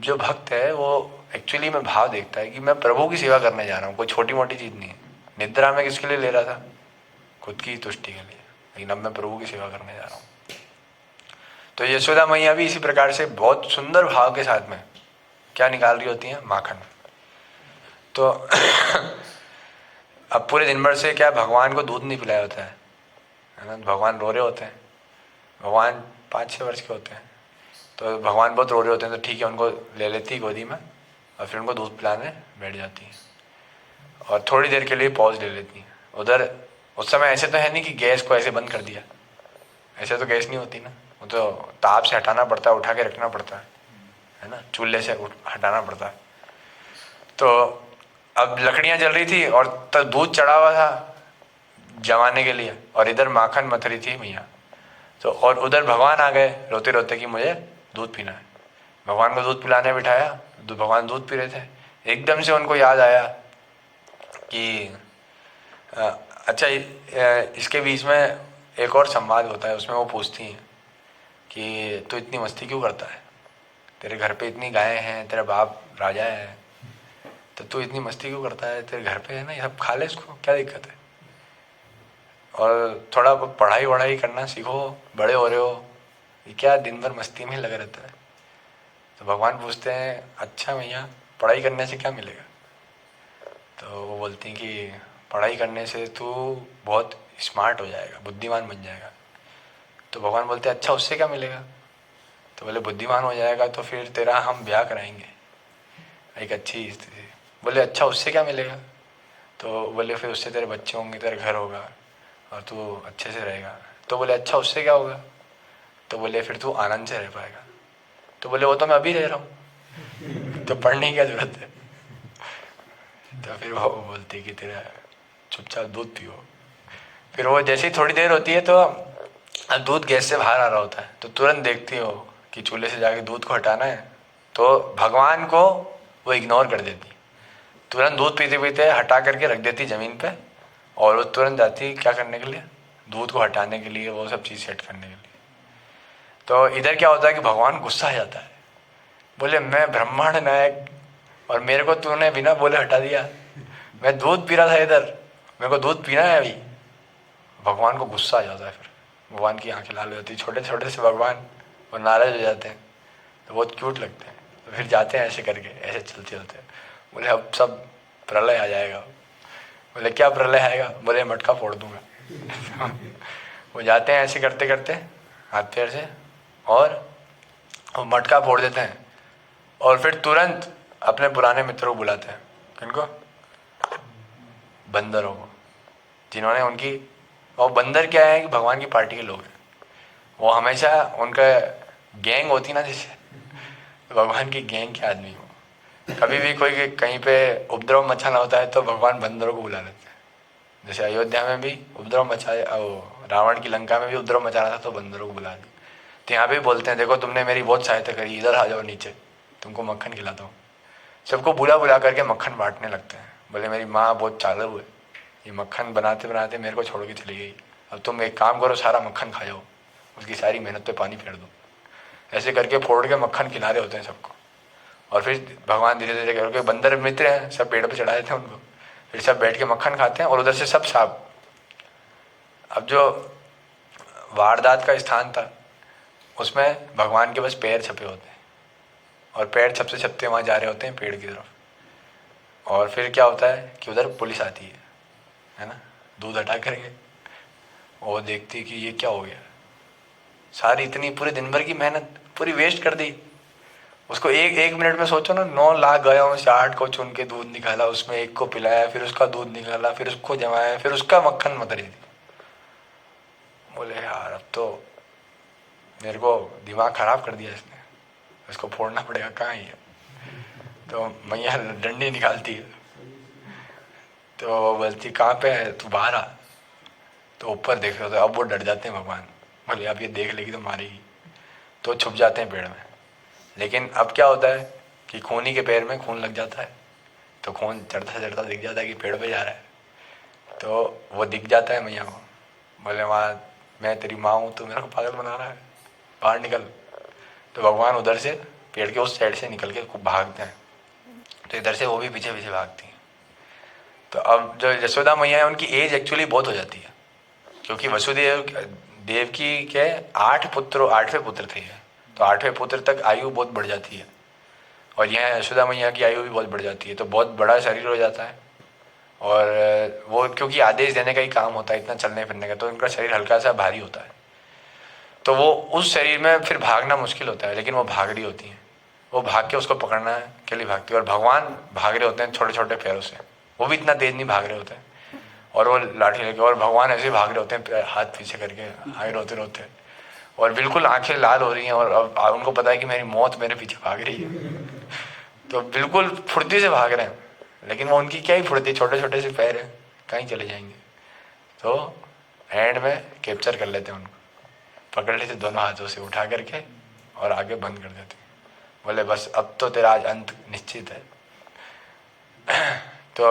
जो भक्त है वो एक्चुअली में भाव देखता है कि मैं प्रभु की सेवा करने जा रहा हूँ, कोई छोटी मोटी चीज़ नहीं है। निद्रा में किसके लिए ले रहा था, खुद की तुष्टि के लिए, लेकिन अब मैं प्रभु की सेवा करने जा रहा हूँ। तो यशोदा मैया भी इसी प्रकार से बहुत सुंदर भाव के साथ में क्या निकाल रही होती हैं, माखन। तो अब पूरे दिन भर से क्या भगवान को दूध नहीं पिलाया होता है ना, भगवान रो रहे होते हैं। भगवान 5-6 वर्ष के होते हैं, तो भगवान बहुत रो रहे होते हैं, तो ठीक है उनको ले लेती गोदी में और फिर उनको दूध पिलाने बैठ जाती हैं और थोड़ी देर के लिए पॉज ले लेती हैं। उधर उस समय ऐसे तो है नहीं कि गैस को ऐसे बंद कर दिया, ऐसे तो गैस नहीं होती ना, वो तो ताप से हटाना पड़ता है, उठा के रखना पड़ता है ना, चूल्हे से हटाना पड़ता है। तो अब लकड़ियाँ जल रही थी और तब दूध चढ़ा हुआ था जमाने के लिए, और इधर माखन मथ रही थी मैया। तो और उधर भगवान आ गए रोते रोते कि मुझे दूध पीना है। भगवान को दूध पिलाने बिठाया, भगवान दूध पी रहे थे। एकदम से उनको याद आया कि अच्छा इसके बीच में एक और संवाद होता है, उसमें वो पूछती हैं कि तू इतनी मस्ती क्यों करता है, तेरे घर पे इतनी गायें हैं, तेरा बाप राजा है, तो तू इतनी मस्ती क्यों करता है, तेरे घर पे है ना, ये सब खा ले, इसको क्या दिक्कत है, और थोड़ा पढ़ाई वढ़ाई करना सीखो, बड़े हो रहे हो, ये क्या दिन भर मस्ती में लगे रहता है। तो भगवान पूछते हैं अच्छा भैया पढ़ाई करने से क्या मिलेगा। तो वो बोलती हैं कि पढ़ाई करने से तू बहुत स्मार्ट हो जाएगा, बुद्धिमान बन जाएगा। तो भगवान बोलते हैं अच्छा उससे क्या मिलेगा। तो बोले बुद्धिमान हो जाएगा तो फिर तेरा हम ब्याह कराएंगे एक अच्छी स्थिति। बोले अच्छा उससे क्या मिलेगा। तो बोले फिर उससे तेरे बच्चे होंगे, तेरा घर होगा और तू अच्छे से रहेगा। तो बोले अच्छा उससे क्या होगा। तो बोले फिर तू आनंद से रह पाएगा। तो बोले वो तो मैं अभी रह रहा हूँ तो पढ़ने की क्या जरूरत है। तो फिर वो बोलती कि तेरा चुपचाप दूध पियो। फिर वो जैसे ही थोड़ी देर होती है तो अब दूध गैस से बाहर आ रहा होता है, तो तुरंत देखती हो कि चूल्हे से जाके दूध को हटाना है, तो भगवान को वो इग्नोर कर देती, तुरंत दूध पीते पीते हटा करके रख देती ज़मीन पे, और वो तुरंत जाती क्या करने के लिए, दूध को हटाने के लिए, वो सब चीज़ सेट करने के लिए। तो इधर क्या होता है कि भगवान गुस्सा आ जाता है, बोले मैं ब्रह्मांड नायक और मेरे को तूने बिना बोले हटा दिया, मैं दूध पी रहा था इधर, मेरे को दूध पीना है अभी। भगवान को गुस्सा आ जाता है। फिर भगवान की आंखें लाल हो जाती है, छोटे छोटे से भगवान और नाराज हो जाते हैं, तो बहुत क्यूट लगते हैं। तो फिर जाते हैं ऐसे करके, ऐसे चलते चलते, बोले अब सब प्रलय आ जाएगा। बोले क्या प्रलय आएगा। बोले मटका फोड़ दूंगा वो जाते हैं ऐसे करते करते हाथ पैर से, और वो मटका फोड़ देते हैं, और फिर तुरंत अपने पुराने मित्रों को बुलाते हैं। किनको, बंदरों को, जिन्होंने उनकी, और बंदर क्या है कि भगवान की पार्टी के लोग हैं, वो हमेशा उनका गैंग होती ना, जैसे भगवान की गैंग के आदमी हो। कभी भी कोई कहीं पे उपद्रव मचाना होता है तो भगवान बंदरों को बुला लेते हैं। जैसे अयोध्या में भी उपद्रव मचाया, रावण की लंका में भी उपद्रव मचाना था तो बंदरों को बुला दिया। तो यहाँ भी बोलते हैं देखो तुमने मेरी बहुत सहायता करी, इधर आ जाओ नीचे, तुमको मक्खन खिलाता हूँ। सबको बुला बुला करके मक्खन बांटने लगते हैं। बोले मेरी माँ बहुत चालू है, ये मक्खन बनाते बनाते मेरे को छोड़ के चली गई, अब तुम एक काम करो सारा मक्खन खा जाओ, उसकी सारी मेहनत पे पानी फेर दो। ऐसे करके फोड़ के मक्खन खिला रहे होते हैं सबको। और फिर भगवान धीरे धीरे करके, बंदर मित्र हैं सब पेड़ पे चढ़ाए थे उनको, फिर सब बैठ के मक्खन खाते हैं, और उधर से सब साफ। अब जो वारदात का स्थान था उसमें भगवान के बस पैर छपे होते हैं, और पैर छपते छपते वहाँ जा रहे होते हैं पेड़ की तरफ। और फिर क्या होता है कि उधर पुलिस आती है ना, दूध हटा करके, वो देखती कि ये क्या हो गया, सारी इतनी पूरे दिन भर की मेहनत पूरी वेस्ट कर दी। उसको एक मिनट में सोचो ना, 9 लाख गायों में से 8 को चुन के दूध निकाला, उसमें एक को पिलाया, फिर उसका दूध निकाला, फिर उसको जमाया, फिर उसका मक्खन मत रही थी। बोले यार अब तो मेरे को दिमाग खराब कर दिया इसने, इसको फोड़ना पड़ेगा, कहाँ ही है। तो मैया डंडी निकालती है, तो वो बोलती कहाँ पे है, तू बाहर आ। तो ऊपर देख रहे होते, अब वो डर जाते हैं भगवान, बोले अब ये देख लेगी तो मारेगी, तो छुप जाते हैं पेड़ में। लेकिन अब क्या होता है कि खूनी के पैर में खून लग जाता है, तो खून चढ़ता चढ़ता दिख जाता है कि पेड़ पे जा रहा है, तो वो दिख जाता है मैया को। बोले वहाँ मैं तेरी माँ हूँ तो मेरे को पागल बना रहा है, बाहर निकल। तो भगवान उधर से पेड़ के उस साइड से निकल के खूब भागते हैं, तो इधर से वो भी पीछे पीछे भागती हैं। तो अब जो यशोदा मैया है उनकी एज एक्चुअली बहुत हो जाती है, क्योंकि वसुदेव देवकी के 8वें पुत्र थे, तो 8वें पुत्र तक आयु बहुत बढ़ जाती है। और यहाँ यशोदा मैया की आयु भी बहुत बढ़ जाती है, तो बहुत बड़ा शरीर हो जाता है। और वो क्योंकि आदेश देने का ही काम होता है, इतना चलने फिरने का, तो उनका शरीर हल्का सा भारी होता है। तो वो उस शरीर में फिर भागना मुश्किल होता है, लेकिन वो भाग रही होती हैं, वो भाग के उसको पकड़ना के लिए भागती है। और भगवान भाग रहे होते हैं छोटे छोटे पैरों से, वो भी इतना तेज नहीं भाग रहे होते हैं, और वो लाठी लेके, और भगवान ऐसे भाग रहे होते हैं हाथ पीछे करके, आगे रोते रोते, और बिल्कुल आंखें लाल हो रही हैं, और अब उनको पता है कि मेरी मौत मेरे पीछे भाग रही है। तो बिल्कुल फुर्ती से भाग रहे हैं, लेकिन वो उनकी क्या ही फुर्ती, छोटे छोटे से पैर हैं, कहीं चले जाएंगे। तो एंड में कैप्चर कर लेते हैं उनको, पकड़ लेते दोनों हाथों से उठा करके और आगे बंद कर देते, बोले बस अब तो तेरा आज अंत निश्चित है। तो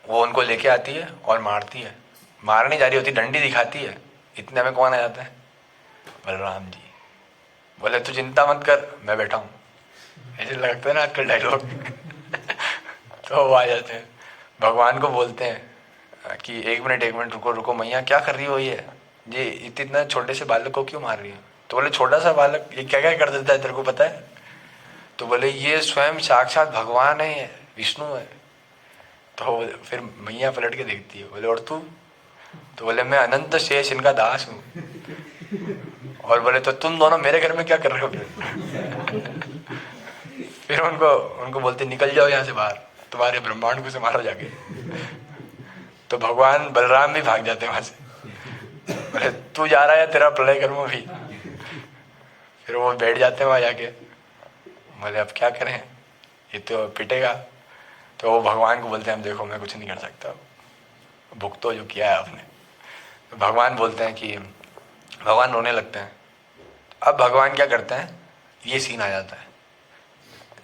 वो उनको लेके आती है और मारती है, मारने जा रही होती, डंडी दिखाती है, इतने में कौन आ जाता है? बलराम जी। बोले तू चिंता मत कर, मैं बैठा हूँ, ऐसे लगता है ना आजकल डायलॉग। तो वो आ जाते हैं, भगवान को बोलते हैं कि एक मिनट रुको रुको मैया, क्या कर रही हो ये इतना छोटे से बालक को क्यों मार रही है? तो बोले छोटा सा बालक ये क्या क्या कर देता है तेरे को पता है? तो बोले ये स्वयं साक्षात भगवान है, विष्णु है। तो फिर मैया पलट के देखती है, बोले और तू? तो बोले मैं अनंत शेष इनका दास हूँ। और बोले तो तुम दोनों मेरे घर में क्या कर रहे हो? फिर उनको बोलते निकल जाओ यहाँ से बाहर, तुम्हारे ब्रह्मांड को से मारो जाके। तो भगवान बलराम भी भाग जाते वहां से, बोले तू जा रहा है, तेरा प्रलय कर्म भी। फिर वो बैठ जाते हैं वहां जाके, बोले अब क्या करें, ये तो पिटेगा। तो वो भगवान को बोलते हैं देखो मैं कुछ नहीं कर सकता, भुगतो जो किया है आपने। तो भगवान बोलते हैं कि भगवान रोने लगते हैं। अब भगवान क्या करते हैं, ये सीन आ जाता है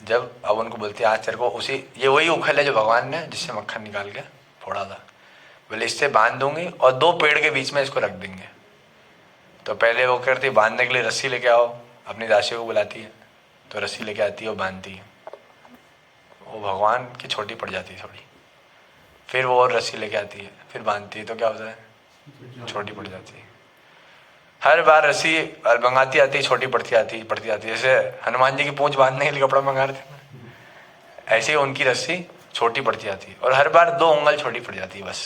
जब अब उनको बोलते हैं आज तेरे को उसी, ये वही उखल है जो भगवान ने जिससे मक्खन निकाल के फोड़ा था, बोले इससे बांध दूंगी और दो पेड़ के बीच में इसको रख देंगे। तो पहले वो करती बांधने के लिए रस्सी लेके आओ, अपनी दासियों को बुलाती है, तो रस्सी लेके आती है, वो बांधती है, वो भगवान की छोटी पड़ जाती है थोड़ी, फिर वो और रस्सी लेके आती है, फिर बांधती है, तो क्या होता है छोटी पड़ जाती है। हर बार रस्सी मंगाती आती, छोटी पड़ती आती, जैसे हनुमान जी की पूंछ बांधने के लिए कपड़ा मंगा रहे थे, ऐसे ही उनकी रस्सी छोटी पड़ती आती है, और हर बार 2 उंगल छोटी पड़ जाती है। बस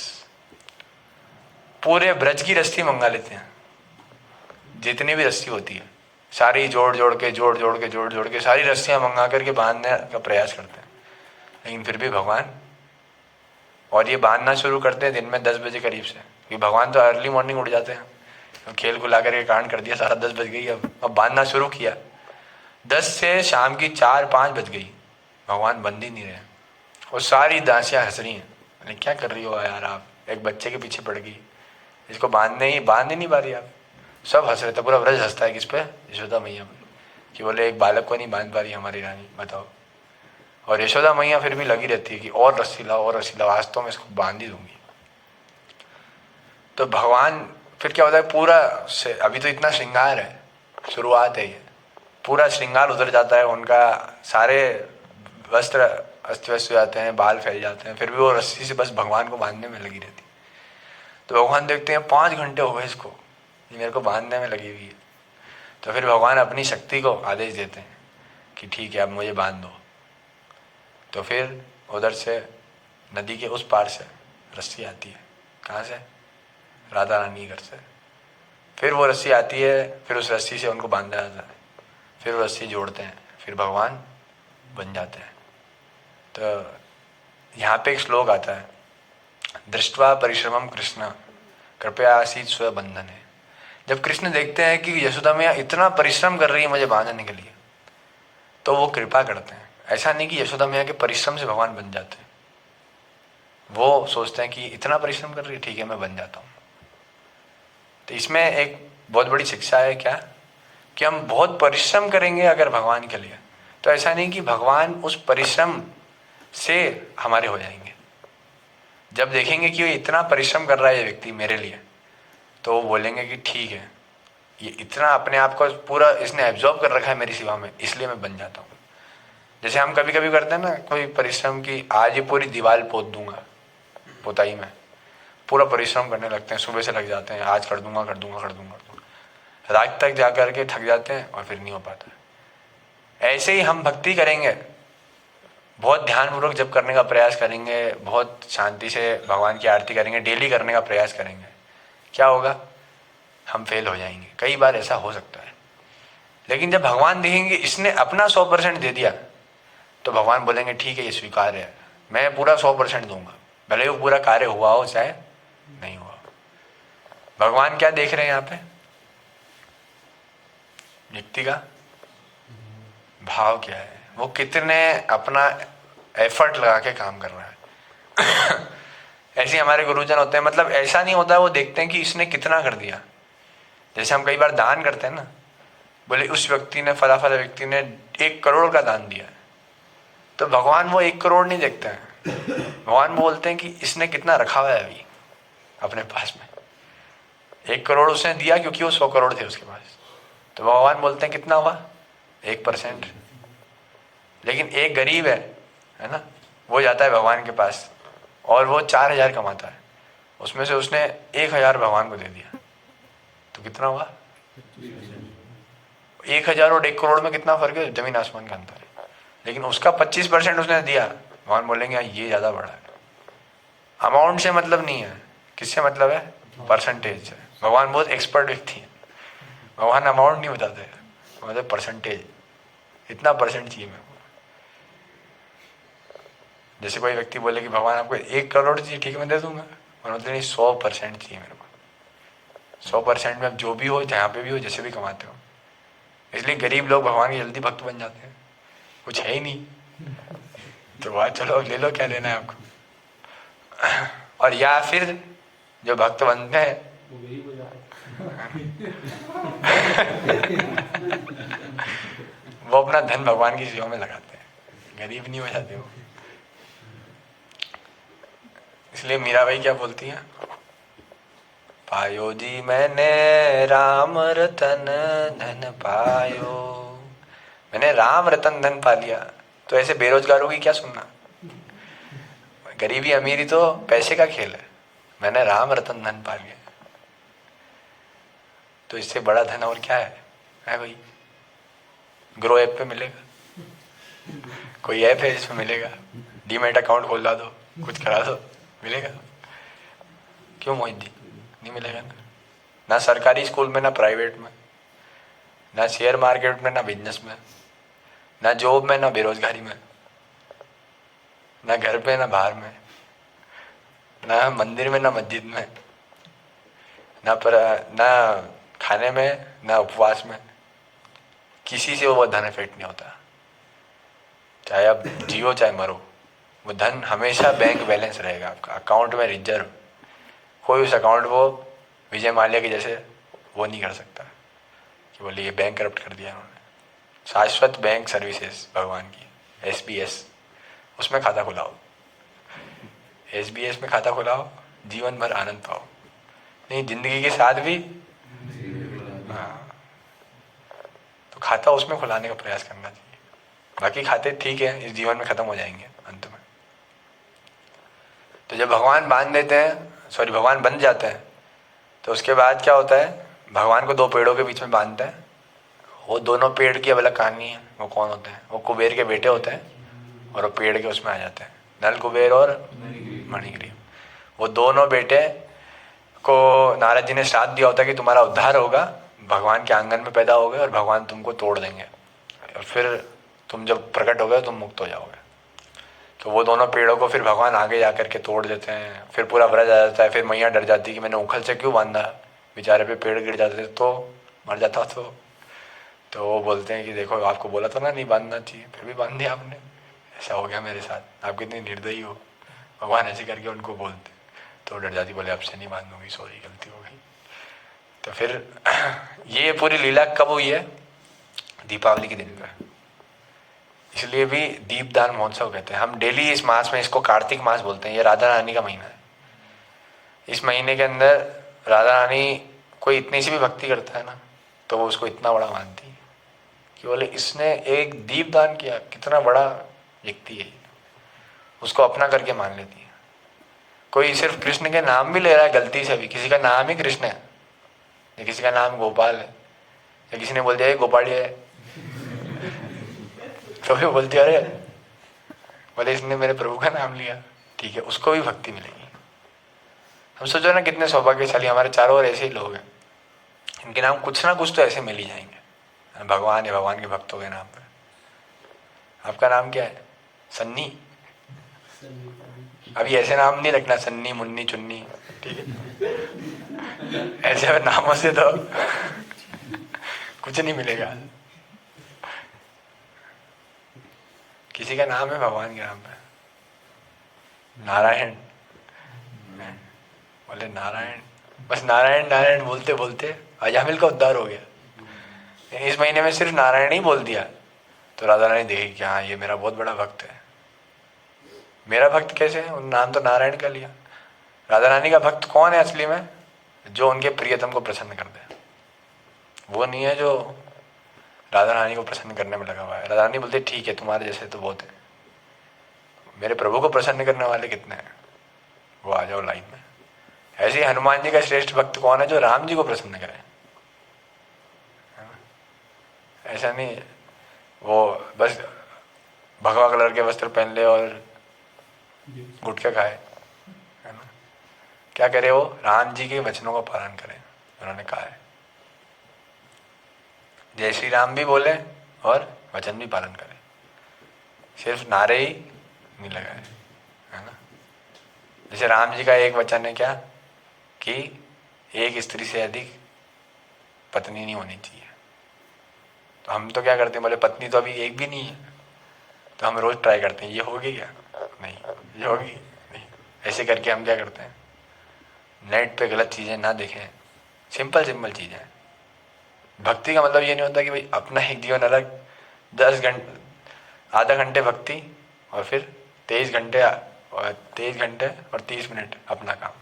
पूरे ब्रज की रस्सी मंगा लेते हैं, जितनी भी रस्सी होती है सारी जोड़ जोड़ के सारी रस्सियां मंगा करके बांधने का प्रयास करते हैं, लेकिन फिर भी भगवान, और ये बांधना शुरू करते हैं दिन में 10 बजे करीब से, क्योंकि भगवान तो अर्ली मॉर्निंग उठ जाते हैं, तो खेल खुला करके कांड कर दिया सारा, 10 बज गई। अब बांधना शुरू किया, 10 से शाम की 4-5 बज गई, भगवान बंद ही नहीं रहे, और सारी दासियां हंस रही हैं, अरे क्या कर रही हो यार आप, एक बच्चे के पीछे पड़ गई, इसको बांध ही नहीं पा रही आप। सब हंस रहे थे, पूरा व्रज हंसता है किस पे, यशोदा मैया पे, कि बोले एक बालक को नहीं बांध पा रही हमारी रानी, बताओ। और यशोदा मैया फिर भी लगी रहती है कि और रस्सी लाओ, आज तो मैं इसको बांध ही दूंगी। तो भगवान फिर क्या होता है, पूरा से अभी तो इतना श्रृंगार है, शुरुआत है ये, पूरा श्रृंगार उतर जाता है उनका, सारे वस्त्र अस्त व्यस्त हो जाते हैं, बाल फैल जाते हैं, फिर भी वो रस्सी से बस भगवान को बांधने में लगी रहती। तो भगवान देखते हैं 5 घंटे हो गए इसको, ये मेरे को बांधने में लगी हुई है। तो फिर भगवान अपनी शक्ति को आदेश देते हैं कि ठीक है अब मुझे बांध दो। तो फिर उधर से नदी के उस पार से रस्सी आती है, कहाँ से, राधा रानी घर से। फिर वो रस्सी आती है, फिर उस रस्सी से उनको बांधा जाता है, फिर वो रस्सी जोड़ते हैं, फिर भगवान बन जाते हैं। तो यहाँ पे एक श्लोक आता है, दृष्ट्वा परिश्रमम कृष्ण कृपया आसीत स्वबंधन है। जब कृष्ण देखते हैं कि यशोदा मैया इतना परिश्रम कर रही है मुझे बांधने के लिए, तो वो कृपा करते हैं। ऐसा नहीं कि यशोदा मैया के परिश्रम से भगवान बन जाते हैं, वो सोचते हैं कि इतना परिश्रम कर रही है, ठीक है मैं बन जाता हूँ। तो इसमें एक बहुत बड़ी शिक्षा है क्या, कि हम बहुत परिश्रम करेंगे अगर भगवान के लिए, तो ऐसा नहीं कि भगवान उस परिश्रम से हमारे हो जाएंगे। जब देखेंगे कि ये इतना परिश्रम कर रहा है ये व्यक्ति मेरे लिए, तो वो बोलेंगे कि ठीक है ये इतना अपने आप को पूरा इसने एब्जॉर्ब कर रखा है मेरी सेवा में, इसलिए मैं बन जाता हूँ। जैसे हम कभी कभी करते हैं ना, कोई परिश्रम की, आज ये पूरी दीवार पोत दूंगा, पोताई में पूरा परिश्रम करने लगते हैं, सुबह से लग जाते हैं, आज कर दूंगा, रात तक जा कर के थक जाते हैं और फिर नहीं हो पाता। ऐसे ही हम भक्ति करेंगे, बहुत ध्यानपूर्वक जब करने का प्रयास करेंगे, बहुत शांति से भगवान की आरती करेंगे, डेली करने का प्रयास करेंगे, क्या होगा, हम फेल हो जाएंगे। कई बार ऐसा हो सकता है। लेकिन जब भगवान देखेंगे इसने अपना 100% दे दिया, तो भगवान बोलेंगे ठीक है, ये स्वीकार्य है, मैं पूरा 100% दूंगा, भले वो पूरा कार्य हुआ हो चाहे नहीं हुआ। भगवान क्या देख रहे हैं यहाँ पे, व्यक्ति का भाव क्या है, वो कितने अपना एफर्ट लगा के काम कर रहा है। ऐसे ही हमारे गुरुजन होते हैं, मतलब ऐसा नहीं होता, वो देखते हैं कि इसने कितना कर दिया। जैसे हम कई बार दान करते हैं ना, बोले उस व्यक्ति ने, फला फला व्यक्ति ने 1 करोड़ का दान दिया, तो भगवान वो 1 करोड़ नहीं देखते हैं, भगवान बोलते हैं कि इसने कितना रखा हुआ है अभी अपने पास में। 1 करोड़ उसने दिया क्योंकि वो 100 करोड़ थे उसके पास, तो भगवान बोलते हैं कितना हुआ, 1%। लेकिन एक गरीब है ना, वो जाता है भगवान के पास और वो 4000 कमाता है, उसमें से उसने 1000 भगवान को दे दिया, तो कितना हुआ, 1000 और 1 करोड़ में कितना फर्क है, जमीन आसमान का अंतर है। लेकिन उसका 25% उसने दिया, भगवान बोलेंगे ये ज़्यादा बड़ा है। अमाउंट से मतलब नहीं है, किससे मतलब है, परसेंटेज है। भगवान बहुत एक्सपर्ट व्यक्ति है, भगवान अमाउंट नहीं बताते, मतलब परसेंटेज, इतना परसेंट चाहिए मेरे को। जैसे कोई व्यक्ति बोले कि भगवान आपको 1 करोड़ चाहिए, ठीक है मैं दे दूंगा, और मतलब नहीं 100% चाहिए मेरे को। 100% में अब जो भी हो, जहाँ पे भी हो, जैसे भी कमाते हो। इसलिए गरीब लोग भगवान के जल्दी भक्त बन जाते हैं, कुछ है ही नहीं, तो वहाँ चलो ले लो, क्या लेना है आपको। और या फिर जो भक्त बनते हैं वो गरीब हो जाते वो अपना धन भगवान की सेवा में लगाते हैं, गरीब नहीं हो जाते वो। इसलिए मीराबाई क्या बोलती हैं, पायो जी मैंने राम रतन धन पायो, मैंने राम रतन धन पा लिया। तो ऐसे बेरोजगारों की क्या सुनना, गरीबी अमीरी तो पैसे का खेल है, मैंने राम रतन धन पा लिया, तो इससे बड़ा धन और क्या है भाई। ग्रो ऐप पे मिलेगा, कोई ऐप है जिसमें मिलेगा, डीमैट अकाउंट खोला दो, कुछ करा दो, मिलेगा। क्यों मोहित जी, नहीं मिलेगा ना सरकारी स्कूल में, ना प्राइवेट में, ना शेयर मार्केट में, ना बिजनेस में, ना जॉब में, ना बेरोजगारी में, ना घर पे, ना बाहर में, ना मंदिर में, ना मस्जिद में, ना खाने में, ना उपवास में, किसी से वो धन इफेक्ट नहीं होता। चाहे आप जियो चाहे मरो, वो धन हमेशा बैंक बैलेंस रहेगा आपका, अकाउंट में रिजर्व। कोई उस अकाउंट को विजय माल्या के जैसे वो नहीं कर सकता कि बोले ये बैंक करप्ट कर दिया उन्होंने। शाश्वत बैंक सर्विसेज भगवान की, SBS, उसमें खाता खुलाओ, SBS में खाता खुलाओ, जीवन भर आनंद पाओ। नहीं, जिंदगी के साथ भी, हाँ, तो खाता उसमें खुलाने का प्रयास करना चाहिए। बाकी खाते ठीक है, इस जीवन में खत्म हो जाएंगे अंत में। तो जब भगवान बांध देते हैं, भगवान बन जाते हैं, तो उसके बाद क्या होता है, भगवान को 2 पेड़ों के बीच में बांधते हैं। वो दोनों पेड़ की अलग कहानी है। वो कौन होते हैं, वो कुबेर के बेटे होते हैं, और वो पेड़ के उसमें आ जाते हैं, नल कुबेर और मणिग्रीव। वो दोनों बेटे को नारद जी ने श्राद्ध दिया होता है कि तुम्हारा उद्धार होगा, भगवान के आंगन में पैदा होगे और भगवान तुमको तोड़ देंगे, और फिर तुम जब प्रकट हो गए तुम मुक्त हो जाओगे। तो वो दोनों पेड़ों को फिर भगवान आगे जा करके तोड़ देते हैं। फिर पूरा व्रज आ जाता है। फिर मैया डर जाती है कि मैंने उखल से क्यों बांधा, बेचारे पे पेड़ गिर जाते तो मर जाता। तो वो बोलते हैं कि देखो आपको बोला था ना नहीं बांधना चाहिए, फिर भी बांध दिया आपने, ऐसा हो गया मेरे साथ, आप कितनी निर्दयी हो। भगवान ऐसे करके उनको बोलते, तो डर जाती, बोले आपसे नहीं बांधूंगी, सॉरी गलती हो गई। तो फिर ये पूरी लीला कब हुई है, दीपावली के दिन पे। इसलिए भी दीपदान महोत्सव कहते हैं। हम डेली इस मास में, इसको कार्तिक मास बोलते हैं, ये राधा रानी का महीना है। इस महीने के अंदर राधा रानी कोई इतनी सी भी भक्ति करता है ना, तो वो उसको इतना बड़ा मानती है कि बोले इसने एक दीपदान किया, कितना बड़ा व्यक्ति है, उसको अपना करके मान लेती है। कोई सिर्फ कृष्ण के नाम भी ले रहा है गलती से भी, किसी का नाम ही कृष्ण है या किसी का नाम गोपाल है, या किसी ने बोल दिया गोपाली है, तो भी बोलती अरे, बोले इसने मेरे प्रभु का नाम लिया, ठीक है, उसको भी भक्ति मिलेगी। हम सोचो ना कितने सौभाग्यशाली, हमारे चारों ओर ऐसे ही लोग हैं, इनके नाम कुछ ना कुछ तो ऐसे मिल ही जाएंगे, भगवान या भगवान के भक्तों के नाम पर। आपका नाम क्या है? सन्नी। अभी ऐसे नाम नहीं रखना, सन्नी मुन्नी चुन्नी, ठीक है, ऐसे नामों से तो कुछ नहीं मिलेगा। किसी का नाम है भगवान के नाम पे, नारायण, बोले नारायण, बस नारायण नारायण बोलते बोलते अजामिल का उद्धार हो गया। इस महीने में सिर्फ नारायण ही बोल दिया तो राधा रानी देखी कि हाँ ये मेरा बहुत बड़ा भक्त है। मेरा भक्त कैसे है? उन नाम तो नारायण का लिया। राधा रानी का भक्त कौन है असली में? जो उनके प्रियतम को प्रसन्न कर दे। वो नहीं है जो राधा रानी को प्रसन्न करने में लगा हुआ है। राधा रानी बोलते ठीक है तुम्हारे जैसे तो बहुत है, मेरे प्रभु को प्रसन्न करने वाले कितने हैं, वो आ जाओ लाइन में। ऐसे ही हनुमान जी का श्रेष्ठ भक्त कौन है? जो राम जी को प्रसन्न करे। ऐसा नहीं वो बस भगवा कलर के वस्त्र पहन ले और गुटखा खाए, है ना। क्या करे वो? राम जी के वचनों का पालन करे, उन्होंने कहा है जय श्री राम भी बोले और वचन भी पालन करे, सिर्फ नारे ही नहीं लगाए, है ना। जैसे राम जी का एक वचन है क्या कि एक स्त्री से अधिक पत्नी नहीं होनी चाहिए। तो हम तो क्या करते हैं, बोले पत्नी तो अभी एक भी नहीं है, तो हम रोज ट्राई करते हैं ये होगी क्या, नहीं ये होगी नहीं, ऐसे करके हम क्या करते हैं, नेट पे गलत चीज़ें ना देखें, सिंपल सिंपल चीज़ें। भक्ति का मतलब ये नहीं होता कि भाई अपना एक जीवन अलग, 10 घंटे, आधा घंटे भक्ति और फिर 23 घंटे और 30 मिनट अपना काम।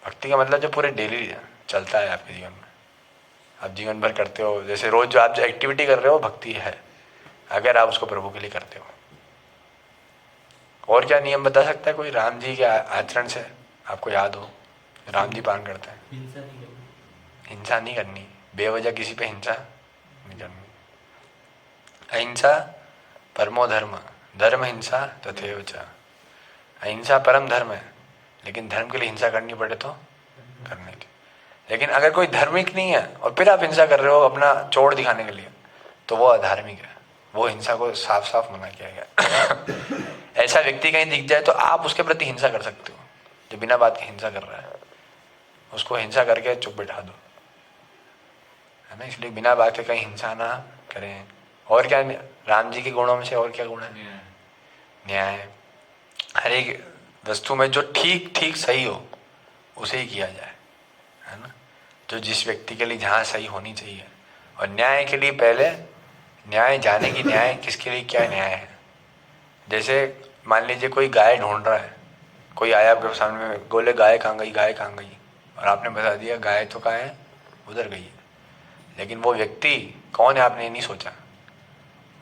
भक्ति का मतलब जो पूरे डेली चलता है आपके जीवन में, आप जीवन भर करते हो। जैसे रोज जो आप जो एक्टिविटी कर रहे हो भक्ति है, अगर आप उसको प्रभु के लिए करते हो। और क्या नियम बता सकता है कोई राम जी के आचरण से आपको याद हो? राम जी पालन करते हैं, हिंसा नहीं करनी, हिंसा नहीं करनी, बेवजह किसी पे हिंसा नहीं करनी। अहिंसा परमो धर्म, धर्म हिंसा तथैव च। अहिंसा परम धर्म है, लेकिन धर्म के लिए हिंसा करनी पड़े तो करने की। लेकिन अगर कोई धार्मिक नहीं है और फिर आप हिंसा कर रहे हो अपना चोट दिखाने के लिए, तो वो अधार्मिक है, वो हिंसा को साफ साफ मना किया गया। ऐसा व्यक्ति कहीं दिख जाए तो आप उसके प्रति हिंसा कर सकते हो, जो बिना बात के हिंसा कर रहा है उसको हिंसा करके चुप बैठा दो, है ना। इसलिए बिना बात के कहीं हिंसा ना करें। और क्या राम जी के गुणों में से और क्या गुण है? न्याय। हर एक वस्तु में जो ठीक ठीक सही हो उसे ही किया जाए, है ना। जो जिस व्यक्ति के लिए जहाँ सही होनी चाहिए। और न्याय के लिए पहले न्याय जाने की, न्याय किसके लिए क्या न्याय है। जैसे मान लीजिए कोई गाय ढूंढ रहा है, कोई आया आपके सामने में, बोले गाय कहाँ गई, गाय कहाँ गई, और आपने बता दिया गाय तो कहाँ है, उधर गई है। लेकिन वो व्यक्ति कौन है आपने ये नहीं सोचा।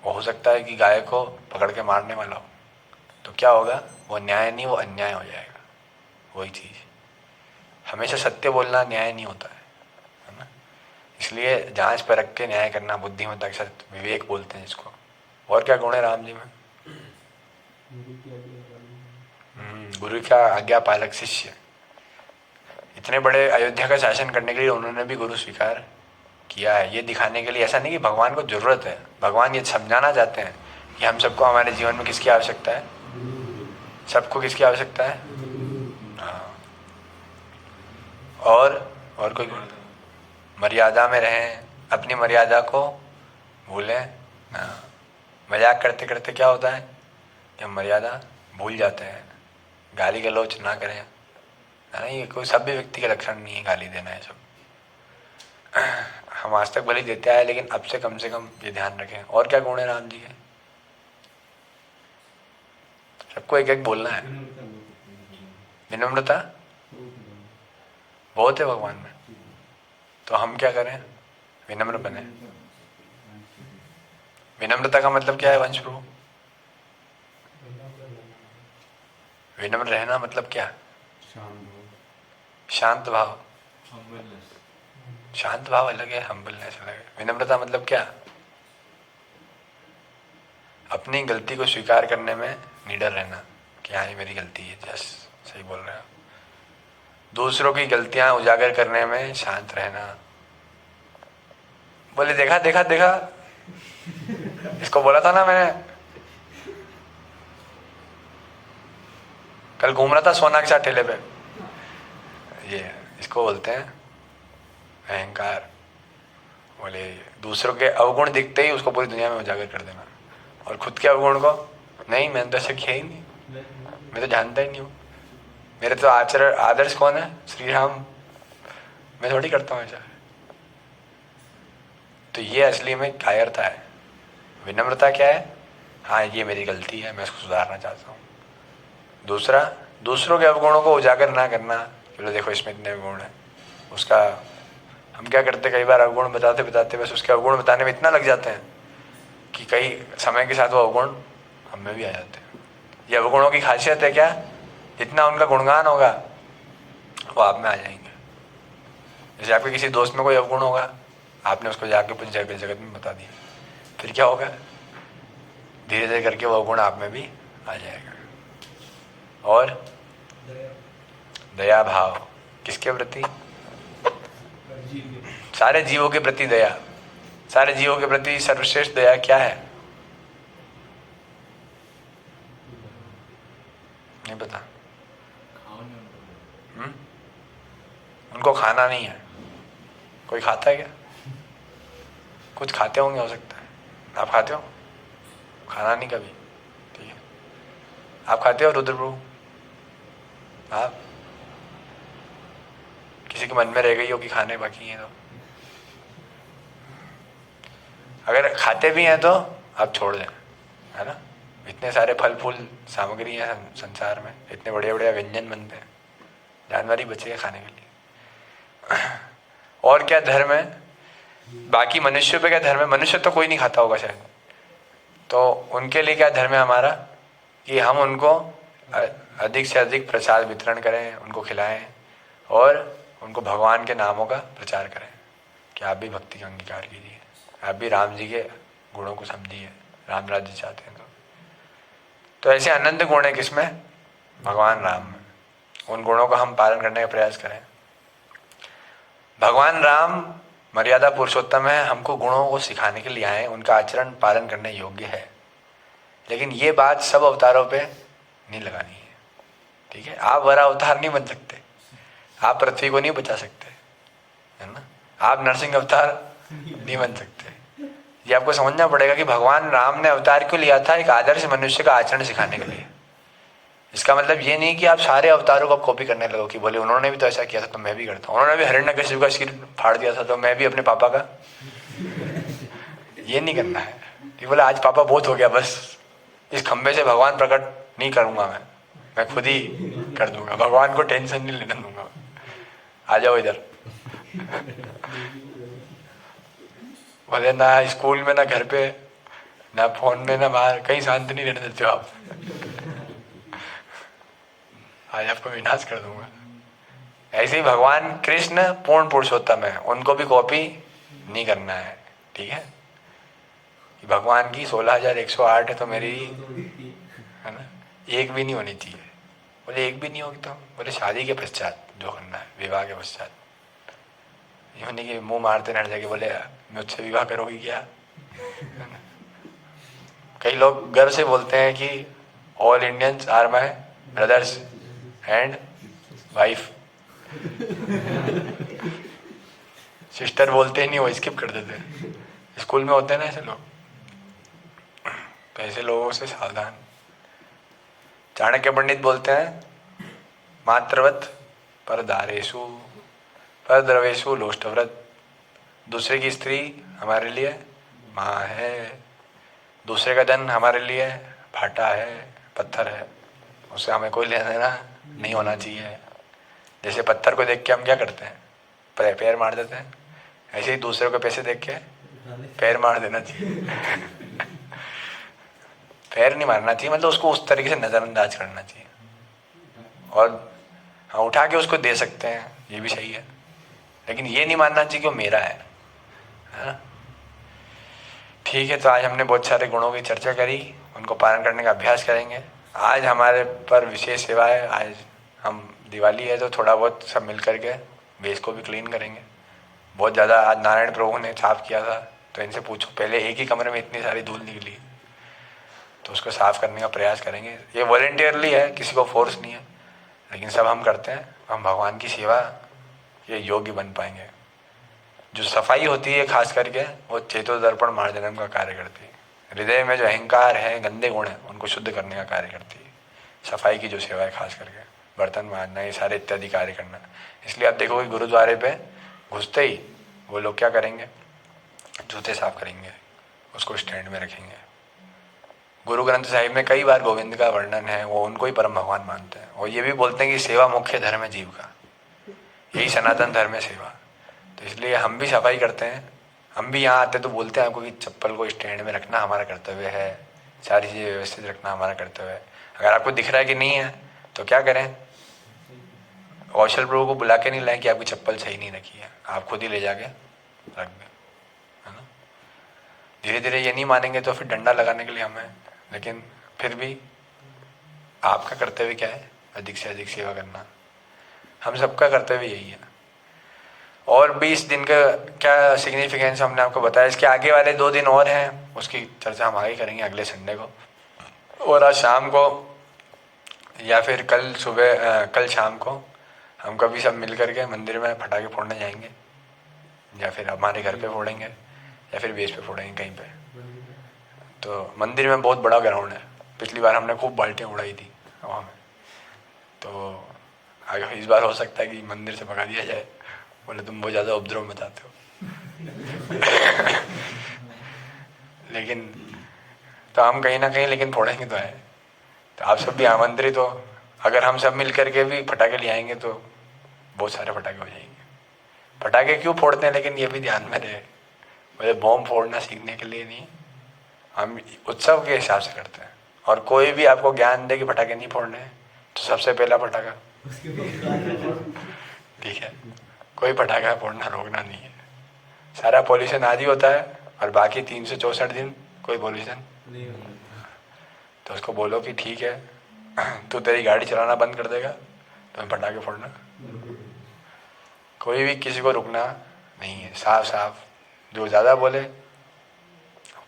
वो हो सकता है कि गाय को पकड़ के मारने वाला हो, तो क्या होगा, वो न्याय नहीं, वो अन्याय हो जाएगा। वही चीज़, हमेशा सत्य बोलना न्याय नहीं होता है ना। इसलिए जांच पर रख के न्याय करना बुद्धिमत्ता के साथ, विवेक बोलते हैं इसको। और क्या गुण है राम जी में? गुरु का आज्ञा पालक शिष्य। इतने बड़े अयोध्या का शासन करने के लिए उन्होंने भी गुरु स्वीकार किया है, ये दिखाने के लिए। ऐसा नहीं कि भगवान को जरूरत है, भगवान ये समझाना चाहते हैं कि हम सबको हमारे जीवन में किसकी आवश्यकता है, सबको किसकी आवश्यकता है। हाँ। और कोई गुण, मर्यादा में रहें, अपनी मर्यादा को भूलें। हाँ। मजाक करते करते क्या होता है कि हम मर्यादा भूल जाते हैं। गाली गलौज ना करें, है ना। ये कोई सभ्य व्यक्ति का लक्षण नहीं है गाली देना, है सब। हम आज तक भले देते आए, लेकिन अब से कम ये ध्यान रखें। और क्या गुण है राम जी के? सबको एक एक बोलना है। विनम्रता बहुत है भगवान में, तो हम क्या करें, विनम्र बने। विनम्रता का मतलब क्या है वंश प्रभु? विनम्र रहना मतलब क्या? शांत भाव। शांत भाव अलग है, हम्बलनेस अलग है। विनम्रता मतलब क्या? अपनी गलती को स्वीकार करने में निडर रहना कि हाँ ये मेरी गलती है, जस्ट सही बोल रहे हो। दूसरों की गलतियां उजागर करने में शांत रहना। बोले देखा देखा देखा, इसको बोला था ना मैंने, कल घूम रहा था सोनाक्षी के ठेले पे। ये इसको बोलते हैं अहंकार। बोले दूसरों के अवगुण दिखते ही उसको पूरी दुनिया में उजागर कर देना, और खुद के अवगुण को नहीं, मैंने तो ऐसा किया ही नहीं, मैं तो जानता ही नहीं हूँ, मेरे तो आचरण आदर्श कौन है, श्री राम, मैं थोड़ी करता हूँ ऐसा। तो ये असली में कायरता है। विनम्रता क्या है, हाँ ये मेरी गलती है, मैं इसको सुधारना चाहता हूँ। दूसरा, दूसरों के अवगुणों को उजागर ना करना, चलो देखो इसमें इतने अवगुण है, उसका हम क्या करते, कई बार अवगुण बताते बताते बस उसके अवगुण बताने में इतना लग जाते हैं कि कई समय के साथ वो अवगुण हम में भी आ जाते हैं। ये अवगुणों की खासियत है क्या, जितना उनका गुणगान होगा वो आप में आ जाएंगे। जैसे आपके किसी दोस्त में कोई अवगुण होगा, आपने उसको जाके पूरी जगत में बता दिया, फिर क्या होगा, धीरे धीरे करके वो अवगुण आप में भी आ जाएगा। और दया भाव, किसके प्रति, सारे जीवों के प्रति दया। सारे जीवों के प्रति सर्वश्रेष्ठ दया क्या है, नहीं पता। उनको खाना नहीं है, कोई खाता है क्या, कुछ खाते होंगे हो सकता है, आप खाते हो, खाना नहीं कभी, ठीक है। आप खाते हो रुद्र प्रभु, आप किसी के मन में रह गई हो कि खाने बाकी हैं, तो अगर खाते भी हैं तो आप छोड़ दें, है ना। इतने सारे फल फूल सामग्री हैं संसार में, इतने बढ़िया बढ़िया व्यंजन बनते हैं, जानवर ही बचेगा खाने के लिए। और क्या धर्म है, बाकी मनुष्यों पे क्या धर्म है, मनुष्य तो कोई नहीं खाता होगा शायद, तो उनके लिए क्या धर्म है हमारा, कि हम उनको अधिक से अधिक प्रसाद वितरण करें, उनको खिलाएं और उनको भगवान के नामों का प्रचार करें कि आप भी भक्ति का अंगीकार कीजिए, आप भी राम जी के गुणों को समझिए, राम राज्य चाहते हैं तो ऐसे अनंत गुण है किसमें, भगवान राम में। उन गुणों का हम पालन करने का प्रयास करें। भगवान राम मर्यादा पुरुषोत्तम है, हमको गुणों को सिखाने के लिए आए, उनका आचरण पालन करने योग्य है, लेकिन ये बात सब अवतारों पे नहीं लगानी है, ठीक है। आप वरा अवतार नहीं बन सकते, आप पृथ्वी को नहीं बचा सकते, है ना, आप नरसिंह अवतार नहीं बन सकते। ये आपको समझना पड़ेगा कि भगवान राम ने अवतार क्यों लिया था, एक आदर्श मनुष्य का आचरण सिखाने के लिए। इसका मतलब ये नहीं कि आप सारे अवतारों को कॉपी करने लगो कि बोले उन्होंने भी तो ऐसा किया था तो मैं भी करता हूँ, उन्होंने भी हिरण्यकशिपु का सिर फाड़ दिया था तो मैं भी अपने पापा का ये नहीं करना है कि बोले आज पापा बहुत हो गया, बस इस खंबे से भगवान प्रकट नहीं करूंगा, मैं खुद ही कर दूंगा, भगवान को टेंशन नहीं लेने दूंगा, आ जाओ इधर। बोले ना स्कूल में ना घर पे ना फोन में ना बाहर, कहीं शांति नहीं रहने देते हो आप, आज आपको विनाश कर दूंगा। ऐसे ही भगवान कृष्ण पूर्ण पुरुषोत्तम है, उनको भी कॉपी नहीं करना है, ठीक है। कि भगवान की 16,108 है तो मेरी, है ना, एक भी नहीं होनी चाहिए। बोले एक भी नहीं होगी तो, बोले शादी के पश्चात जो करना है, विवाह के पश्चात, ये नहीं कि मुंह मारते रहने जाके बोले मुझसे विवाह करोगी क्या। कई लोग गर्व से बोलते हैं कि all Indians are my brothers and wife, sister बोलते ही नहीं, वो स्किप कर देते हैं। स्कूल में होते हैं ना ऐसे लोग, तो ऐसे लोगों से सावधान। चाणक्य पंडित बोलते हैं मात्रवत परदारेषु परद्रवेशु लोष्टव्रत, दूसरे की स्त्री हमारे लिए माँ है, दूसरे का धन हमारे लिए भाटा है, पत्थर है, उससे हमें कोई लेना देना नहीं होना चाहिए। जैसे पत्थर को देख के हम क्या करते हैं, पैर मार देते हैं, ऐसे ही दूसरे को पैसे देख के पैर मार देना चाहिए। पैर नहीं मारना चाहिए, मतलब उसको उस तरीके से नज़रअंदाज करना चाहिए, और हाँ उठा के उसको दे सकते हैं, ये भी सही है, लेकिन ये नहीं मानना चाहिए कि वो मेरा है ना। ठीक। ठीक है, तो आज हमने बहुत सारे गुणों की चर्चा करी, उनको पालन करने का अभ्यास करेंगे। आज हमारे पर विशेष सेवा है, आज हम दिवाली है तो थोड़ा बहुत सब मिल करके वेश को भी क्लीन करेंगे। बहुत ज़्यादा आज नारायण प्रभु ने साफ किया था, तो इनसे पूछो, पहले एक ही कमरे में इतनी सारी धूल निकली, तो उसको साफ करने का प्रयास करेंगे। ये वॉलेंटियरली है, किसी को फोर्स नहीं है, लेकिन सब हम करते हैं। हम भगवान की सेवा ये योग्य बन पाएंगे। जो सफाई होती है खास करके, वो चेतो दर्पण मार्जनम का कार्य करती है। हृदय में जो अहंकार है, गंदे गुण है, उनको शुद्ध करने का कार्य करती है। सफाई की जो सेवा है, खास करके बर्तन मांजना, ये सारे इत्यादि कार्य करना। इसलिए आप देखोगे गुरुद्वारे पे घुसते ही वो लोग क्या करेंगे, जूते साफ करेंगे, उसको स्टैंड में रखेंगे। गुरु ग्रंथ साहिब में कई बार गोविंद का वर्णन है, वो उनको ही परम भगवान मानते हैं, और ये भी बोलते हैं कि सेवा मुख्य धर्म है जीव का, यही सनातन धर्म है सेवा। तो इसलिए हम भी सफाई करते हैं। हम भी यहाँ आते तो बोलते हैं आपको कि चप्पल को स्टैंड में रखना हमारा कर्तव्य है, सारी चीज़ें व्यवस्थित रखना हमारा कर्तव्य है। अगर आपको दिख रहा है कि नहीं है तो क्या करें, कौशल प्रभु को बुला के नहीं लाएं कि आपकी चप्पल सही नहीं रखी है, आप खुद ही ले जाके रख दें, है ना। धीरे धीरे ये नहीं मानेंगे तो फिर डंडा लगाने के लिए हमें, लेकिन फिर भी आपका कर्तव्य क्या है, अधिक से अधिक सेवा करना। हम सबका कर्तव्य यही है। और भी इस दिन का क्या सिग्निफिकेंस हमने आपको बताया। इसके आगे वाले 2 दिन और हैं, उसकी चर्चा हम आगे करेंगे अगले संडे को। और आज शाम को या फिर कल सुबह कल शाम को हम कभी सब मिल करके मंदिर में पटाखे फोड़ने जाएंगे, या फिर हमारे घर पे फोड़ेंगे, या फिर बेस पे फोड़ेंगे कहीं पे। तो मंदिर में बहुत बड़ा ग्राउंड है, पिछली बार हमने खूब बाल्टियाँ उड़ाई थी हवा में, तो आगे इस बार हो सकता है कि मंदिर से भगा दिया जाए, बोले तुम बहुत ज़्यादा उपद्रव मचाते हो। लेकिन तो हम कहीं ना कहीं लेकिन फोड़ेंगे तो है। तो आप सब भी आमंत्रित हो। अगर हम सब मिल करके भी पटाखे ले आएंगे तो बहुत सारे पटाखे हो जाएंगे। पटाखे क्यों फोड़ते हैं, लेकिन ये भी ध्यान में रहे, बोले बॉम्ब फोड़ना सीखने के लिए नहीं, हम उत्सव के हिसाब से करते हैं। और कोई भी आपको ज्ञान दे कि पटाखे नहीं फोड़ने हैं, तो सबसे पहला पटाखा, ठीक है, कोई पटाखा फोड़ना रोकना नहीं है। सारा पॉल्यूशन आज ही होता है और बाकी 364 दिन कोई पॉल्यूशन नहीं होता। तो उसको बोलो कि ठीक है, तू तेरी गाड़ी चलाना बंद कर देगा तो मैं पटाखे फोड़ना। कोई भी किसी को रुकना नहीं है, साफ साफ। जो ज़्यादा बोले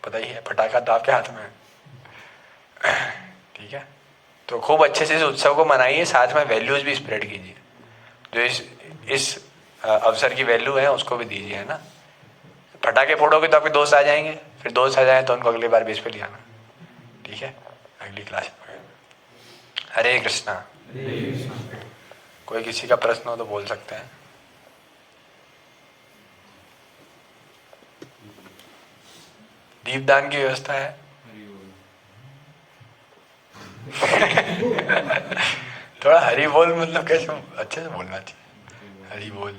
पता ही है, पटाखा तो आपके हाथ में है, ठीक है। तो खूब अच्छे से इस उत्सव को मनाइए, साथ में वैल्यूज भी स्प्रेड कीजिए। जो इस अवसर की वैल्यू है उसको भी दीजिए, है ना। पटाखे फोड़ोगे तो आपके दोस्त आ जाएंगे, फिर दोस्त आ जाए तो उनको अगली बार बेस पे ले आना, ठीक है। अगली क्लास में हरे कृष्णा। कोई किसी का प्रश्न हो तो बोल सकते हैं। दीपदान की व्यवस्था है। थोड़ा हरि बोल मतलब कैसे, अच्छे से बोलना चाहिए, हरि बोल।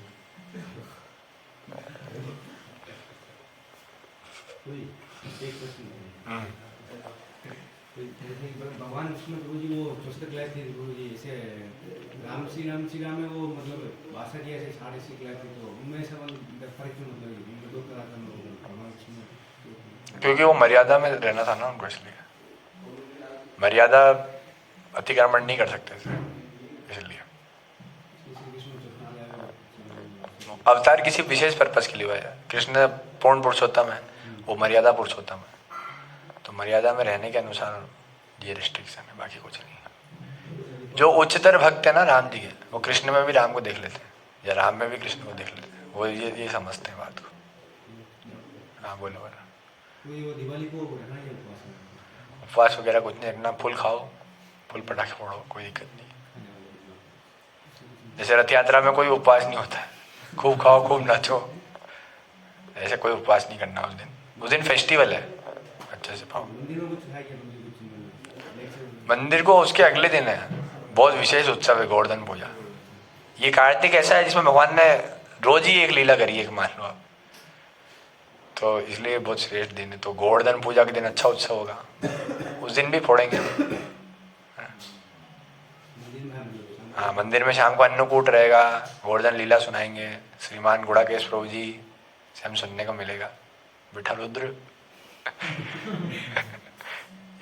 भगवान विष्णु प्रभु जी वो पुस्तक लाए थे प्रभु जी, ऐसे राम श्री राम में वो मतलब भाषा की ऐसे 6.5 लाए थे, तो उनमें से फर्क क्यों, मतलब 2 तरह का भगवान विष्णु, क्योंकि वो मर्यादा में रहना था ना उनको, इसलिए मर्यादा अतिक्रमण नहीं कर सकते थे, इसलिए अवतार किसी विशेष पर्पस के लिए हुआ है। कृष्ण पूर्ण पुरुषोत्तम है, वो मर्यादा पुरुषोत्तम है, तो मर्यादा में रहने के अनुसार ये रिस्ट्रिक्शन है, बाकी कुछ नहीं है। जो उच्चतर भक्त है ना राम जी के, वो कृष्ण में भी राम को देख लेते हैं, या राम में भी कृष्ण को देख लेते हैं, वो ये समझते हैं बात को। हाँ बोलो बोलो। वो दिवाली को रहना ही उपवास वगैरह कुछ नहीं रखना, फूल खाओ, फूल पटाखे फोड़ो, कोई दिक्कत नहीं। जैसे रथ यात्रा में कोई उपवास नहीं होता है, खूब खाओ खूब नाचो, ऐसे कोई उपवास नहीं करना उस दिन फेस्टिवल है, अच्छे से पाओ। मंदिर को उसके अगले दिन है, बहुत विशेष उत्सव है गोवर्धन पूजा। ये कार्तिक ऐसा है जिसमें भगवान ने रोज ही एक लीला करी है, एक मान लो आप, तो इसलिए बहुत श्रेष्ठ दिन है। तो गोवर्धन पूजा के दिन अच्छा उत्सव होगा, उस दिन भी फोड़ेंगे। हाँ, मंदिर में शाम को अन्नकूट रहेगा, गोवर्धन लीला सुनाएंगे, श्रीमान गुड़ाकेश प्रभु जी से हम सुनने को मिलेगा, विठल रुद्र।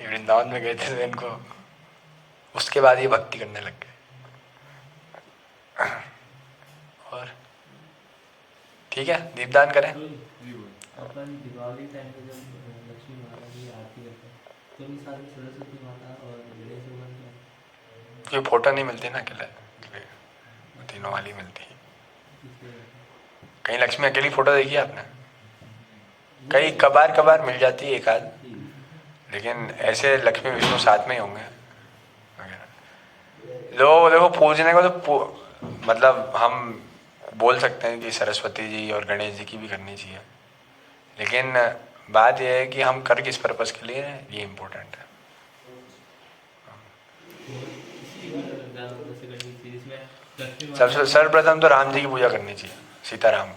ये वृंदावन में गए थे तो इनको उसके बाद ये भक्ति करने लग गए। और ठीक है, दीपदान करें। अपन दिवाली टाइम पे जब लक्ष्मी माता की आरती करते हैं तो भी साथ में सरस्वती माता और गणेश भगवान का ये फोटो नहीं मिलती ना अकेले, तीनों वाली मिलती है। कहीं लक्ष्मी अकेली फोटो देखी है आपने? कई कबार कबार मिल जाती है एक आध, लेकिन ऐसे लक्ष्मी विष्णु साथ में ही होंगे वगैरह। लोग देखो पूजने को तो मतलब हम बोल सकते हैं कि सरस्वती जी और गणेश जी की भी करनी चाहिए, लेकिन बात यह है कि हम कर किस पर्पस के लिए हैं, ये इम्पोर्टेंट है। सबसे सर्वप्रथम तो राम जी की पूजा करनी चाहिए, सीताराम,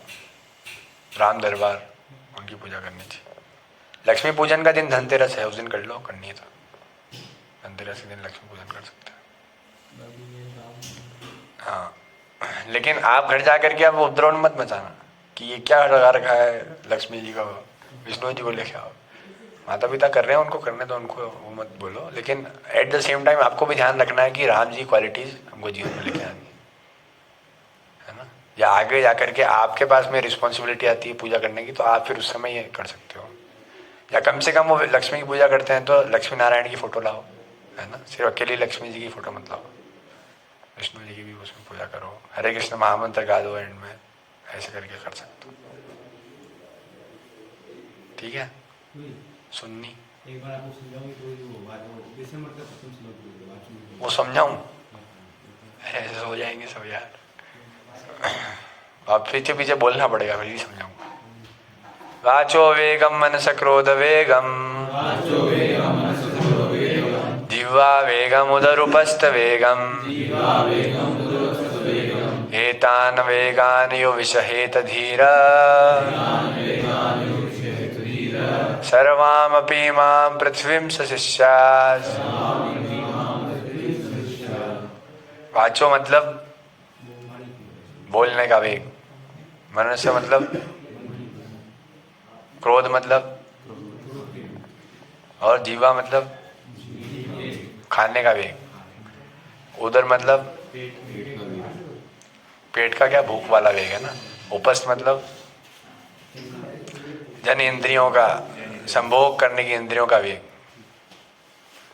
राम दरबार, उनकी पूजा करनी चाहिए। लक्ष्मी पूजन का दिन धनतेरस है, उस दिन कर लो, करनी है तो धनतेरस के दिन लक्ष्मी पूजन कर सकते हैं। हाँ, लेकिन आप घर जा करके आप उपद्रव मत मचाना कि ये क्या लगा रखा है लक्ष्मी जी का, विष्णु जी को लेके आओ। माता पिता कर रहे हैं, उनको करने दो, उनको वो मत बोलो, लेकिन एट द सेम टाइम आपको भी ध्यान रखना है कि राम जी क्वालिटीज हमको जीवन में लेके आनी है ना। या आगे जा करके आपके पास में रिस्पॉन्सिबिलिटी आती है पूजा करने की, तो आप फिर उस समय ये कर सकते हो। या कम से कम वो लक्ष्मी की पूजा करते हैं तो लक्ष्मी नारायण की फोटो लाओ, है ना। सिर्फ अकेली लक्ष्मी जी की फोटो मत लाओ, विष्णु जी की भी उसमें पूजा करो, हरे कृष्ण महामंत्र गा दो एंड में, ऐसे करके कर सकते हो। ठीक है, सुननी एक बार आपको समझाऊंगी तो वो बात वो दिसंबर का प्रथम श्लोक वो समझाऊं, ऐसे हो जाएंगे सब यार। आप पीछे पीछे बोलना पड़ेगा, फिर ही समझाऊंगा। वाचो वेगम मनस क्रोध वेगम, जिह्वा वेगम उदरुपस्थ वेगम, एतान वेगान यो विषहेत धीरा, सर्वामपि मां पृथ्वीं सशिष्यास। वाचो मतलब बोलने का वेग, मनुष्य मतलब क्रोध मतलब, और जीवा मतलब खाने का वेग, उदर मतलब पेट का क्या, भूख वाला वेग है ना। उपस्थ मतलब जन इंद्रियों का, संभोग करने की इंद्रियों का वेग।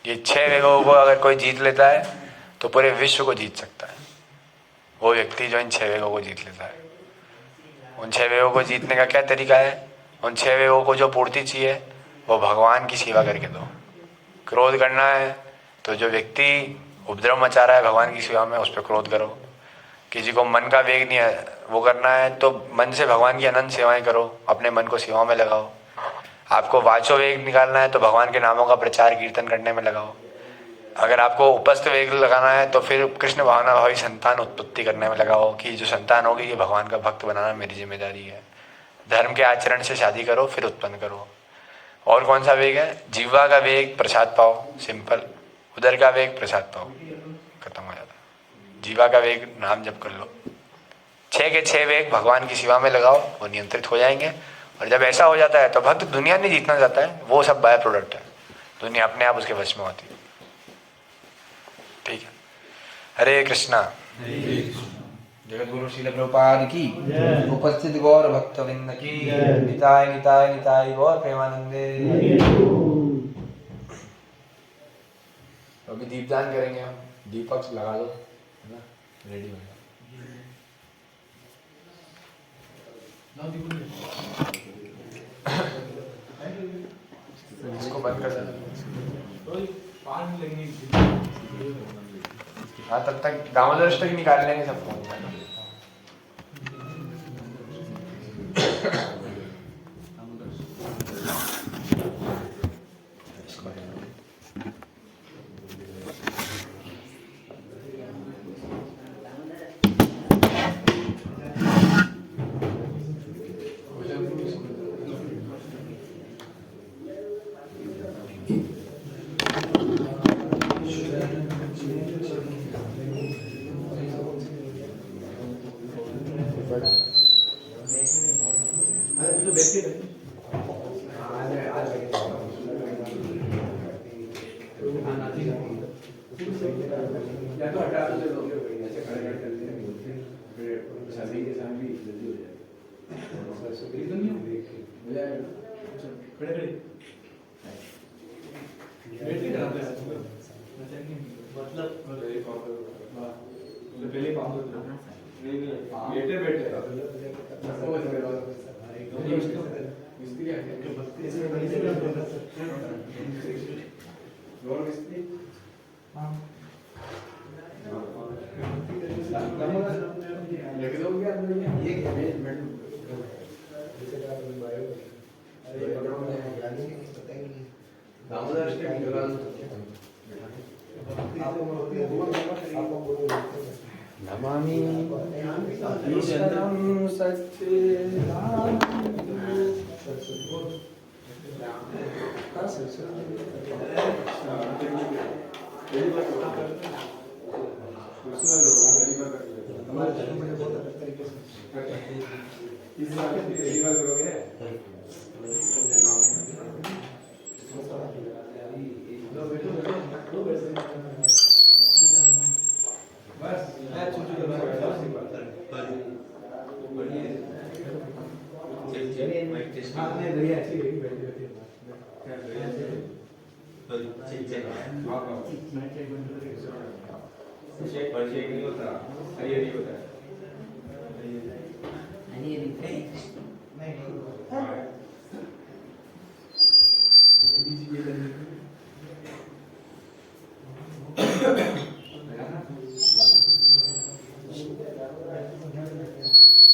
ये 6 वेगों को अगर कोई जीत लेता है तो पूरे विश्व को जीत सकता है, वो व्यक्ति जो इन 6 वेगों को जीत लेता है। उन 6 वेगों को जीतने का क्या तरीका है? उन 6 वेगों को जो पूर्ति चाहिए वो भगवान की सेवा करके दो। क्रोध करना है तो जो व्यक्ति उपद्रव मचा रहा है भगवान की सेवा में, उस पर क्रोध करो। किसी को मन का वेग नहीं है वो करना है तो मन से भगवान की अनंत सेवाएं करो, अपने मन को सेवा में लगाओ। आपको वाचो वेग निकालना है तो भगवान के नामों का प्रचार कीर्तन करने में लगाओ। अगर आपको उपस्थ वेग लगाना है तो फिर कृष्ण भावना भावी संतान उत्पत्ति करने में लगाओ, कि जो संतान होगी ये भगवान का भक्त बनाना मेरी जिम्मेदारी है। धर्म के आचरण से शादी करो फिर उत्पन्न करो। और कौन सा वेग है? जीवा का वेग प्रसाद पाओ, सिंपल। उदर का वेग प्रसाद पाओ, खत्म हो जाता। जीवा का वेग नाम जप कर लो। 6 के 6 वेग भगवान की सेवा में लगाओ, वो नियंत्रित हो जाएंगे। और जब ऐसा हो जाता है तो भक्त दुनिया नहीं जीतना चाहता है, वो सब बाय प्रोडक्ट है, दुनिया अपने आप उसके वश में होती है। ठीक है, हरे कृष्णा। जगत गुरु श्रील प्रभुपाद की, उपस्थित गौर भक्त वृंद की, निताय निताय निताय गौर प्रेमानंदे। अभी दीपदान करेंगे हम, दीपक लगा दो, है ना, रेडी हो जाओ। इसको बंद कर दो। हाँ, तब तक दामोदर अष्टक निकाल लेंगे सब फोन में। आज या तो हटा दो लोग ऐसे खड़े खड़े करते हैं बोलते हैं फिर शादी के साथ भी जल्दी हो जाए एकदम नहीं हो जाएगा खड़े खड़े वेट नहीं कराते हैं मतलब पहले काम करते हैं नहीं बैठे बैठे मिस्त्री आ गया और मिस्त्री लेके दो क्या अंदर ये क्या मैं दामोदर स्टेट दौरान नमामि ईश्वरं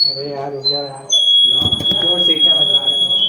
अरे यार रुक जा यार, क्यों सीटियां बजा रहे हो?